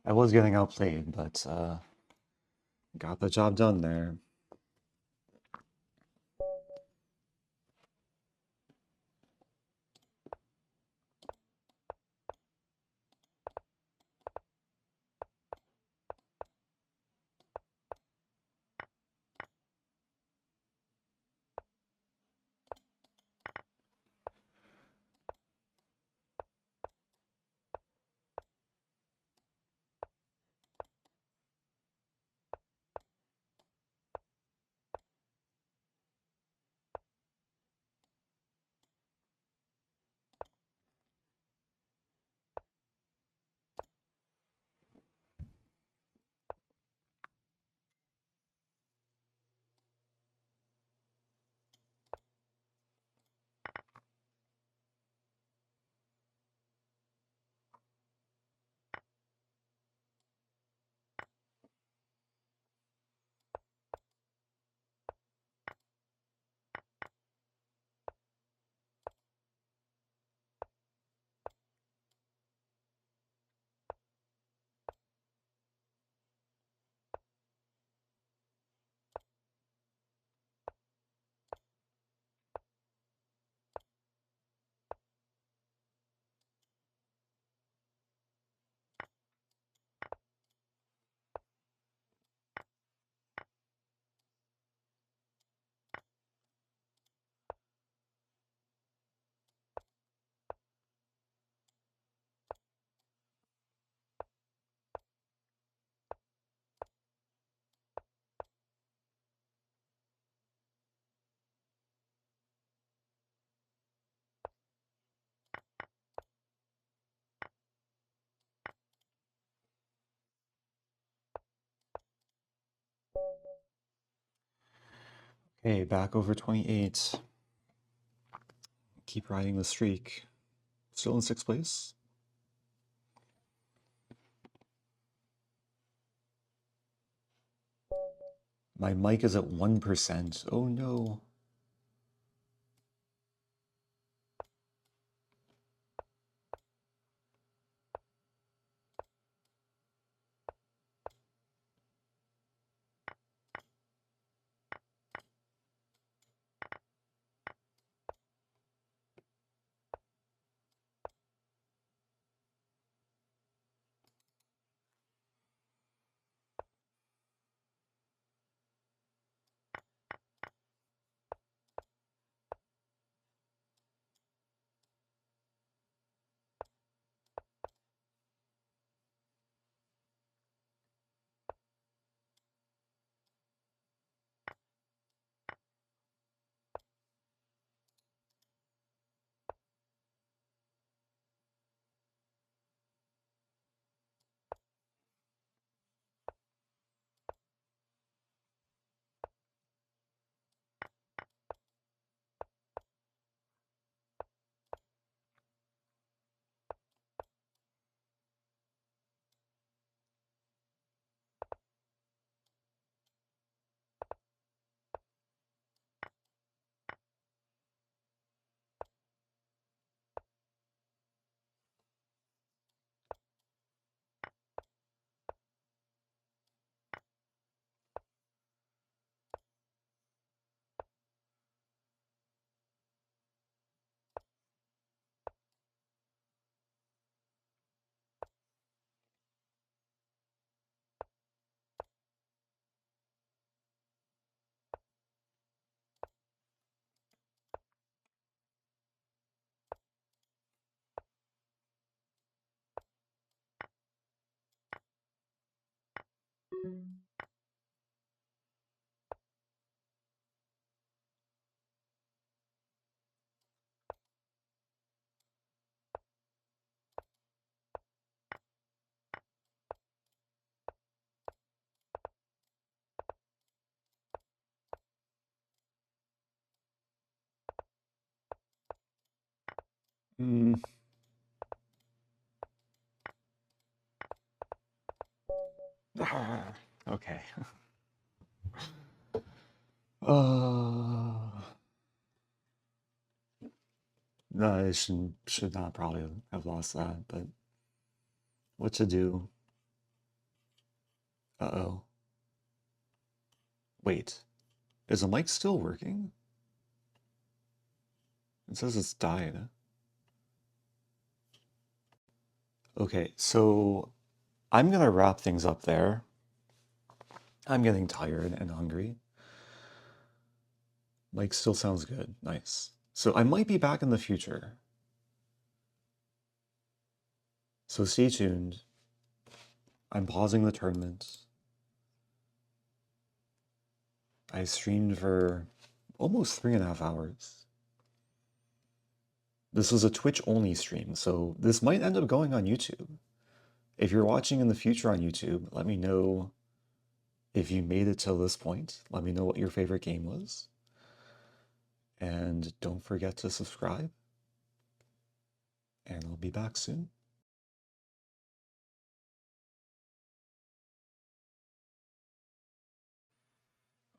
I was getting outplayed, but got the job done there. Okay, back over 28. Keep riding the streak. Still in 6th place. My mic is at 1%. Oh no. Hmm. Okay. Uh, no, I should not probably have lost that, but what to do? Uh-oh. Wait, is the mic still working? It says it's died. Okay, so I'm gonna wrap things up there. I'm getting tired and hungry. Mic still sounds good. Nice. So I might be back in the future. So stay tuned. I'm pausing the tournament. I streamed for almost 3.5 hours. This was a Twitch-only stream, so this might end up going on YouTube. If you're watching in the future on YouTube, let me know if you made it till this point. Let me know what your favorite game was. And don't forget to subscribe. And I'll be back soon.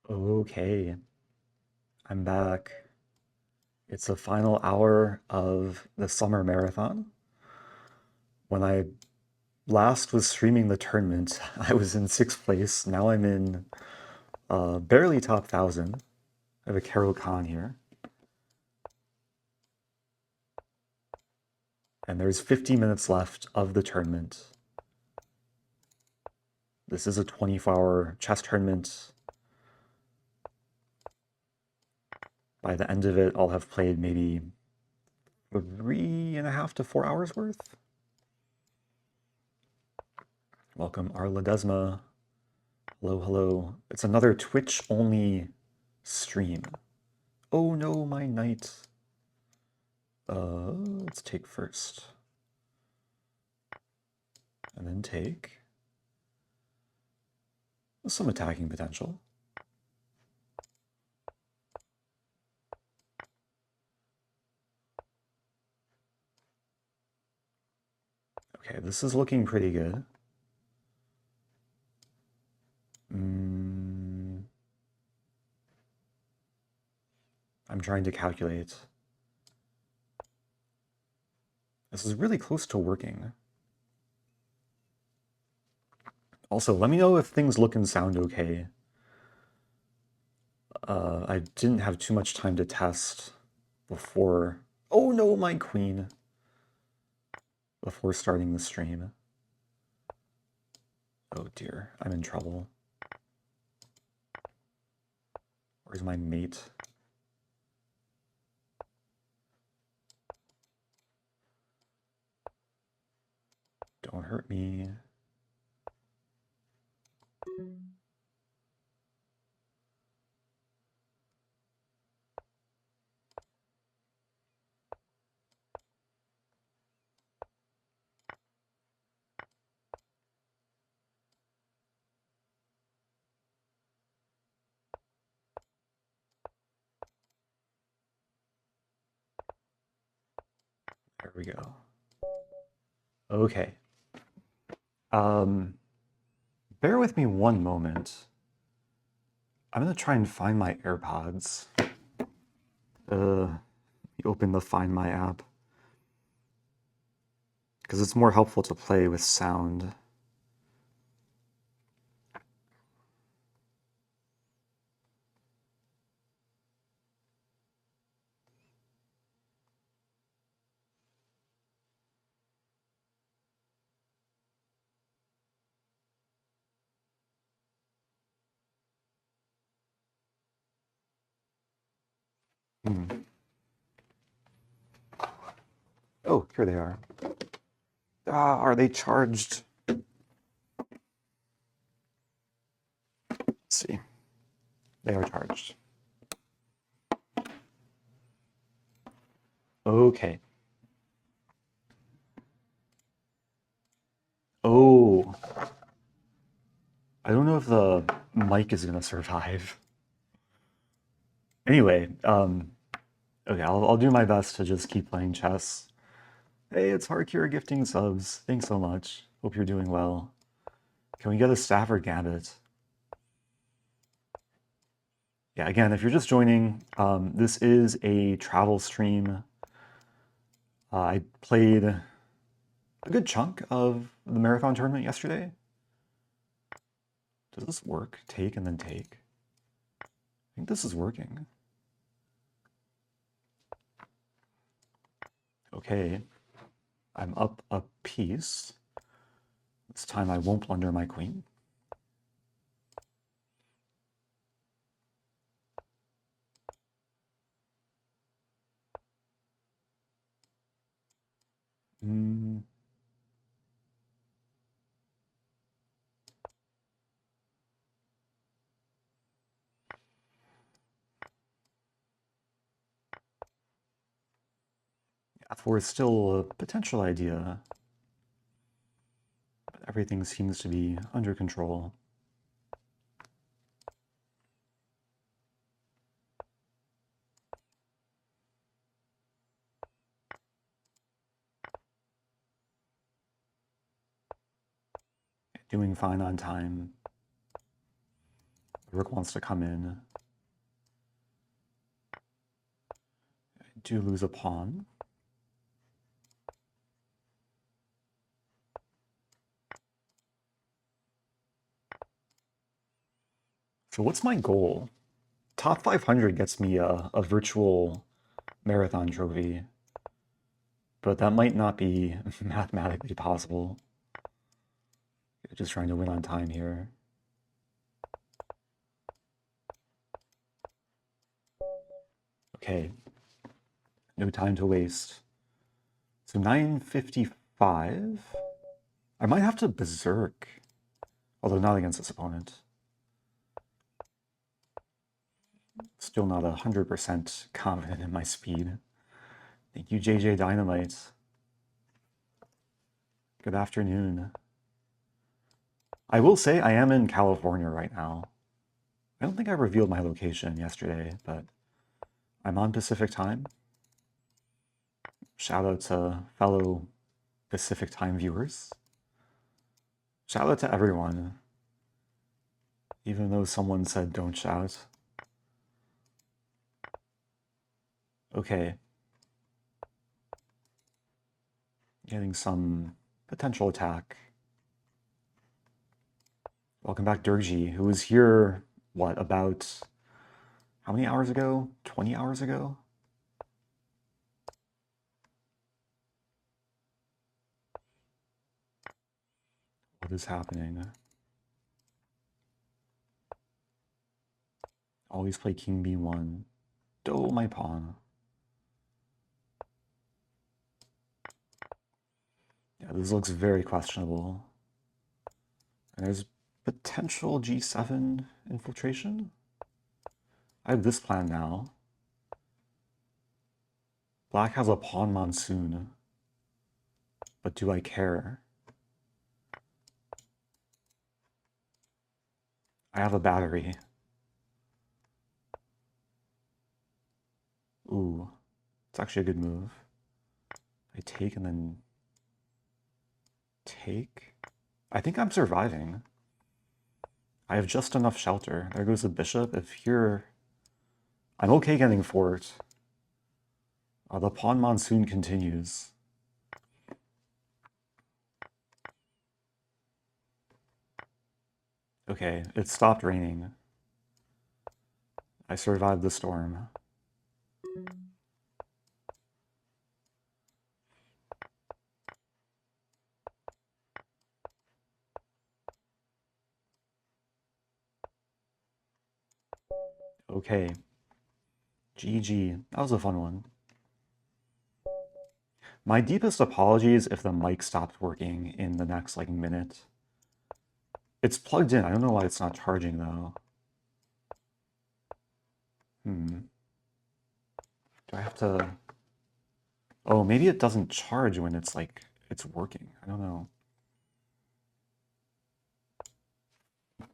Okay, I'm back. It's the final hour of the summer marathon. When I last was streaming the tournament, I was in 6th place. Now I'm in barely top 1,000. I have a Caro-Kann here. And there's 50 minutes left of the tournament. This is a 24-hour chess tournament. By the end of it, I'll have played maybe 3.5 to 4 hours worth. Welcome, Arla Desma. Hello, hello. It's another Twitch-only stream. Oh no, my knight. Let's take first. And then take. With some attacking potential. Okay, this is looking pretty good. I'm trying to calculate. This is really close to working. Also, let me know if things look and sound okay. I didn't have too much time to test before. Oh no, my queen. Before starting the stream. Oh dear, I'm in trouble. Where's my mate? Don't hurt me. There we go. Okay. Bear with me one moment. I'm gonna try and find my AirPods. Open the Find My app. Because it's more helpful to play with sound. Oh, here they are. Are they charged? Let's see. They are charged. Okay. Oh. I don't know if the mic is gonna survive. Anyway, okay, I'll do my best to just keep playing chess. Hey, it's Harkira gifting subs. Thanks so much. Hope you're doing well. Can we get a Stafford Gambit? Yeah, again, if you're just joining, this is a travel stream. I played a good chunk of the marathon tournament yesterday. Does this work? Take and then take? I think this is working. Okay, I'm up a piece. This time I won't blunder my queen. F4 is still a potential idea, but everything seems to be under control. Doing fine on time. The rook wants to come in. I do lose a pawn. So what's my goal? Top 500 gets me a virtual marathon trophy, but that might not be mathematically possible. Just trying to win on time here. Okay, no time to waste. So 9:55. I might have to berserk, although not against this opponent. Still not 100% confident in my speed. Thank you, JJ Dynamite. Good afternoon. I will say I am in California right now. I don't think I revealed my location yesterday, but I'm on Pacific time. Shout out to fellow Pacific time viewers. Shout out to everyone, even though someone said don't shout. Okay. Getting some potential attack. Welcome back, Durgi, who was here, what, about how many hours ago? 20 hours ago? What is happening? Always play king b1. Dole my pawn. Yeah, this looks very questionable. And there's potential g7 infiltration. I have this plan now. Black has a pawn monsoon. But do I care? I have a battery. Ooh, it's actually a good move. I take and then take. I think I'm surviving. I have just enough shelter. There goes the bishop. If here, I'm okay getting fort. The pawn monsoon continues. Okay, it stopped raining. I survived the storm. Okay. GG. That was a fun one. My deepest apologies if the mic stopped working in the next, like, minute. It's plugged in. I don't know why it's not charging, though. Do I have to... Oh, maybe it doesn't charge when it's, like, it's working. I don't know.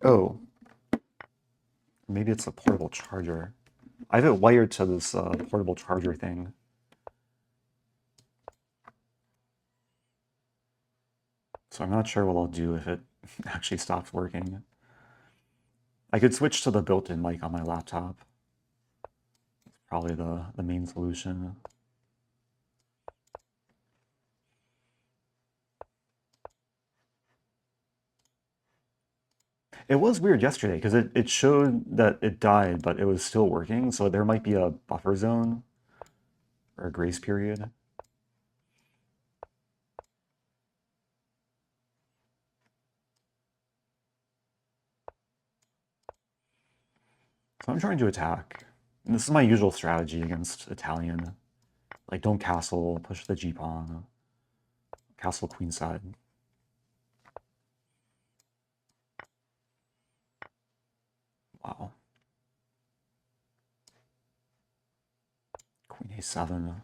Oh. Maybe it's a portable charger. I have it wired to this portable charger thing. So I'm not sure what I'll do if it actually stops working. I could switch to the built-in mic on my laptop. It's probably the main solution. It was weird yesterday because it showed that it died, but it was still working, so there might be a buffer zone or a grace period. So I'm trying to attack. And this is my usual strategy against Italian. Like, don't castle, push the g-pawn, castle queenside. Wow. Queen a7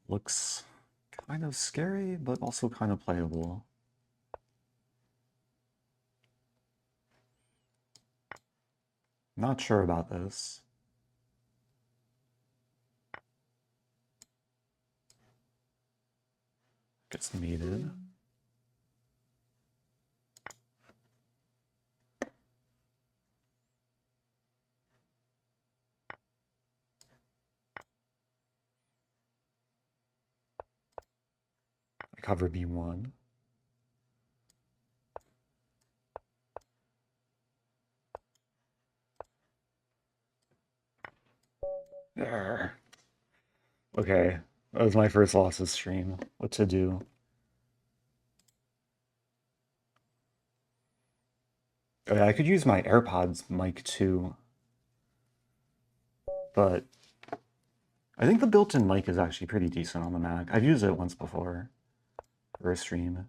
looks kind of scary, but also kind of playable. Not sure about this. Gets mated. I cover b1. There. Okay, that was my first loss this stream. What to do? Oh, yeah, I could use my AirPods mic too, but I think the built-in mic is actually pretty decent on the Mac. I've used it once before for a stream.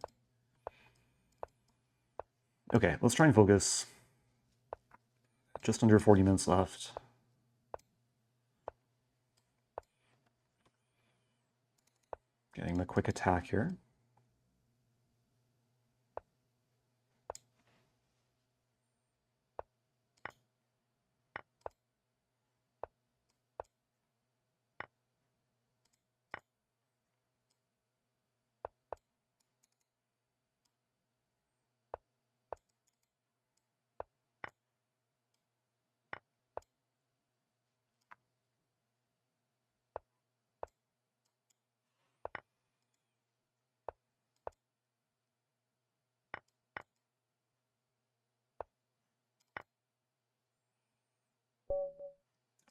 Okay, let's try and focus. Just under 40 minutes left. Getting the quick attack here.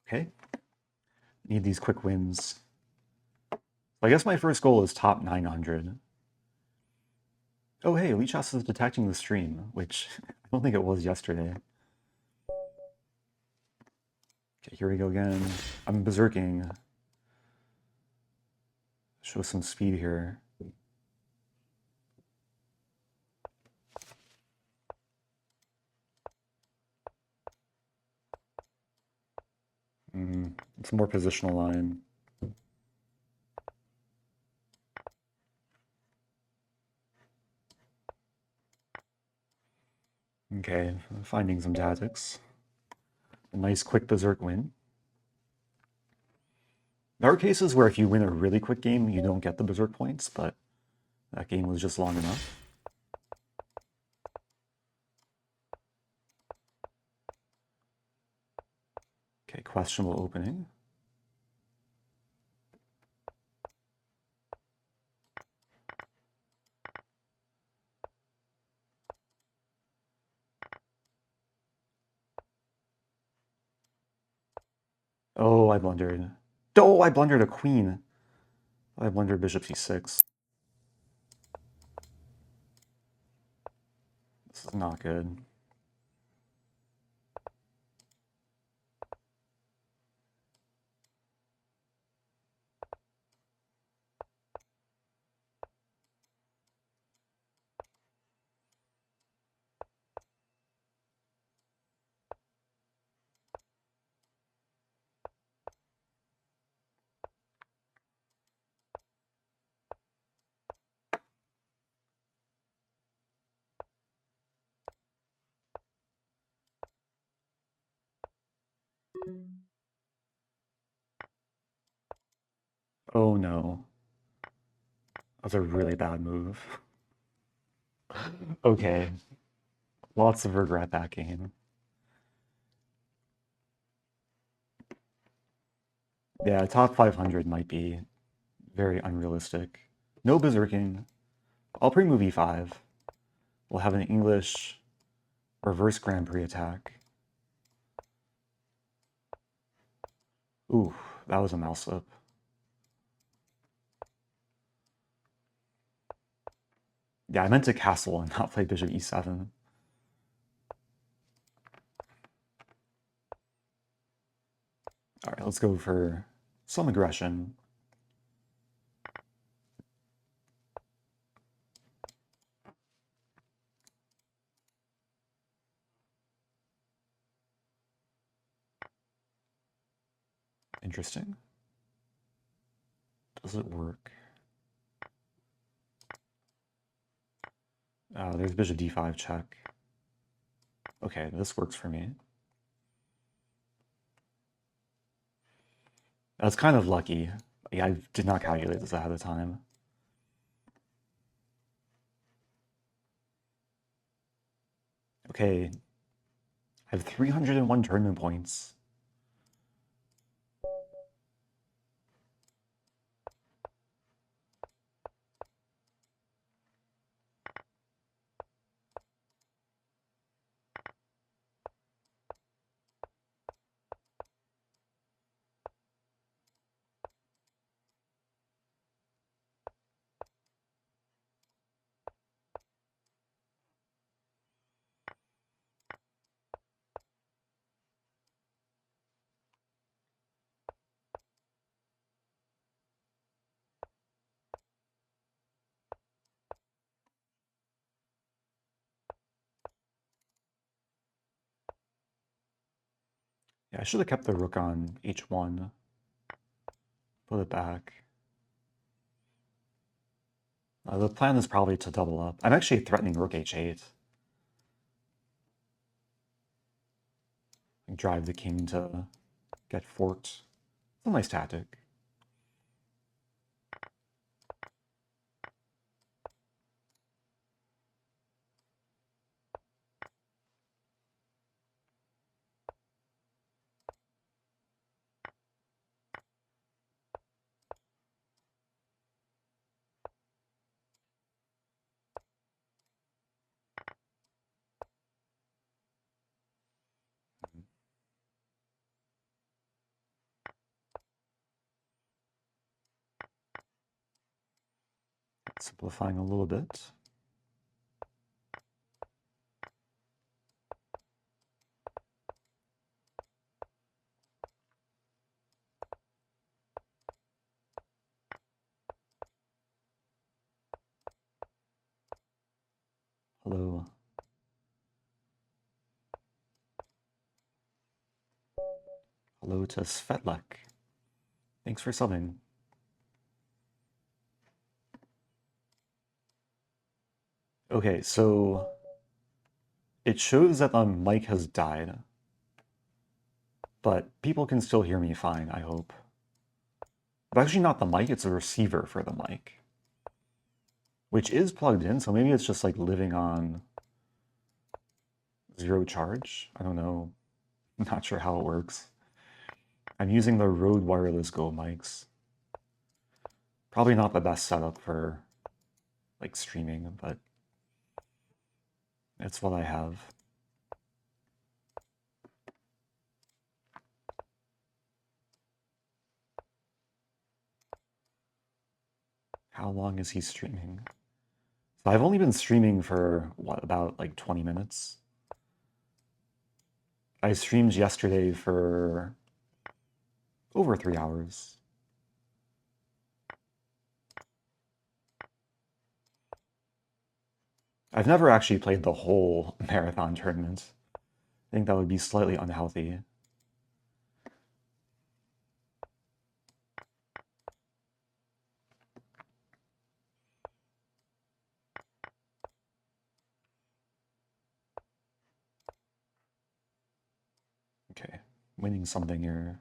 Okay. Need these quick wins. I guess my first goal is top 900. Oh, hey, Lichess is detecting the stream, which I don't think it was yesterday. Okay, here we go again. I'm berserking. Show some speed here. It's more positional line. Okay, finding some tactics. A nice quick berserk win. There are cases where if you win a really quick game, you don't get the berserk points, but that game was just long enough. Okay, questionable opening. Oh, I blundered. Oh, I blundered a queen. I blundered bishop c6. This is not good. Oh no. That was a really bad move. Okay. Lots of regret that game. Yeah, top 500 might be very unrealistic. No berserking. I'll pre-move e5. We'll have an English Reverse Grand Prix attack. Ooh, that was a mouse slip. Yeah, I meant to castle and not play bishop e7. All right, let's go for some aggression. Interesting. Does it work? There's bishop d5 check. Okay, this works for me. That's kind of lucky. Yeah, I did not calculate this ahead of time. Okay, I have 301 tournament points. Yeah, I should have kept the rook on h1. Put it back. The plan is probably to double up. I'm actually threatening rook h8. Drive the king to get forked. It's a nice tactic. Simplifying a little bit. Hello. Hello to Svetlek. Thanks for subbing. Okay, so it shows that the mic has died, but people can still hear me fine, I hope. But actually not the mic, it's a receiver for the mic, which is plugged in, so maybe it's just like living on 0 charge. I don't know. I'm not sure how it works. I'm using the Rode Wireless Go mics. Probably not the best setup for like streaming, but it's what I have. How long is he streaming? So I've only been streaming for, what, about like 20 minutes? I streamed yesterday for over 3 hours. I've never actually played the whole marathon tournament. I think that would be slightly unhealthy. Okay, winning something here.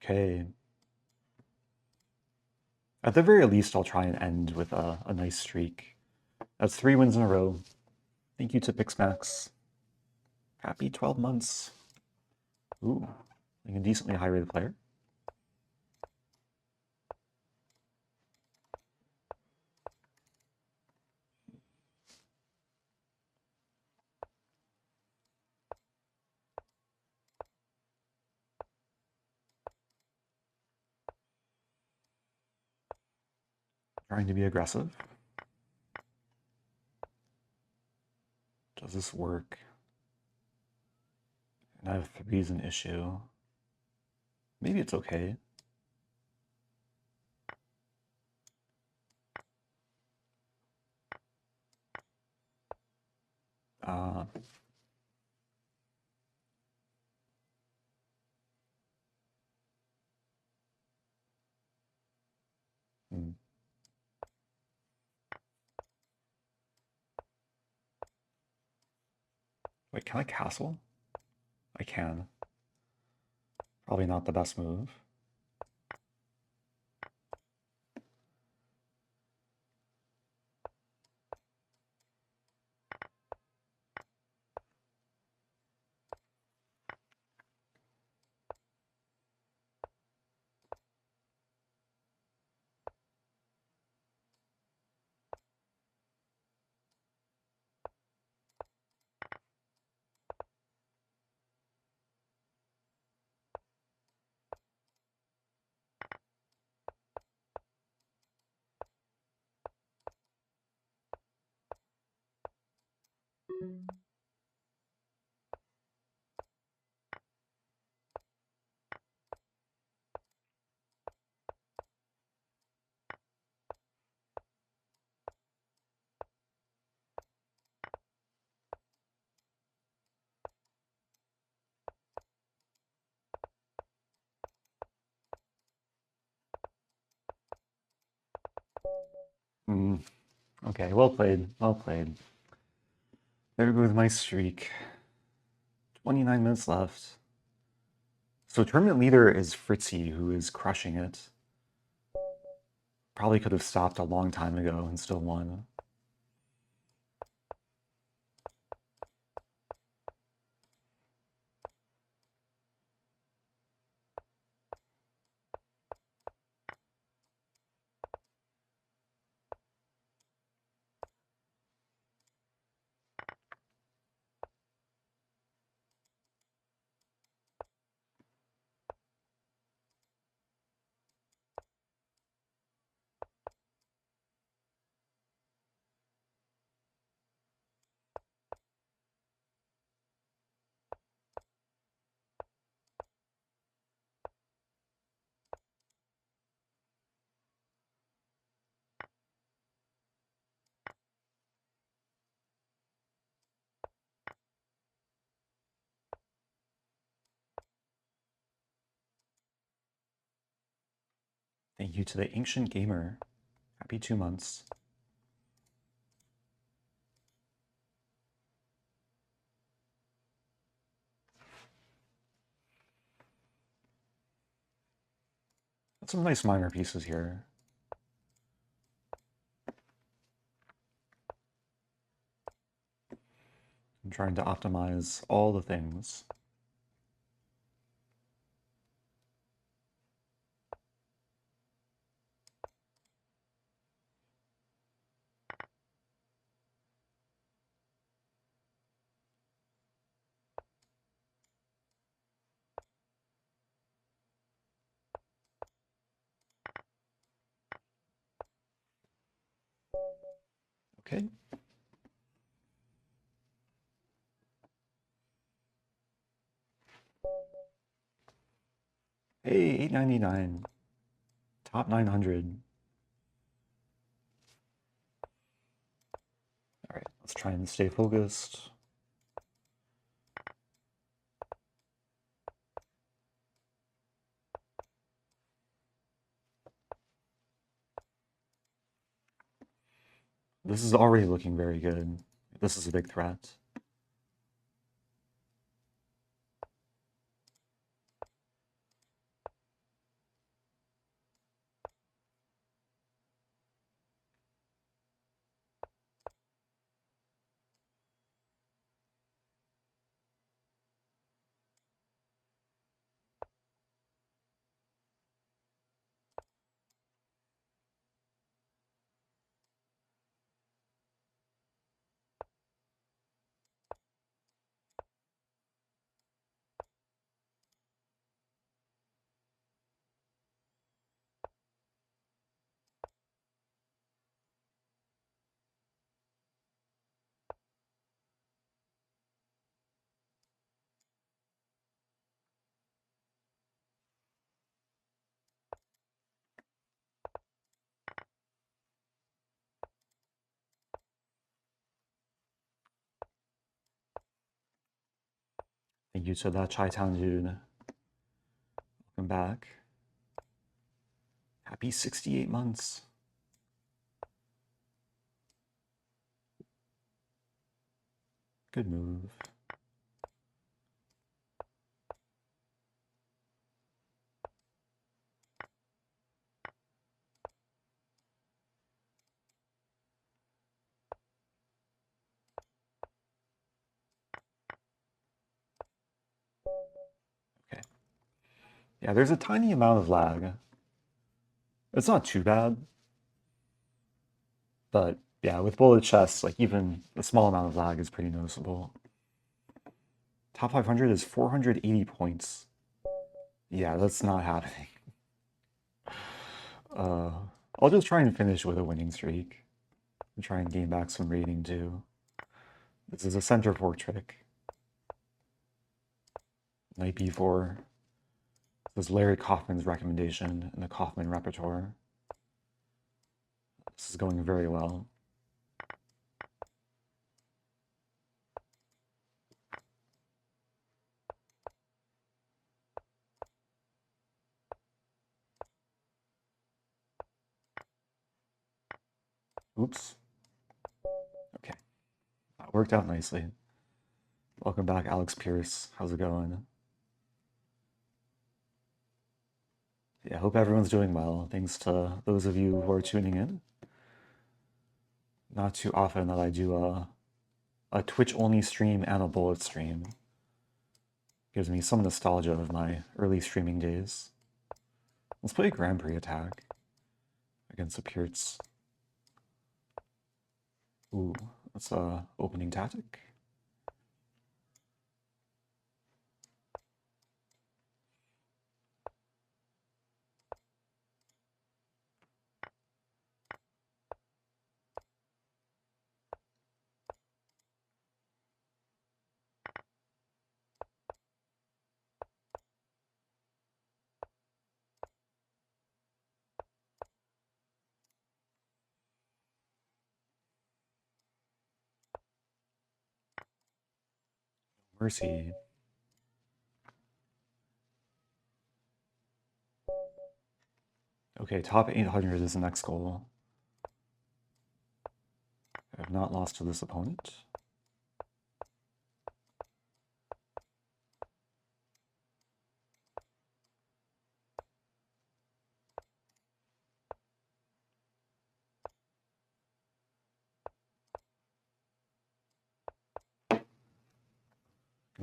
Okay. At the very least, I'll try and end with a nice streak. That's 3 wins in a row. Thank you to Pixmax. Happy 12 months. Ooh, like a decently high-rated player. Trying to be aggressive. Does this work? And I have 3 is an issue. Maybe it's okay. Wait, can I castle? I can. Probably not the best move. Okay, well played, well played. There goes my streak. 29 minutes left. So tournament leader is Fritzy, who is crushing it. Probably could have stopped a long time ago and still won. Thank you to the Ancient Gamer. Happy 2 months. Got some nice minor pieces here. I'm trying to optimize all the things. Okay. Hey, 899. Top 900. All right, let's try and stay focused. This is already looking very good. This is a big threat. Thank you to that Chi-Town dude. Welcome back. Happy 68 months. Good move. Okay. Yeah, there's a tiny amount of lag. It's not too bad. But yeah, with bullet chess, like even a small amount of lag is pretty noticeable. Top 500 is 480 points. Yeah, that's not happening. I'll just try and finish with a winning streak. And try and gain back some rating too. This is a center fork trick. Knight b4. This is Larry Kaufman's recommendation in the Kaufman repertoire. This is going very well. Oops. Okay. That worked out nicely. Welcome back, Alex Pierce. How's it going? Yeah, I hope everyone's doing well. Thanks to those of you who are tuning in. Not too often that I do a Twitch-only stream and a bullet stream. Gives me some nostalgia of my early streaming days. Let's play a Grand Prix attack against the Pirc. Ooh, that's a opening tactic. Mercy. Okay, top 800 is the next goal. I have not lost to this opponent.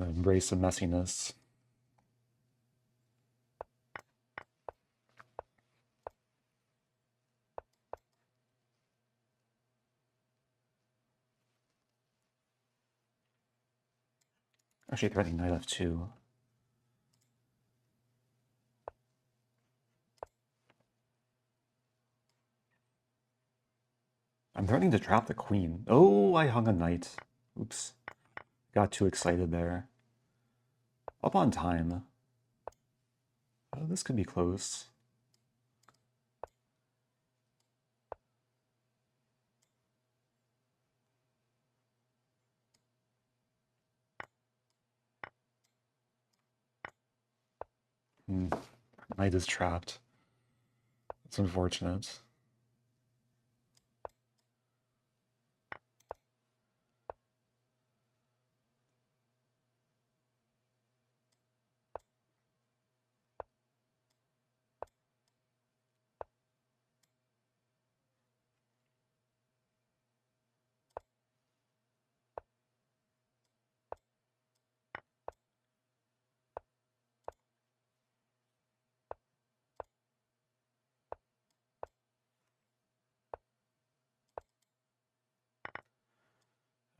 I'm gonna embrace the messiness. Actually threatening knight f2. I'm threatening to trap the queen. Oh, I hung a knight. Oops. Got too excited there. Up on time. Oh, this could be close. Knight is trapped. It's unfortunate.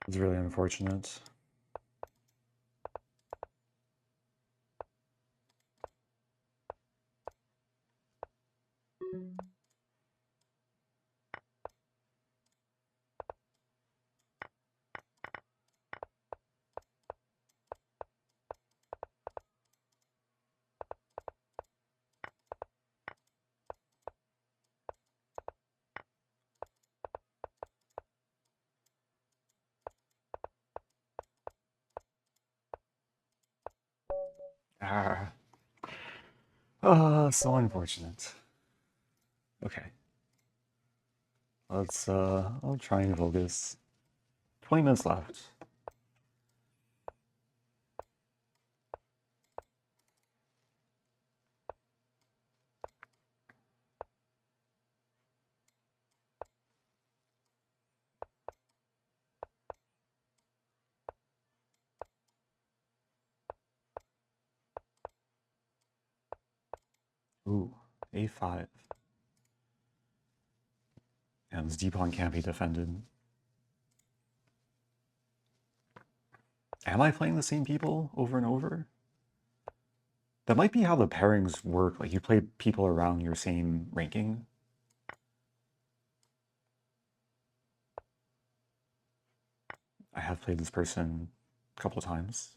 It's really unfortunate. Ah. So unfortunate. Okay. I'll try and focus. 20 minutes left. Ooh, A5. And this d pawn can't be defended. Am I playing the same people over and over? That might be how the pairings work. Like, you play people around your same ranking. I have played this person a couple times.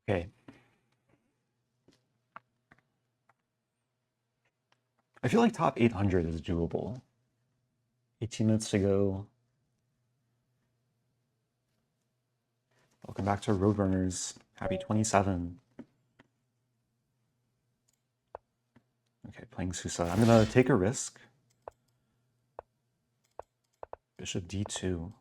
Okay. I feel like top 800 is doable. 18 minutes to go. Welcome back to Roadrunners. Happy 27. Okay, playing Sousa. I'm gonna take a risk. Bishop D2.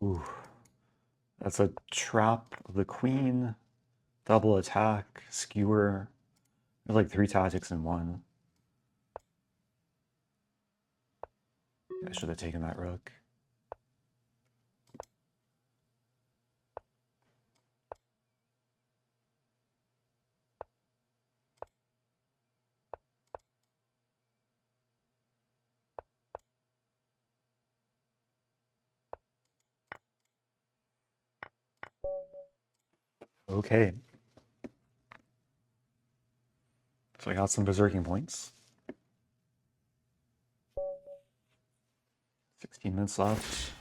Ooh. That's a trap of the queen, double attack, skewer. There's like 3 tactics in one. I should have taken that rook. Okay. So I got some berserking points. 16 minutes left.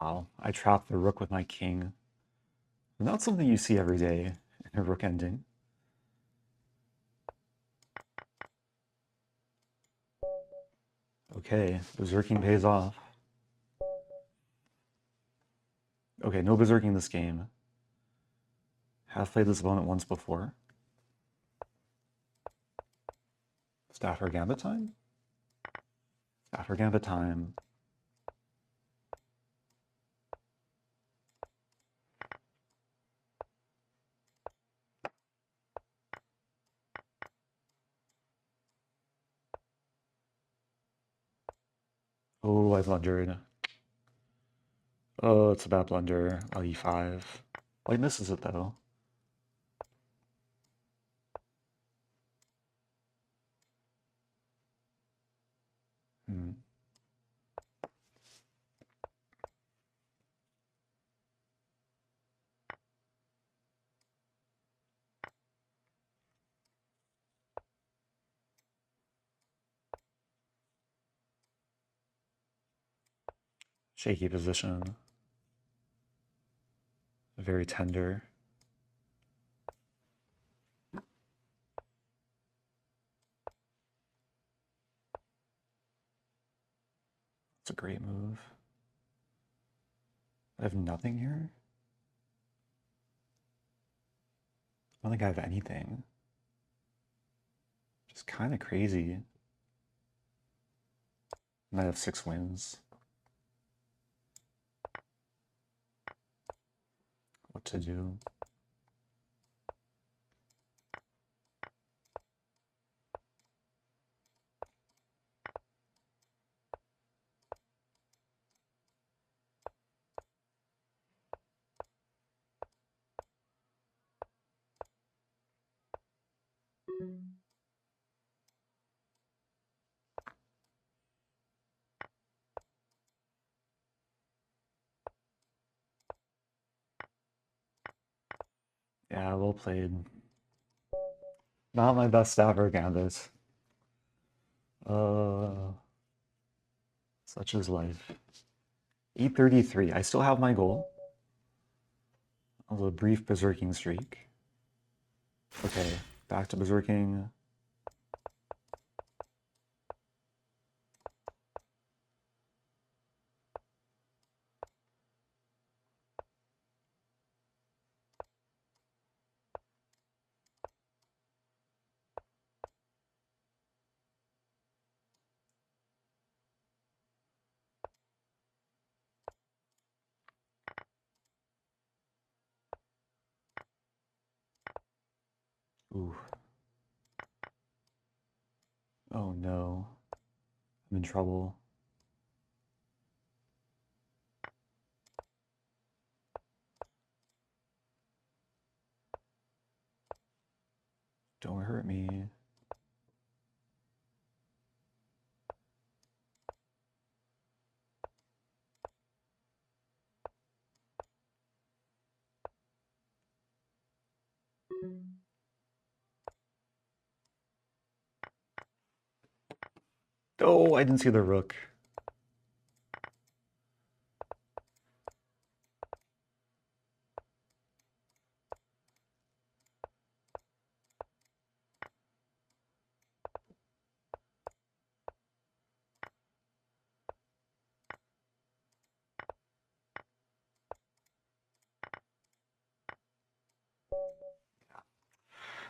Wow, I trapped the rook with my king. Not something you see every day in a rook ending. Okay, berserking pays off. Okay, no berserking this game. Have played this opponent once before. Stafford Gambit time? Stafford Gambit time. Oh, I blundered. Oh, it's a bad blunder. E5. White misses it though. Hmm. Shaky position. Very tender. It's a great move. I have nothing here? I don't think I have anything. Just kind of crazy. And I have 6 wins. What to do? Yeah, well played. Not my best ever Gambit. Such is life. 833. I still have my goal. That was a brief berserking streak. Okay, back to berserking. Ooh. Oh no. I'm in trouble. Don't hurt me. Oh, I didn't see the rook.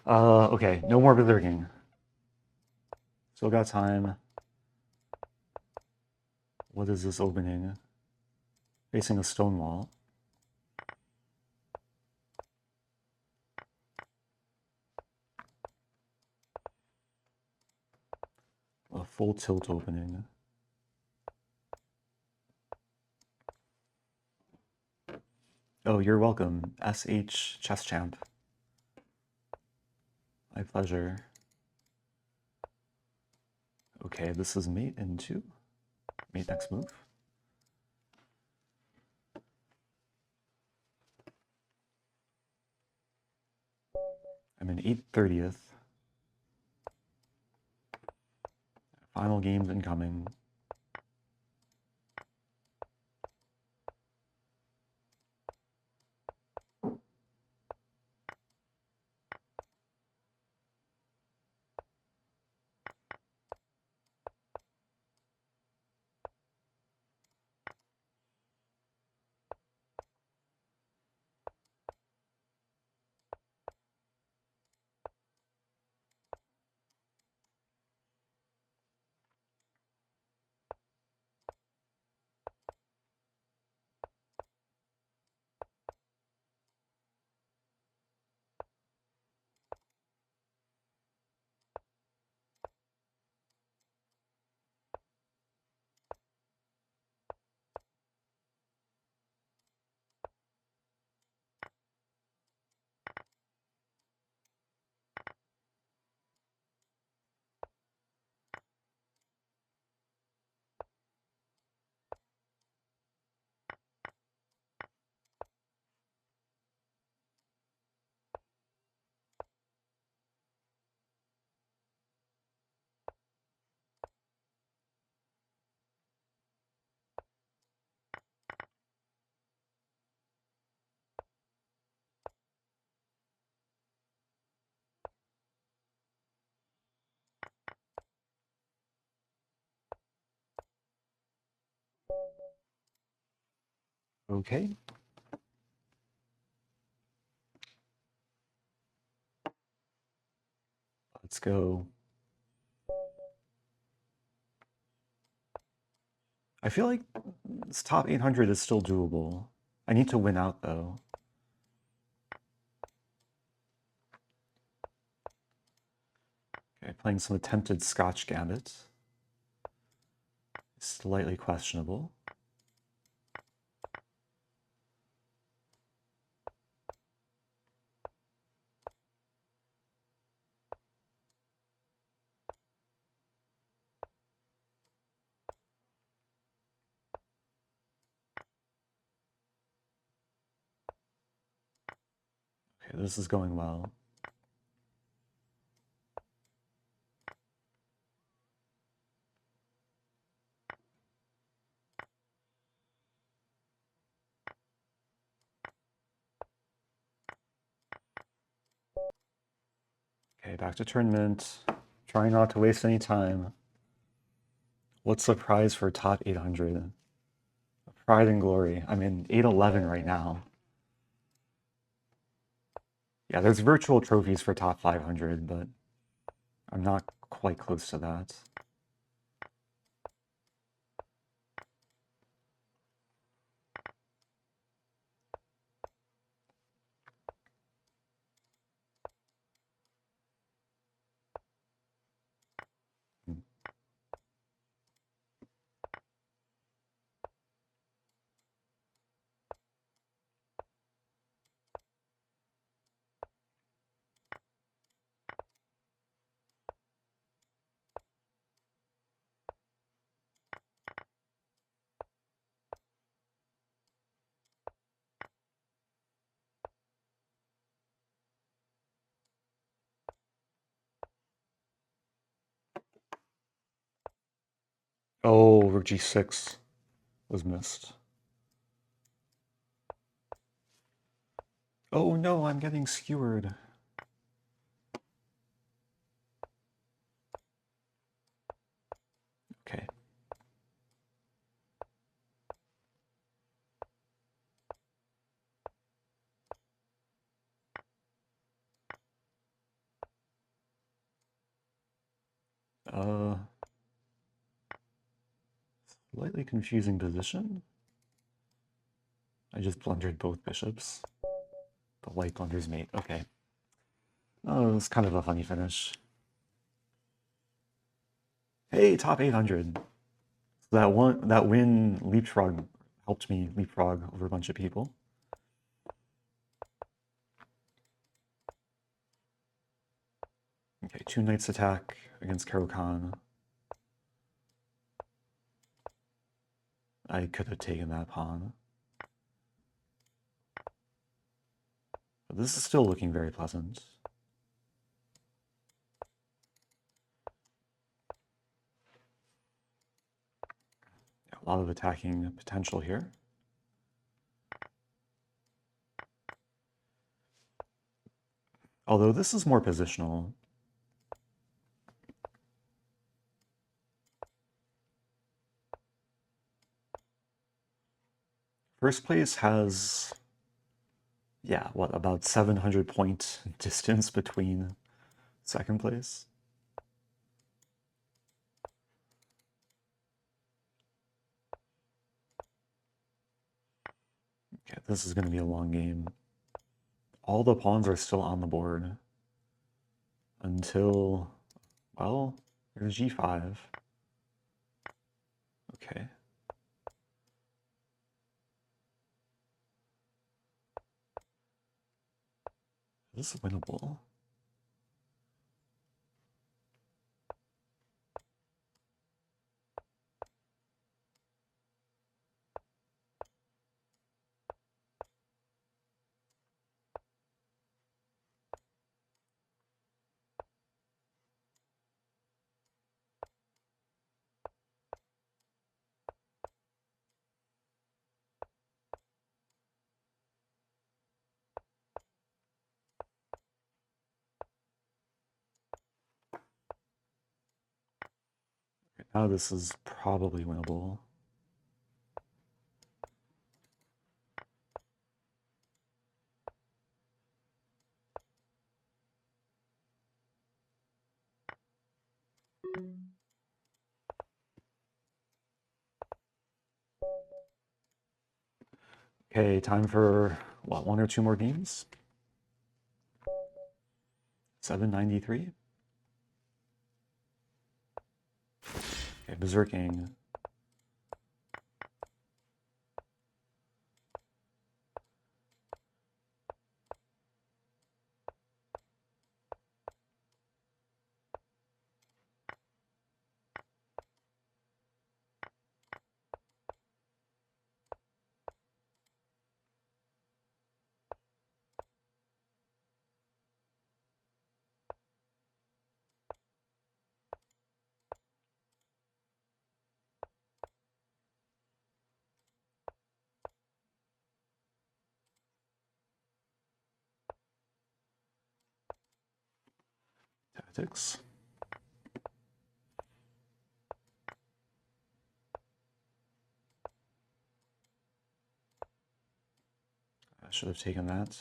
Okay, no more berserking. Still got time. What is this opening? Facing a stone wall. A full tilt opening. Oh, you're welcome, SH Chess Champ. My pleasure. Okay, this is mate in 2. Mate next move. I'm in 8/30th. Final games incoming. Okay. Let's go. I feel like this top 800 is still doable. I need to win out, though. Okay, playing some attempted Scotch Gambit. Slightly questionable. Okay, this is going well. Okay, back to tournament. Trying not to waste any time. What's the prize for top 800? Pride and glory. I'm in 811 right now. Yeah, there's virtual trophies for top 500, but I'm not quite close to that. Oh, rook g6 was missed. Oh no, I'm getting skewered. Okay. Slightly confusing position. I just blundered both bishops. The white blunders mate. Okay. Oh, it's kind of a funny finish. Hey, top 800. That win leapfrog helped me leapfrog over a bunch of people. Okay, 2 knights attack against Caro-Kann. I could have taken that pawn. But this is still looking very pleasant. Yeah, a lot of attacking potential here. Although this is more positional. First place has, yeah, what, about 700 point distance between second place? Okay, this is going to be a long game. All the pawns are still on the board until, well, there's g5. Okay. This is winnable. Now this is probably winnable. Okay, time for, what, one or two more games? 793. Okay, berserking. Tactics. I should have taken that.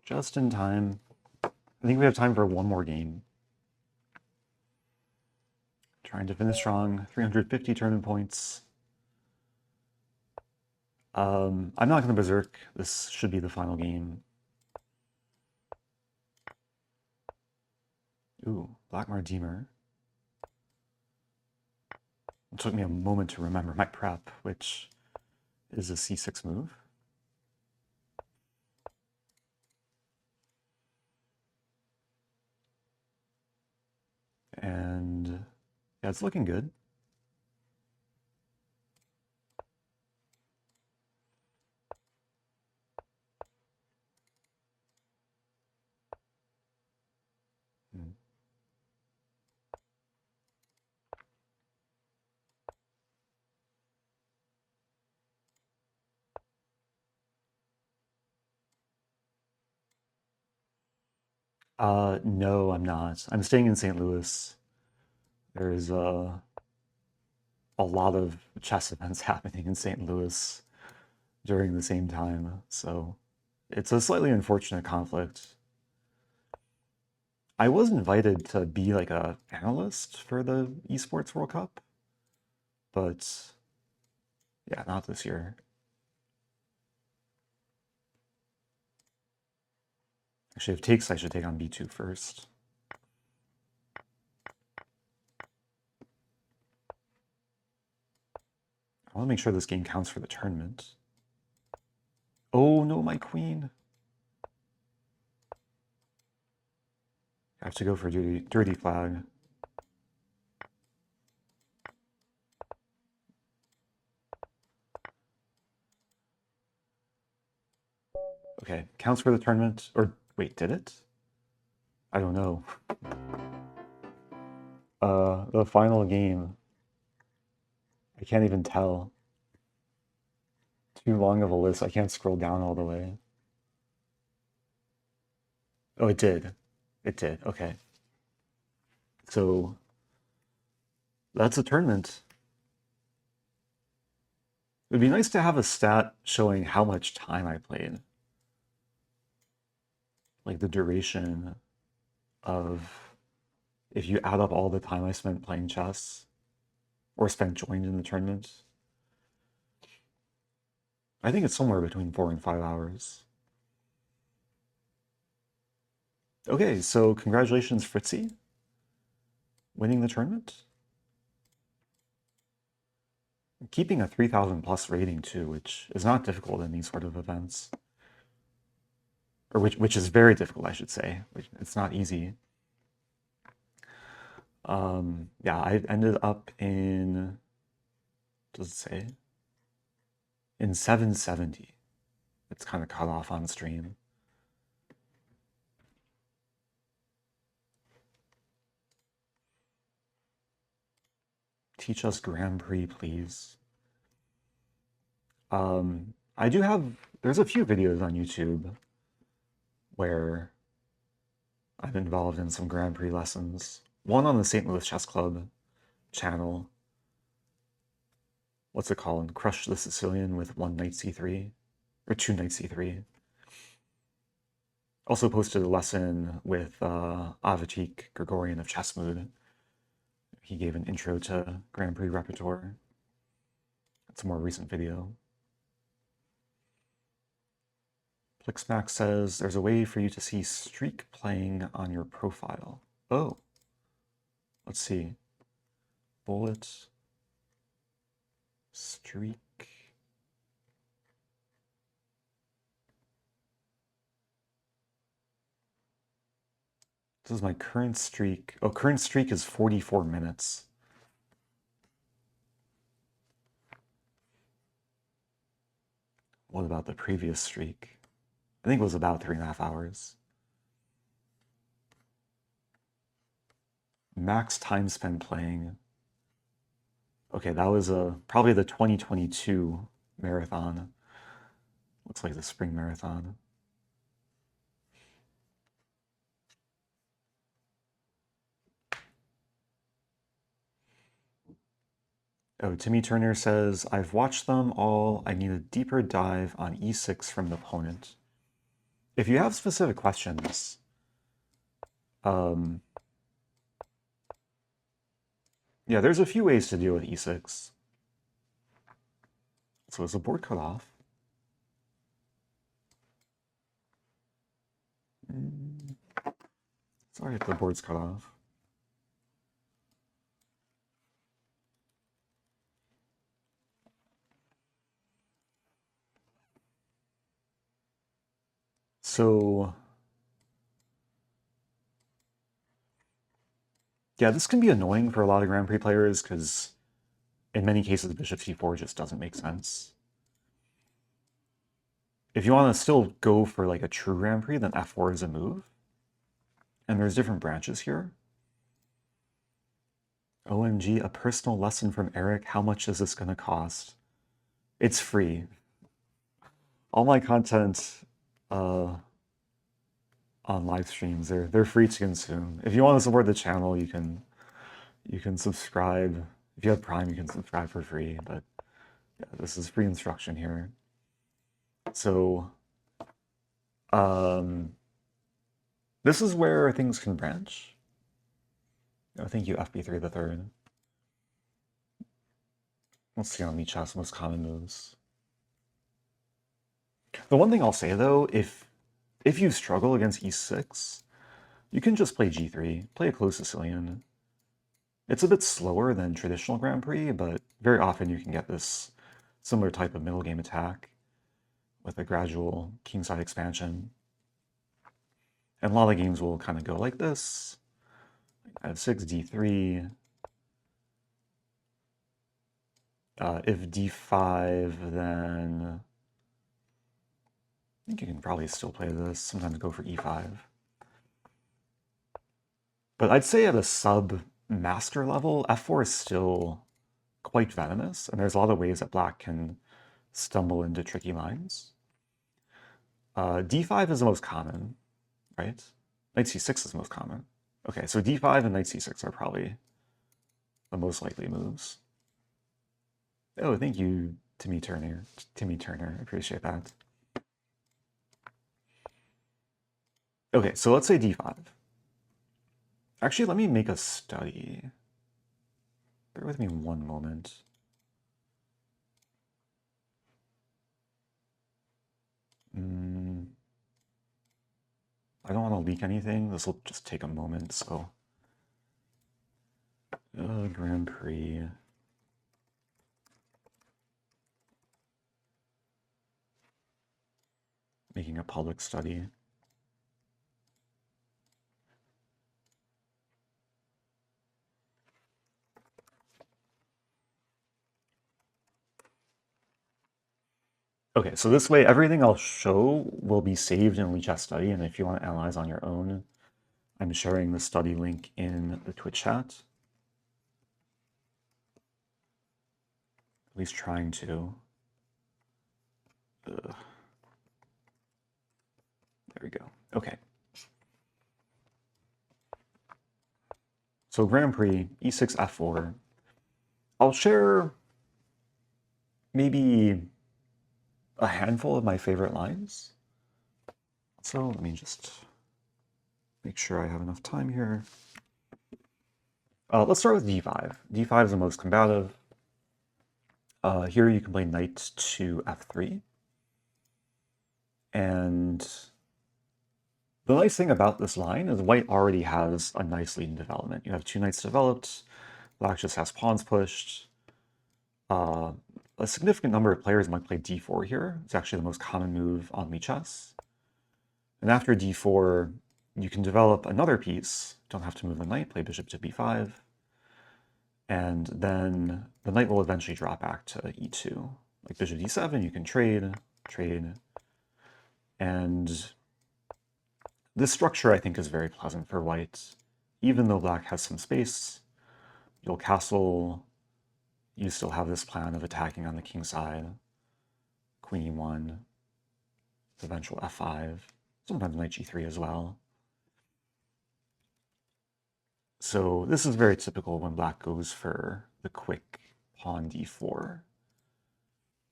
Just in time. I think we have time for one more game. Trying to finish strong, 350 tournament points. I'm not going to berserk. This should be the final game. Ooh, Black Mardemer. It took me a moment to remember my prep, which is a c6 move. And yeah, it's looking good. No, I'm not. I'm staying in St. Louis. There's a lot of chess events happening in St. Louis during the same time, so it's a slightly unfortunate conflict. I was invited to be like a analyst for the Esports World Cup, but yeah, not this year. Actually, if takes, I should take on b2 first. I want to make sure this game counts for the tournament. Oh no, my queen. I have to go for dirty flag. Okay, counts for the tournament. Or wait, did it? I don't know. The final game. I can't even tell. Too long of a list. I can't scroll down all the way. Oh, it did. It did. Okay. So that's a tournament. It would be nice to have a stat showing how much time I played. Like the duration of, if you add up all the time I spent playing chess or spent joined in the tournament. I think it's somewhere between 4 and 5 hours. Okay, so congratulations, Fritzy, winning the tournament. Keeping a 3,000 plus rating too, which is not difficult in these sort of events. Or which is very difficult, I should say. It's not easy. Yeah, I ended up in, does it say? In 770. It's kind of cut off on stream. Teach us Grand Prix, please. I do have, there's a few videos on YouTube where I'm involved in some Grand Prix lessons. One on the St. Louis Chess Club channel. What's it called? Crush the Sicilian with 1 knight c3, or 2 knight c3. Also posted a lesson with Avatik Gregorian of Chess Mood. He gave an intro to Grand Prix repertoire. It's a more recent video. Plixmax says, there's a way for you to see streak playing on your profile. Oh, let's see. Bullet, streak. This is my current streak. Oh, current streak is 44 minutes. What about the previous streak? I think it was about 3.5 hours. Max time spent playing. Okay, that was probably the 2022 marathon. Looks like the spring marathon. Oh, Timmy Turner says, I've watched them all. I need a deeper dive on e6 from the opponent. If you have specific questions, yeah, there's a few ways to deal with e6. So is the board cut off? Sorry if the board's cut off. So, yeah, this can be annoying for a lot of Grand Prix players because in many cases, bishop c4 just doesn't make sense. If you want to still go for like a true Grand Prix, then f4 is a move. And there's different branches here. OMG, a personal lesson from Eric. How much is this going to cost? It's free. All my content on live streams, they're free to consume. If you want to support the channel, you can subscribe. If you have Prime, you can subscribe for free. But yeah, this is free instruction here. So this is where things can branch. Oh, thank you, FB3 the third. Let's see on Lichess most common moves. The one thing I'll say though, if you struggle against e6, you can just play g3, play a closed Sicilian. It's a bit slower than traditional Grand Prix, but very often you can get this similar type of middle game attack with a gradual kingside expansion. And a lot of games will kind of go like this. f6, d3. If d5, then I think you can probably still play this. Sometimes go for e5. But I'd say at a sub-master level, f4 is still quite venomous, and there's a lot of ways that black can stumble into tricky lines. d5 is the most common, right? Knight c6 is the most common. Okay, so d5 and knight c6 are probably the most likely moves. Oh, thank you, Timmy Turner. I appreciate that. Okay, so let's say d5. Actually, let me make a study. Bear with me one moment. I don't want to leak anything. This will just take a moment, so. Grand Prix. Making a public study. Okay, so this way everything I'll show will be saved in Lichess Study, and if you want to analyze on your own, I'm sharing the study link in the Twitch chat. At least trying to. There we go. Okay. So Grand Prix, e6, f4. I'll share maybe a handful of my favorite lines. So let me just make sure I have enough time here. Let's start with d5. d5 is the most combative. Here you can play knight to f3. And the nice thing about this line is white already has a nice lead in development. You have 2 knights developed, black just has pawns pushed. A significant number of players might play d4 here. It's actually the most common move on Lichess. And after d4, you can develop another piece. Don't have to move the knight, play bishop to b5. And then the knight will eventually drop back to e2. Like bishop d7, you can trade. And this structure, I think, is very pleasant for white. Even though black has some space, you'll castle. You still have this plan of attacking on the king side. Queen e1, eventual f5, sometimes knight g3 as well. So this is very typical when black goes for the quick pawn d4.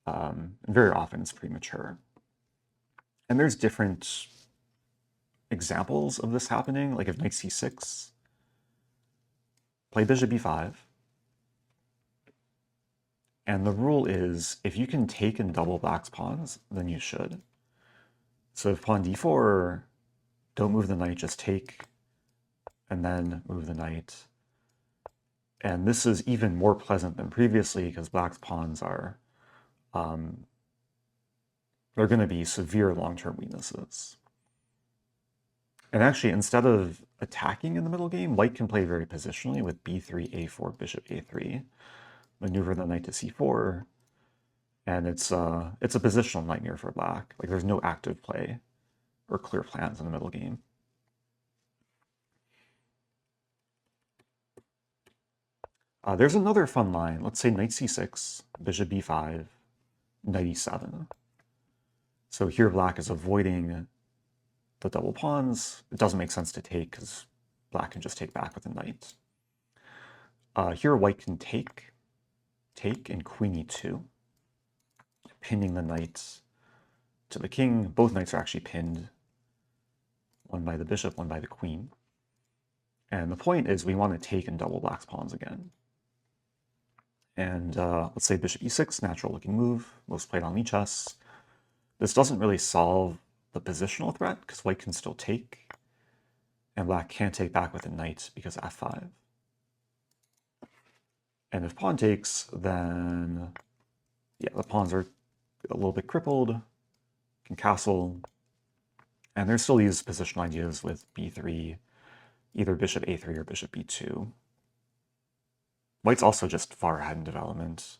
And very often it's premature. And there's different examples of this happening, like if knight c6, play bishop b5. And the rule is, if you can take and double black's pawns, then you should. So if pawn d4, don't move the knight, just take, and then move the knight. And this is even more pleasant than previously because black's pawns are, they're going to be severe long-term weaknesses. And actually, instead of attacking in the middle game, white can play very positionally with b3, a4, bishop a3, maneuver the knight to c4, and it's a positional nightmare for black. Like there's no active play or clear plans in the middle game. There's another fun line. Let's say knight c6, bishop b5, knight e7. So here black is avoiding the double pawns. It doesn't make sense to take because black can just take back with the knight. Here white can take, and queen e2, pinning the knight to the king. Both knights are actually pinned, one by the bishop, one by the queen. And the point is we want to take and double black's pawns again. And let's say bishop e6, natural looking move, most played on Lichess. This doesn't really solve the positional threat because white can still take, and black can't take back with a knight because f5. And if pawn takes, then yeah, the pawns are a little bit crippled, can castle, and there's still these positional ideas with b3, either bishop a3 or bishop b2. White's also just far ahead in development.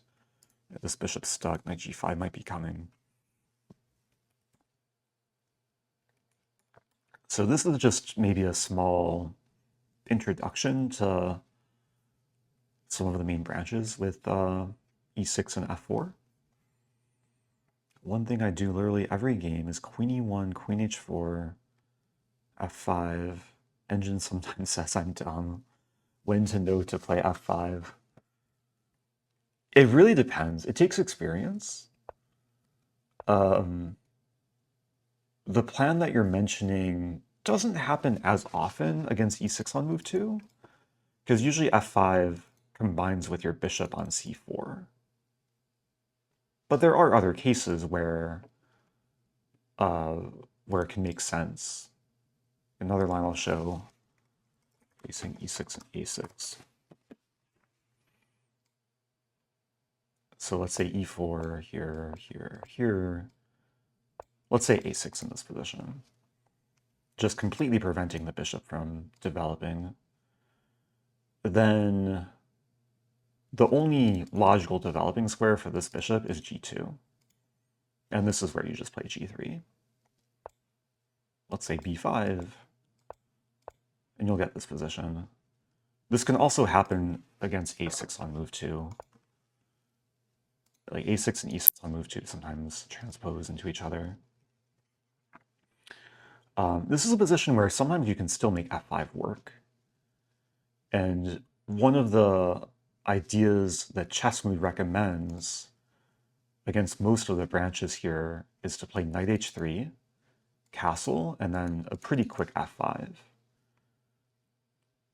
This bishop's stuck, knight g5 might be coming. So this is just maybe a small introduction to some of the main branches with e6 and f4. One thing I do literally every game is queen e1, queen h4, f5. Engine sometimes says I'm dumb. When to know to play f5. It really depends. It takes experience. The plan that you're mentioning doesn't happen as often against e6 on move 2, because usually f5 combines with your bishop on c4. But there are other cases where it can make sense. Another line I'll show, facing e6 and a6. So let's say e4 here, here, here. Let's say a6 in this position. Just completely preventing the bishop from developing. Then the only logical developing square for this bishop is g2. And this is where you just play g3. Let's say b5, and you'll get this position. This can also happen against a6 on move 2. like a6 and e6 on move 2 sometimes transpose into each other. This is a position where sometimes you can still make f5 work. And one of the ideas that Chessmood recommends against most of the branches here is to play knight h3, castle, and then a pretty quick f5.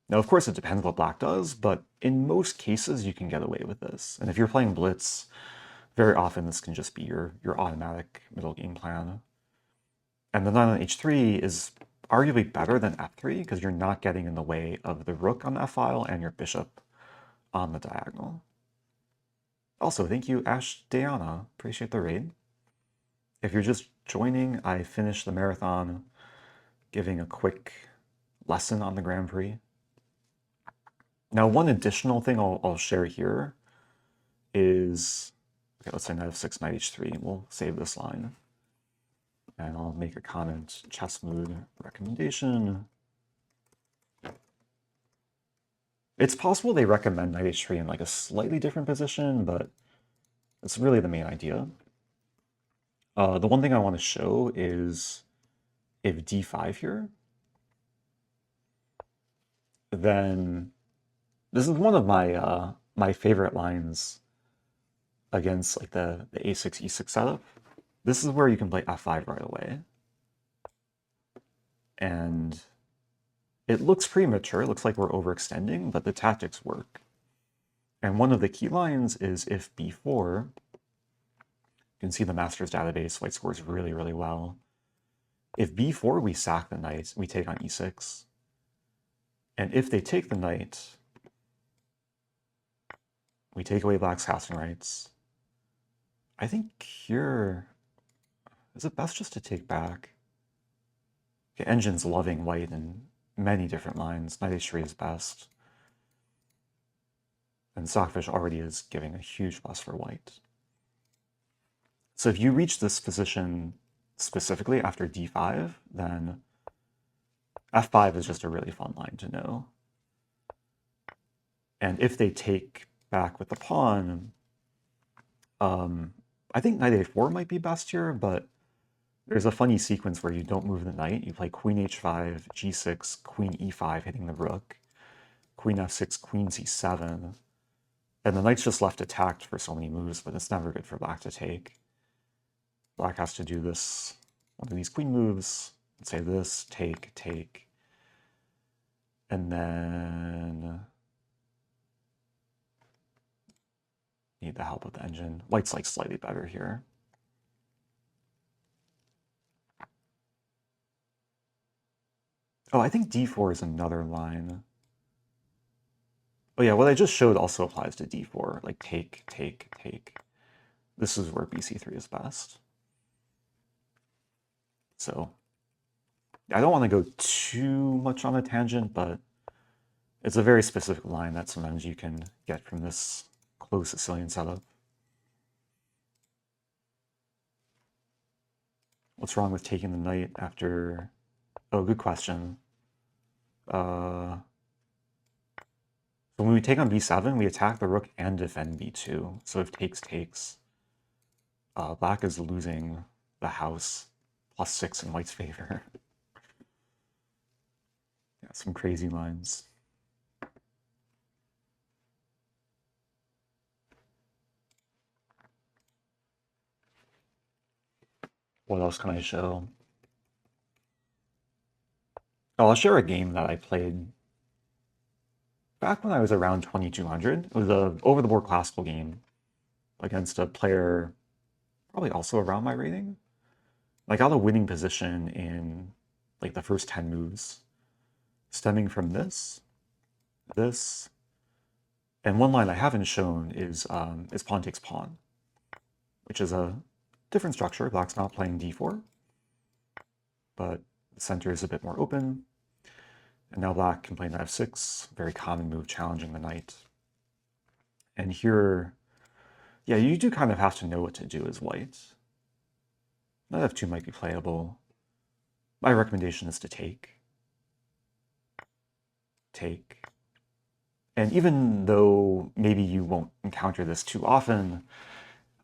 Now, of course, it depends what black does, but in most cases, you can get away with this. And if you're playing blitz, very often this can just be your automatic middle game plan. And the knight on h3 is arguably better than f3 because you're not getting in the way of the rook on the f-file and your bishop on the diagonal. Also, thank you, Ash Diana. Appreciate the raid. If you're just joining, I finished the marathon giving a quick lesson on the Grand Prix. Now, one additional thing I'll share here is, okay, let's say knight f6, knight h3. We'll save this line. And I'll make a comment, Chessmood recommendation. It's possible they recommend knight h3 in like a slightly different position, but it's really the main idea. The one thing I want to show is if d5 here, then this is one of my my favorite lines against like the a6 e6 setup. This is where you can play f5 right away. And it looks premature, it looks like we're overextending, but the tactics work. And one of the key lines is if b4, you can see the master's database, white scores really, really well. If b4, we sack the knight, we take on e6. And if they take the knight, we take away black's casting rights. I think here, is it best just to take back? Okay, Engine's loving white in many different lines. Knight h3 is best. And Stockfish already is giving a huge plus for white. So if you reach this position specifically after d5, then f5 is just a really fun line to know. And if they take back with the pawn, I think knight a4 might be best here, but there's a funny sequence where you don't move the knight. You play queen h5, g6, queen e5 hitting the rook, queen f6, queen c7, and the knight's just left attacked for so many moves, but it's never good for black to take. Black has to do this, one of these queen moves, let's say this, take, take, and then need the help of the engine. White's like slightly better here. Oh, I think d4 is another line. Oh yeah, what I just showed also applies to d4, like take, take, take. This is where bc3 is best. So I don't want to go too much on a tangent, but it's a very specific line that sometimes you can get from this closed Sicilian setup. What's wrong with taking the knight after... Oh, good question. So when we take on b7, we attack the rook and defend b2. So if takes takes, black is losing the house +6 in white's favor. Yeah, some crazy lines. What else can I show? Oh, I'll share a game that I played back when I was around 2200. It was a over-the-board classical game against a player probably also around my rating. I got a winning position in like the first 10 moves, stemming from this, and one line I haven't shown is pawn takes pawn, which is a different structure. Black's not playing d4, but the center is a bit more open. And now black can play knight f6, very common move challenging the knight. And here, yeah, you do kind of have to know what to do as white. Knight f2 might be playable. My recommendation is to take. Take. And even though maybe you won't encounter this too often,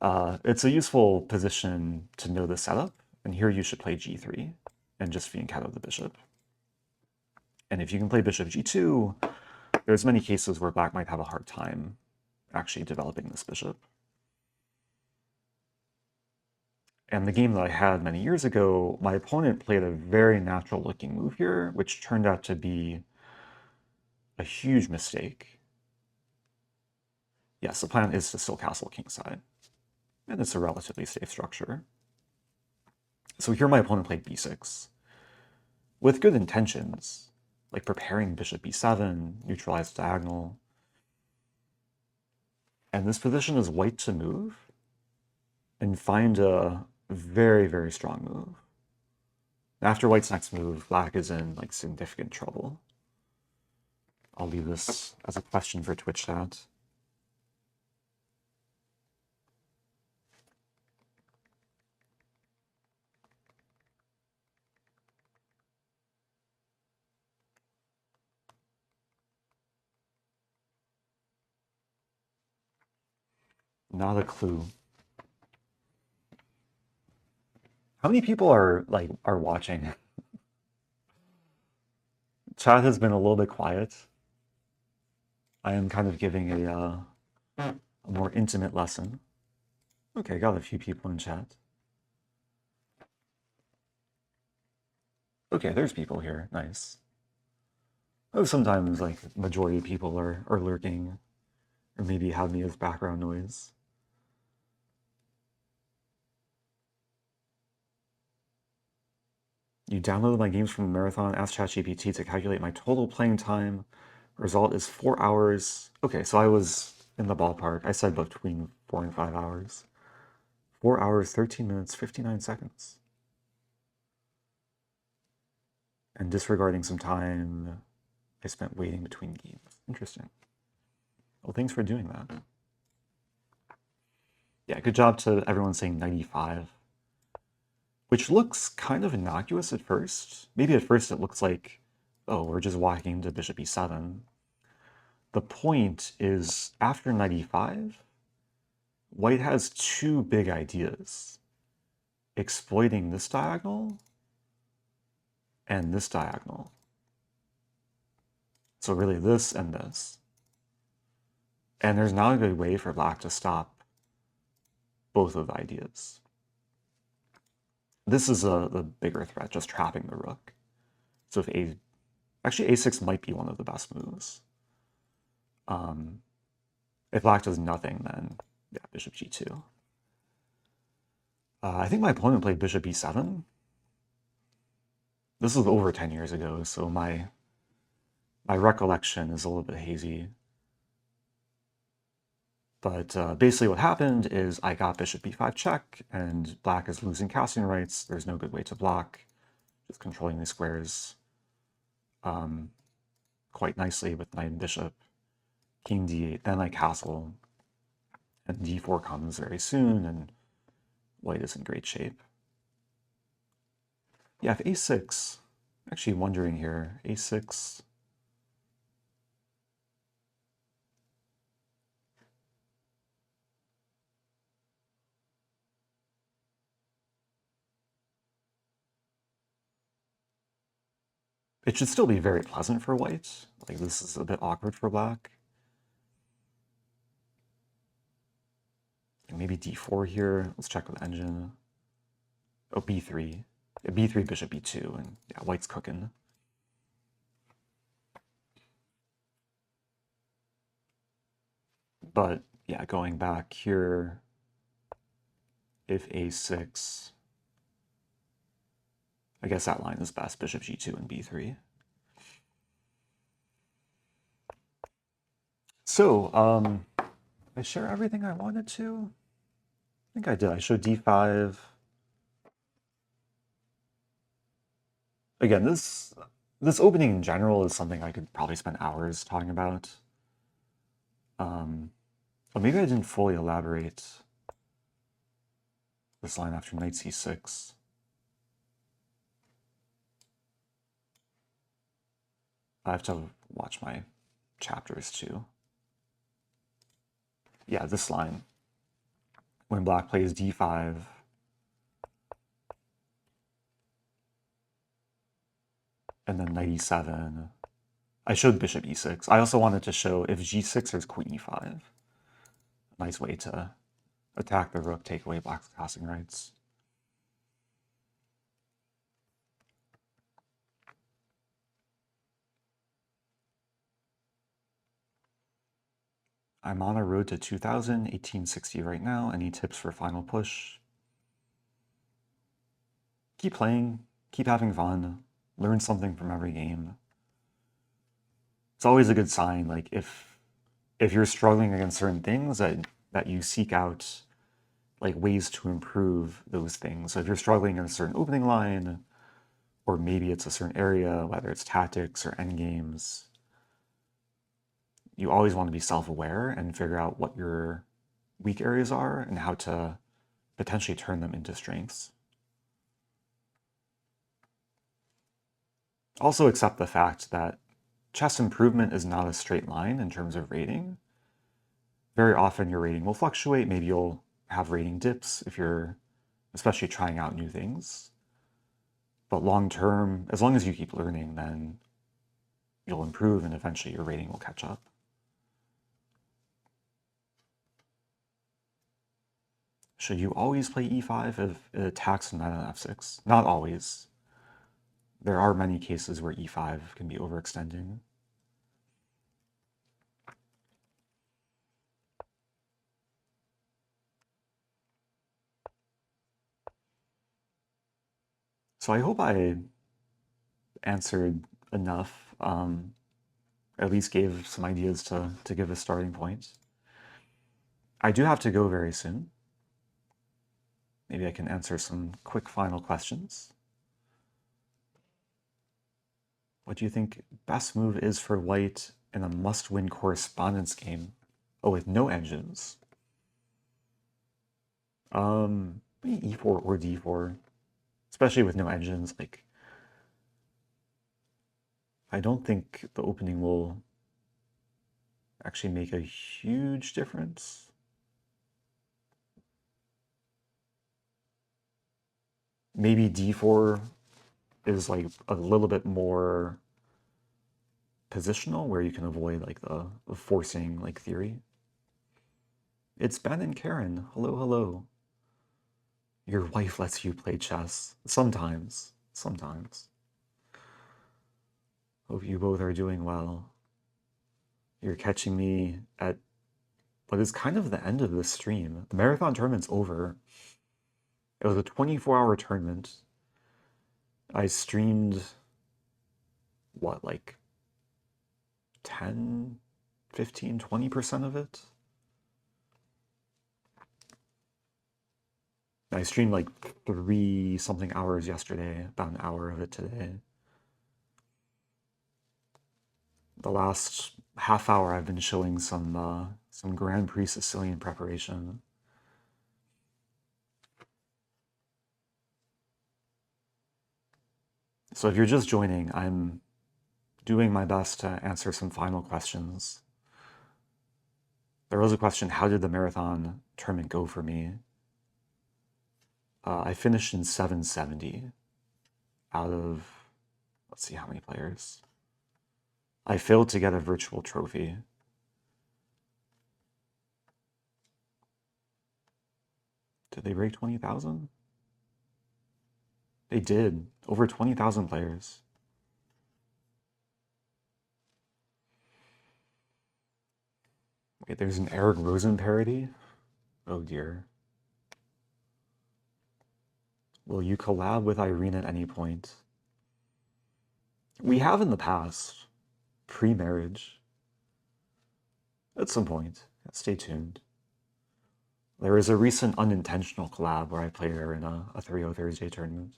It's a useful position to know the setup, and here you should play g3 and just fianchetto the bishop. And if you can play bishop g2, there's many cases where black might have a hard time actually developing this bishop. And the game that I had many years ago, my opponent played a very natural-looking move here, which turned out to be a huge mistake. Yes, the plan is to still castle kingside, and it's a relatively safe structure. So here my opponent played b6, with good intentions, like preparing bishop b7, neutralize diagonal. And this position is white to move and find a very, very strong move. After white's next move, black is in like significant trouble. I'll leave this as a question for Twitch chat. Not a clue. How many people are watching? Chat has been a little bit quiet. I am kind of giving a more intimate lesson. Okay, got a few people in chat. Okay, there's people here. Nice. Oh, sometimes like majority of people are lurking, or maybe have me as background noise. You downloaded my games from the marathon, asked ChatGPT to calculate my total playing time. Result is 4 hours. Okay, so I was in the ballpark. I said between 4 and 5 hours. 4 hours, 13 minutes, 59 seconds. And disregarding some time I spent waiting between games. Interesting. Well, thanks for doing that. Yeah, good job to everyone saying 95. Which looks kind of innocuous at first. Maybe at first it looks like, oh, we're just walking to bishop e7. The point is, after 95, white has two big ideas. Exploiting this diagonal and this diagonal. So really this and this. And there's not a good way for black to stop both of the ideas. This is the bigger threat, just trapping the rook. So if actually a6 might be one of the best moves. If black does nothing, then yeah, bishop g2. I think my opponent played bishop e7. This was over 10 years ago, so my recollection is a little bit hazy. But basically what happened is I got bishop b5 check, and black is losing castling rights. There's no good way to block, just controlling these squares quite nicely with knight and bishop. King d8, then I castle, and d4 comes very soon, and white is in great shape. Yeah, if a6, actually wondering here, a6... It should still be very pleasant for white. Like, this is a bit awkward for black. And maybe d4 here. Let's check with engine. Oh, b3. Yeah, b3, bishop b2, and yeah, white's cooking. But yeah, going back here, if a6, I guess that line is best, bishop g2 and b3. So, I share everything I wanted to? I think I did. I showed d5. Again, this opening in general is something I could probably spend hours talking about. But maybe I didn't fully elaborate this line after knight c6. I have to watch my chapters too. Yeah, this line. when black plays d5, and then knight e7. I showed bishop e6. I also wanted to show if g6, there's queen e5. Nice way to attack the rook, take away black's passing rights. I'm on a road to 2000, 1860 right now. Any tips for final push? Keep playing, keep having fun, learn something from every game. It's always a good sign, like if you're struggling against certain things, that you seek out like ways to improve those things. So if you're struggling in a certain opening line, or maybe it's a certain area, whether it's tactics or endgames, you always want to be self-aware and figure out what your weak areas are and how to potentially turn them into strengths. Also accept the fact that chess improvement is not a straight line in terms of rating. Very often your rating will fluctuate. Maybe you'll have rating dips if you're especially trying out new things. But long term, as long as you keep learning, then you'll improve and eventually your rating will catch up. Should you always play e5 if it attacks knight on f6? Not always. There are many cases where e5 can be overextending. So I hope I answered enough, at least gave some ideas to give a starting point. I do have to go very soon. Maybe I can answer some quick final questions. What do you think best move is for white in a must-win correspondence game? Oh, with no engines. Maybe e4 or d4, especially with no engines. Like, I don't think the opening will actually make a huge difference. Maybe d4 is like a little bit more positional, where you can avoid like the forcing like theory. It's Ben and Karen. Hello, hello. Your wife lets you play chess. Sometimes. Sometimes. Hope you both are doing well. You're catching me at what is kind of the end of this stream. The marathon tournament's over. It was a 24-hour tournament. I streamed, what, like 10, 15, 20% of it? I streamed like 3-something hours yesterday, about an hour of it today. The last half hour I've been showing some Grand Prix Sicilian preparation. So if you're just joining, I'm doing my best to answer some final questions. There was a question, how did the marathon tournament go for me? I finished in 770 out of, let's see how many players. I failed to get a virtual trophy. Did they break 20,000? They did. Over 20,000 players. Wait, there's an Eric Rosen parody? Oh dear. Will you collab with Irene at any point? We have in the past. Pre-marriage. At some point. Stay tuned. There is a recent unintentional collab where I played her in a 3-0 Thursday tournament.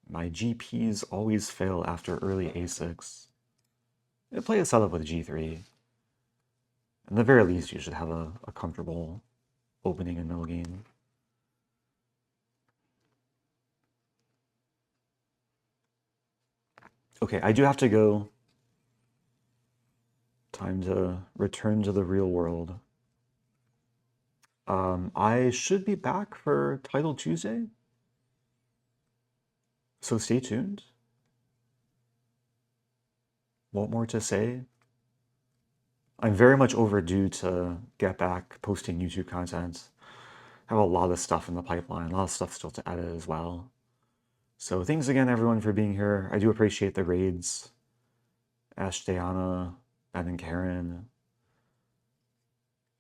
My GPs always fail after early a6. I play a setup with g3. At the very least, you should have a comfortable opening and middle game. Okay, I do have to go. Time to return to the real world. I should be back for Title Tuesday, so stay tuned. What more to say? I'm very much overdue to get back posting YouTube content. I have a lot of stuff in the pipeline, a lot of stuff still to edit as well. So thanks again, everyone, for being here. I do appreciate the raids. Ash, Diana, Ben, and Karen.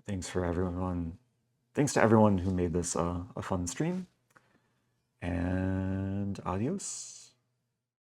Thanks for everyone. Thanks to everyone who made this a fun stream. And adios.